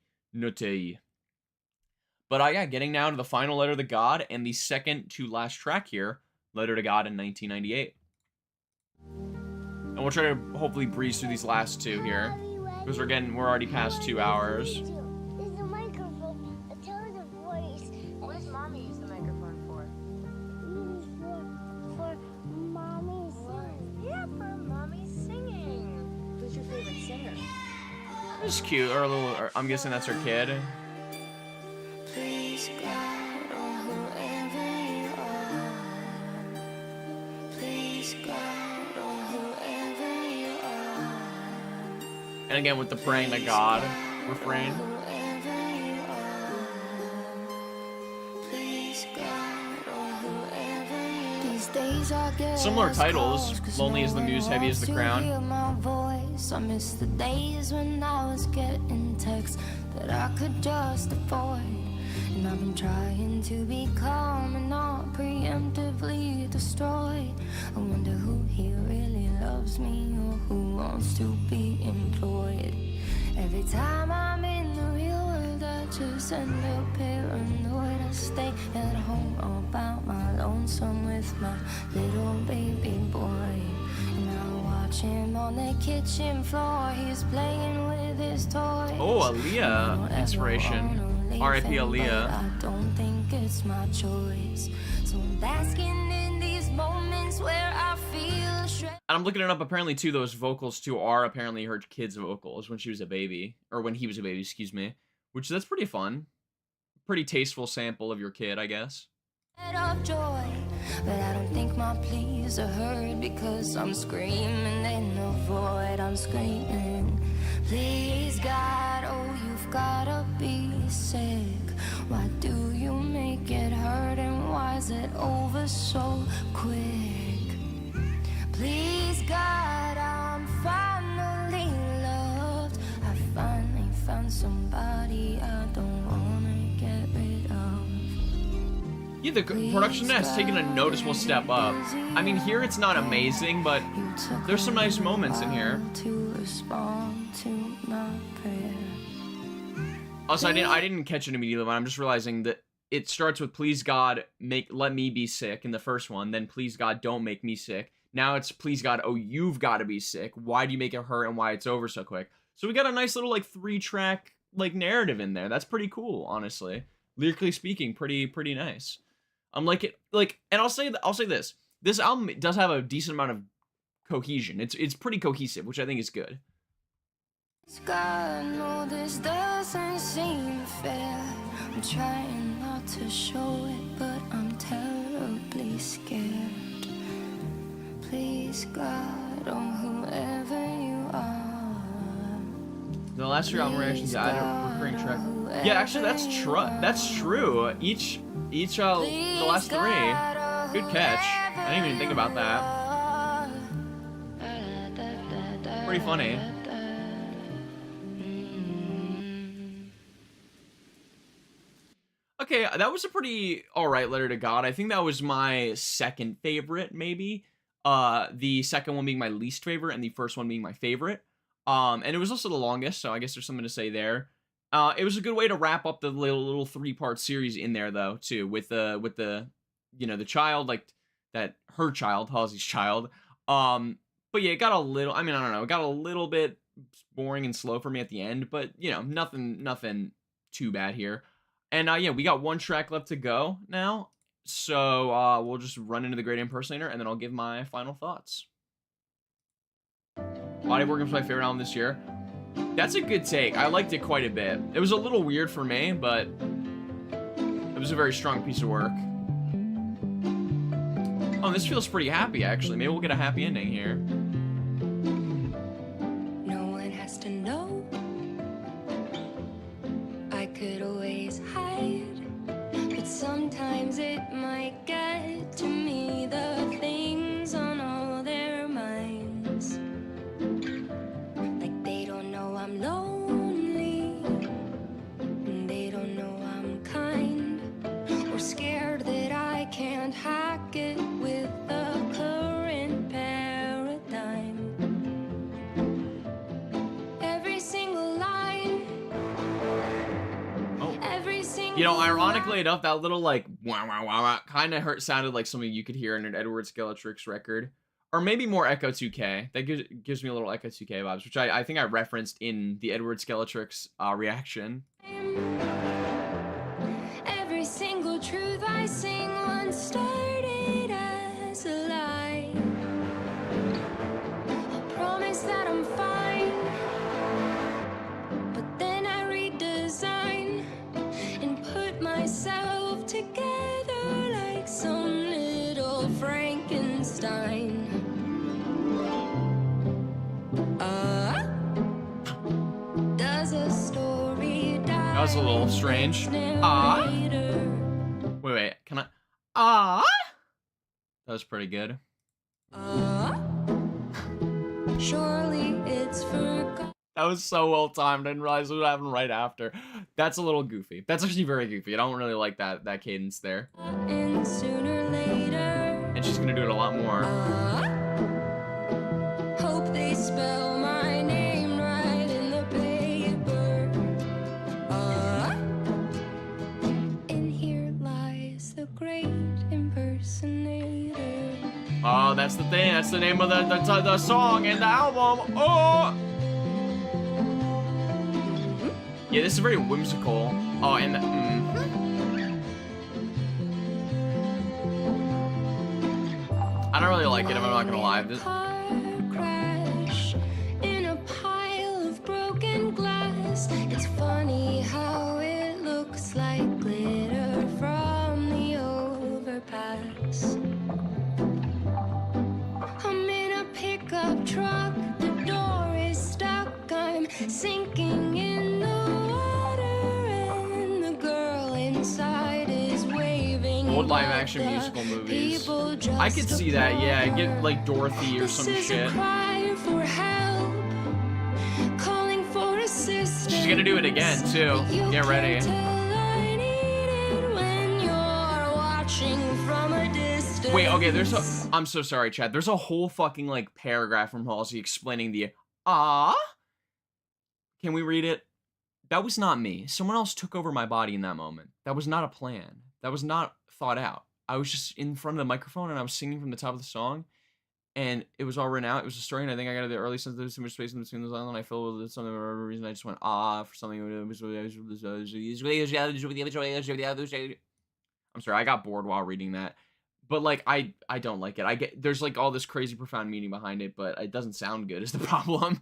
But yeah, getting now to the final letter to God and the second to last track here, Letter to God in 1998. And we'll try to hopefully breeze through these last two here, because we're already past 2 hours. There's a microphone. It tells a voice. What does mommy use the microphone for? For mommy singing. Yeah, for mommy singing. Who's your favorite singer? It's cute, or I'm guessing that's her kid. Please God, oh whoever you are. Please God, oh whoever you are. And again, with the praying to God refrain. Whoever you are. Please God, oh whoever you. These days I get Similar titles, 'cause Lonely is the no one Muse, Heavy is the wants to Crown. hear my voice. I miss the days when I was getting texts that I could just avoid. And I've been trying to be calm and not preemptively destroyed. I wonder who here really loves me or who wants to be employed. Every time I'm in the real world, I just end up paranoid. I stay at home all about my lonesome with my little baby boy. And I watch him on the kitchen floor. He's playing with his toys. Oh, Aaliyah inspiration. R.I.P. Aaliyah. I don't think it's my choice. So I'm basking in these moments where I feel stressed. And I'm looking it up, apparently, too, those vocals, too, are apparently her kid's vocals when she was a baby. Or when he was a baby, excuse me. Which, that's pretty fun. Pretty tasteful sample of your kid, I guess. Of joy, but I don't think my pleas are heard because I'm screaming in the void. I'm screaming, please God, oh you've gotta be sick. Why do you make it hurt and why is it over so quick? Please God, I'm finally loved. I finally found somebody I don't wanna get rid of. Yeah, the production has taken a noticeable step up. I mean, here it's not amazing, but there's some nice moments in here. To respond to my prayer. Also, I didn't catch it immediately, but I'm just realizing that it starts with please God, let me be sick in the first one, then please God, don't make me sick. Now it's please God, oh you've got to be sick. Why do you make it hurt and why it's over so quick? So we got a nice little like 3-track like narrative in there. That's pretty cool, honestly. Lyrically speaking, pretty nice. I'm and I'll say this. This album does have a decent amount of cohesion. It's pretty cohesive, which I think is good. God, no, this doesn't seem fair. I'm trying not to show it, but I'm terribly scared. Please, God, oh whoever you are. The last 3 album reactions added a recurring track. Yeah, actually, that's true. Each the last 3. Good catch. I didn't even think about that. Pretty funny. Okay, that was a pretty alright letter to God. I think that was my second favorite, maybe. The second one being my least favorite and the first one being my favorite. And it was also the longest, so I guess there's something to say there. It was a good way to wrap up the little 3-part series in there, though, too, with the you know, the child, like that, her child, Halsey's child. But yeah, it got a little, I mean, I don't know, it got a little bit boring and slow for me at the end, but you know, nothing too bad here. And yeah, we got 1 track left to go now, so we'll just run into the Great Impersonator, and then I'll give my final thoughts. Body Work is my favorite album this year. That's a good take. I liked it quite a bit. It was a little weird for me, but it was a very strong piece of work. Oh, this feels pretty happy, actually. Maybe we'll get a happy ending here. No one has to know. I could always hide, but sometimes it might get to me, the things on all their minds. Like they don't know I'm lonely, and they don't know I'm kind, or scared that I can't hack it with the current paradigm. Every single line, every single You know, ironically enough, that little like wah wah wah wah kind of sounded like something you could hear in an Edward Skeletrix record, or maybe more Echo 2K. That gives me a little Echo 2K vibes, which I think I referenced in the Edward Skeletrix reaction. Every single truth I sing once started as a lie. I promise that I'm fine, but then I redesign and put myself together like some little Frankenstein. Does a story die? That was a little strange. Wait, can I? That was pretty good. Surely it's forgotten. That was so well timed. I didn't realize it would happen right after. That's a little goofy. That's actually very goofy. I don't really like that cadence there. And sooner or later, And she's gonna do it a lot more. hope they spell my name right in the paper. And here lies the Great Impersonator. Oh, that's the thing. That's the name of the song and the album. Oh. Yeah, this is very whimsical. Oh, and I don't really like it, if I'm not gonna lie. This... Car crash in a pile of broken glass. It's funny how it looks like glitter from the overpass. I'm in a pickup truck, the door is stuck. I'm sinking in the water, and the girl inside is waving. Old live but action the musical movies. people just I could see that, yeah. applaud. Get like Dorothy or This some is shit. a cry for help, calling for assistance. She's gonna do it again, too. You Get ready. can tell I need it when you're watching from a distance. Wait, okay, I'm so sorry, Chad. There's a whole fucking, like, paragraph from Halsey explaining the Can we read it? That was not me. Someone else took over my body in that moment. That was not a plan. That was not thought out. I was just in front of the microphone and I was singing from the top of the song, and it was all written out. It was a story, and I think I got to the early sense there was too much space in between the lines, and I filled with something for whatever reason. I just went for something. I'm sorry, I got bored while reading that. But like I don't like it. I get there's like all this crazy profound meaning behind it, but it doesn't sound good is the problem.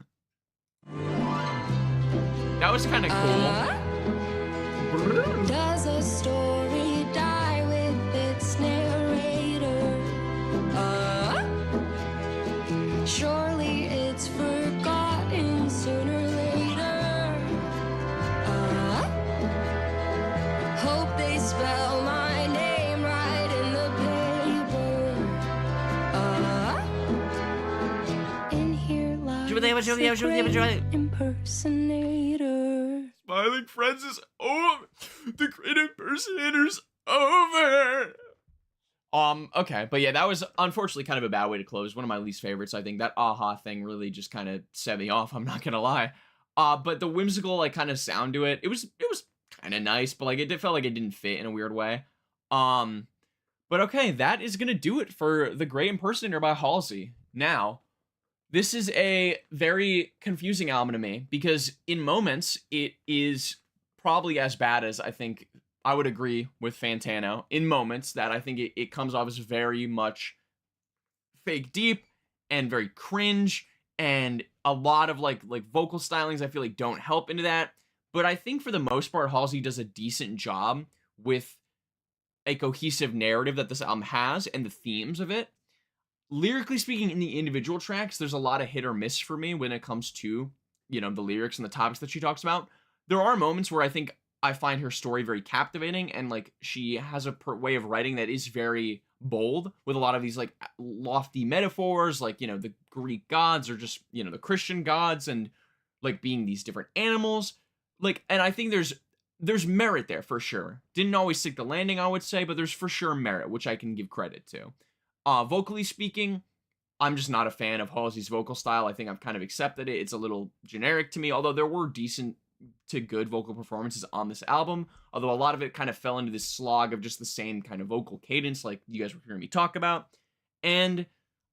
That was kind of cool. Does a story die with its narrator? Surely it's forgotten sooner or later. Hope they spell my name right in the paper. In here lies the Great Impersonator. Smiling Friends is over. The Great Impersonator's over. Okay, but yeah, that was unfortunately kind of a bad way to close. One of my least favorites. I think that aha thing really just kind of set me off. I'm not gonna lie. But the whimsical like kind of sound to it, it was kind of nice, but like it felt like it didn't fit in a weird way. Um, but okay, that is gonna do it for The Great Impersonator by Halsey. Now, this is a very confusing album to me because in moments it is probably as bad as I think I would agree with Fantano. In moments that I think it comes off as very much fake deep and very cringe, and a lot of like vocal stylings I feel like don't help into that. But I think for the most part, Halsey does a decent job with a cohesive narrative that this album has and the themes of it. Lyrically speaking, in the individual tracks, there's a lot of hit or miss for me when it comes to, you know, the lyrics and the topics that she talks about. There are moments where I think I find her story very captivating, and like she has a way of writing that is very bold with a lot of these like lofty metaphors, like, you know, the Greek gods or just, you know, the Christian gods, and like being these different animals. Like, and I think there's merit there for sure. Didn't always stick the landing, I would say, but there's for sure merit, which I can give credit to. Vocally speaking, I'm just not a fan of Halsey's vocal style. I think I've kind of accepted it. It's a little generic to me, although there were decent to good vocal performances on this album, although a lot of it kind of fell into this slog of just the same kind of vocal cadence like you guys were hearing me talk about. And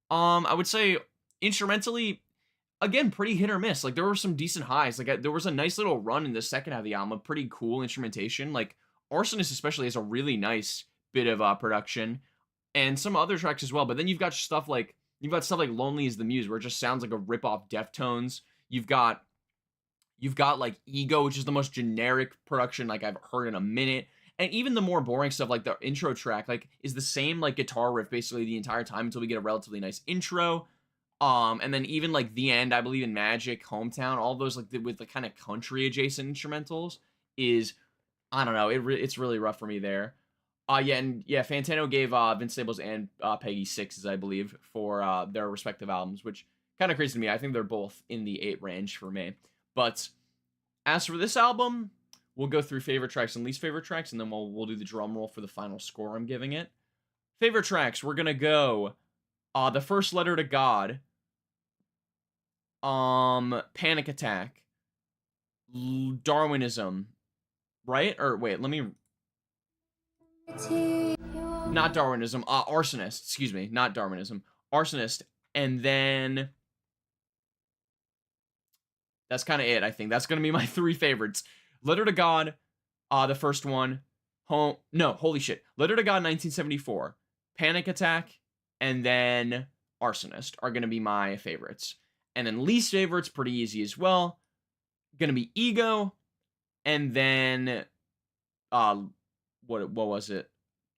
I would say instrumentally, again, pretty hit or miss. Like there were some decent highs. Like there was a nice little run in the second half of the album, a pretty cool instrumentation. Like Arsonist especially has a really nice bit of production, and some other tracks as well. But then you've got stuff like Lonely is the Muse, where it just sounds like a rip-off Deftones. You've got like Ego, which is the most generic production like I've heard in a minute. And even the more boring stuff, like the intro track, like is the same like guitar riff basically the entire time until we get a relatively nice intro. And then even like The End, I believe in Magic, Hometown, all those like with the kind of country adjacent instrumentals is, I don't know, it's really rough for me there. Yeah, Fantano gave Vince Staples and Peggy 6s, I believe, for their respective albums, which kind of crazy to me. I think they're both in the 8 range for me. But as for this album, we'll go through favorite tracks and least favorite tracks, and then we'll do the drum roll for the final score I'm giving it. Favorite tracks, we're gonna go The First Letter to God, Panic Attack, Darwinism, right? Or wait, let me... Not Darwinism, Arsonist, excuse me, not Darwinism, Arsonist, and then that's kind of it, I think. That's going to be my 3 favorites. Letter to God, the first one, holy shit, Letter to God 1974, Panic Attack, and then Arsonist are going to be my favorites. And then least favorites, pretty easy as well, going to be Ego, and then, what was it?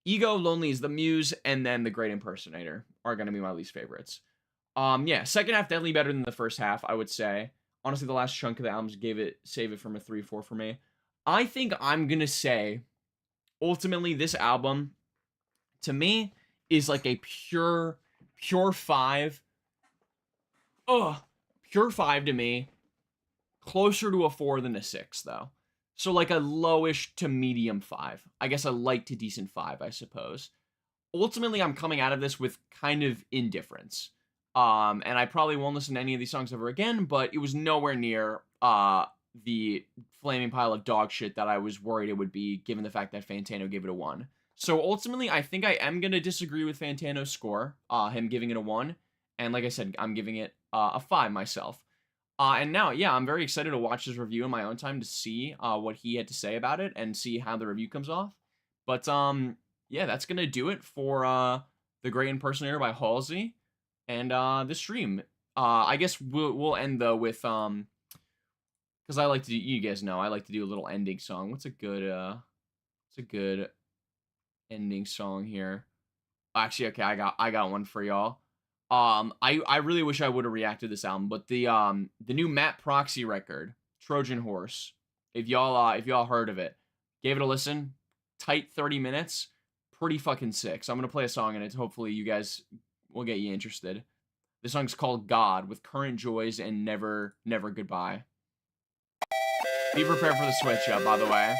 Ego, Lonely is the Muse, and then The Great Impersonator are going to be my least favorites. Yeah, second half definitely better than the first half, I would say. Honestly, the last chunk of the albums save it from a 3-4 for me. I think I'm going to say, ultimately, this album, to me, is like a pure 5. Pure 5 to me. Closer to a 4 than a 6, though. So like a lowish to medium 5. I guess a light to decent 5, I suppose. Ultimately, I'm coming out of this with kind of indifference. And I probably won't listen to any of these songs ever again, but it was nowhere near the flaming pile of dog shit that I was worried it would be, given the fact that Fantano gave it a 1. So ultimately, I think I am going to disagree with Fantano's score, him giving it a 1. And like I said, I'm giving it a 5 myself. And now, yeah, I'm very excited to watch this review in my own time to see what he had to say about it and see how the review comes off. But, yeah, that's going to do it for The Great Impersonator by Halsey and the stream. I guess we'll end, though, with, because I like to do, you guys know, I like to do a little ending song. What's a good ending song here? Actually, okay, I got one for y'all. I really wish I would have reacted to this album, but the new Matt Proxy record, Trojan Horse, if y'all heard of it, gave it a listen. Tight 30 minutes, pretty fucking sick. So I'm gonna play a song in it. Hopefully you guys will get you interested. This song's called God, with Current Joys and Never Goodbye. Be prepared for the switch up, by the way.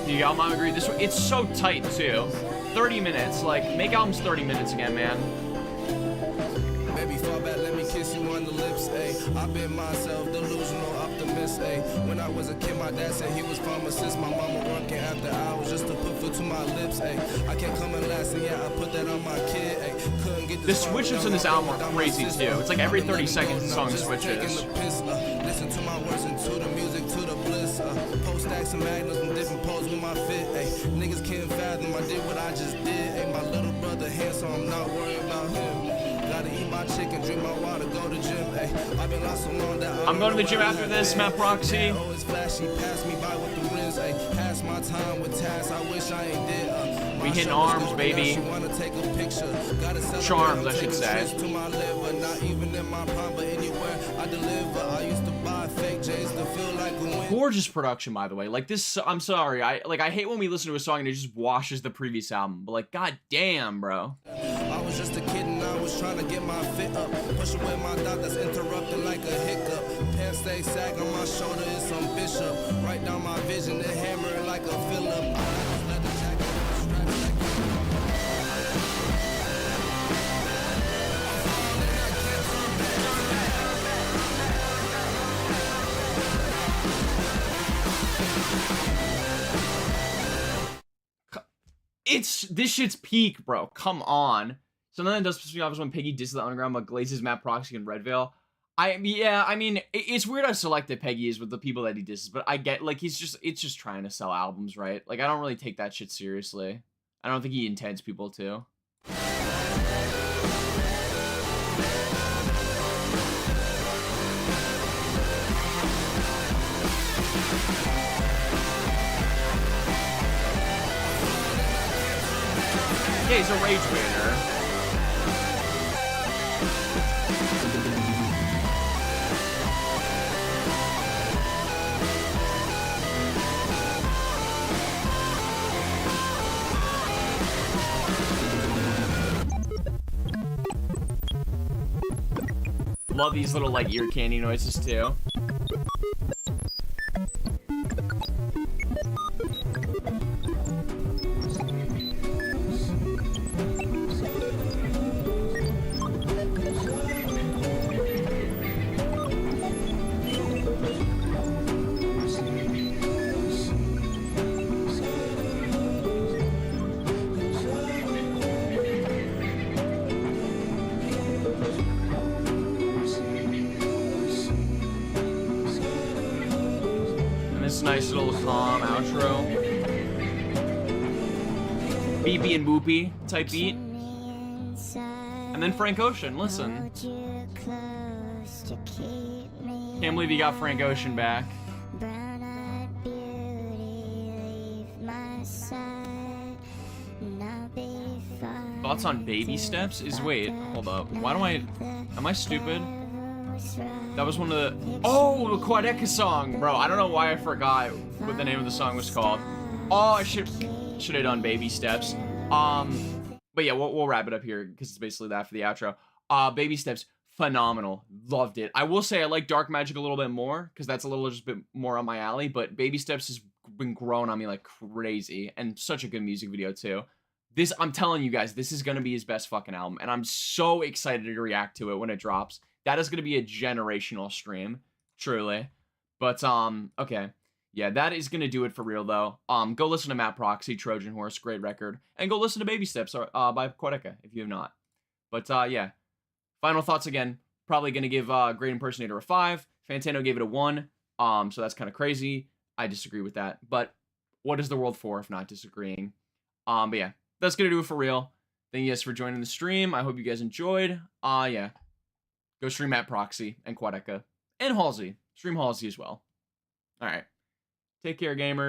Yeah, I'm agree. This it's so tight too. 30 minutes. Like, make albums 30 minutes again, man. Baby, fall back, let me kiss you on the lips, ayy. I've been myself, delusional optimist, ayy. When I was a kid, my dad said he was pharmacist. My mama working after hours just to put food to my lips, ayy. I can't come in last, and yeah, I put that on my kid, ayy. Couldn't get the switches in this album are crazy too. It's like every 30 seconds the song switches. Listen to my words and to the music, to the bliss. Post stacks and magnums and different poses with my fit, ayy. Niggas can't fathom I did what I just did, ayy. My little brother here, so I'm not worried about him. Gotta eat my chicken, drink my water, go to gym, ayy. I've been lost so long that I'm going to the gym after this, Matt Proxy. Always flashy, pass me by with the rims, ayy. Pass my time with tasks, I wish I ain't did. We hitting arms, baby. Charms, I should say. To my liver, not even in my palm, but anywhere I deliver. I used to buy fake J's to feel like a win. Gorgeous production, by the way. Like this, I'm sorry. I hate when we listen to a song and it just washes the previous album. But like, god damn, bro. I was just a kid and I was trying to get my fit up. Push away my thought that's interrupted like a hiccup. Pants stay sag on my shoulder is some bishop. Write down my vision and hammer it like a Phillip. This shit's peak, bro. Come on. Something that does piss me off is when Peggy disses the underground but glazes Matt Proxy and Redveil. I mean, it's weird how selective Peggy is with the people that he disses, but I get, like, it's just trying to sell albums, right? Like, I don't really take that shit seriously. I don't think he intends people to. Yeah, he's a rage baiter. Love these little, like, ear candy noises, too. Nice little calm outro. Beepy and boopy type beat. And then Frank Ocean, listen. Can't believe you got Frank Ocean back. Thoughts on Baby Steps is, wait, hold up. Why do am I stupid? That was one of the, oh, the Quadeca song, bro. I don't know why I forgot what the name of the song was called. Oh, I should have done Baby Steps. But yeah, we'll wrap it up here because it's basically that for the outro. Baby Steps, phenomenal, loved it. I will say I like Dark Magic a little bit more because that's a little just bit more on my alley. But Baby Steps has been growing on me like crazy, and such a good music video too. This, I'm telling you guys, this is gonna be his best fucking album, and I'm so excited to react to it when it drops. That is going to be a generational stream, truly. But, okay. Yeah, that is going to do it for real, though. Go listen to Matt Proxy, Trojan Horse, great record. And go listen to Baby Steps by Quadeca, if you have not. But, yeah. Final thoughts again. Probably going to give Great Impersonator a 5. Fantano gave it a 1. So that's kind of crazy. I disagree with that. But what is the world for if not disagreeing? But, yeah. That's going to do it for real. Thank you guys for joining the stream. I hope you guys enjoyed. Yeah. Go stream Matt Proxy and Quadeca and HALSEY. Stream HALSEY as well. All right. Take care, gamers.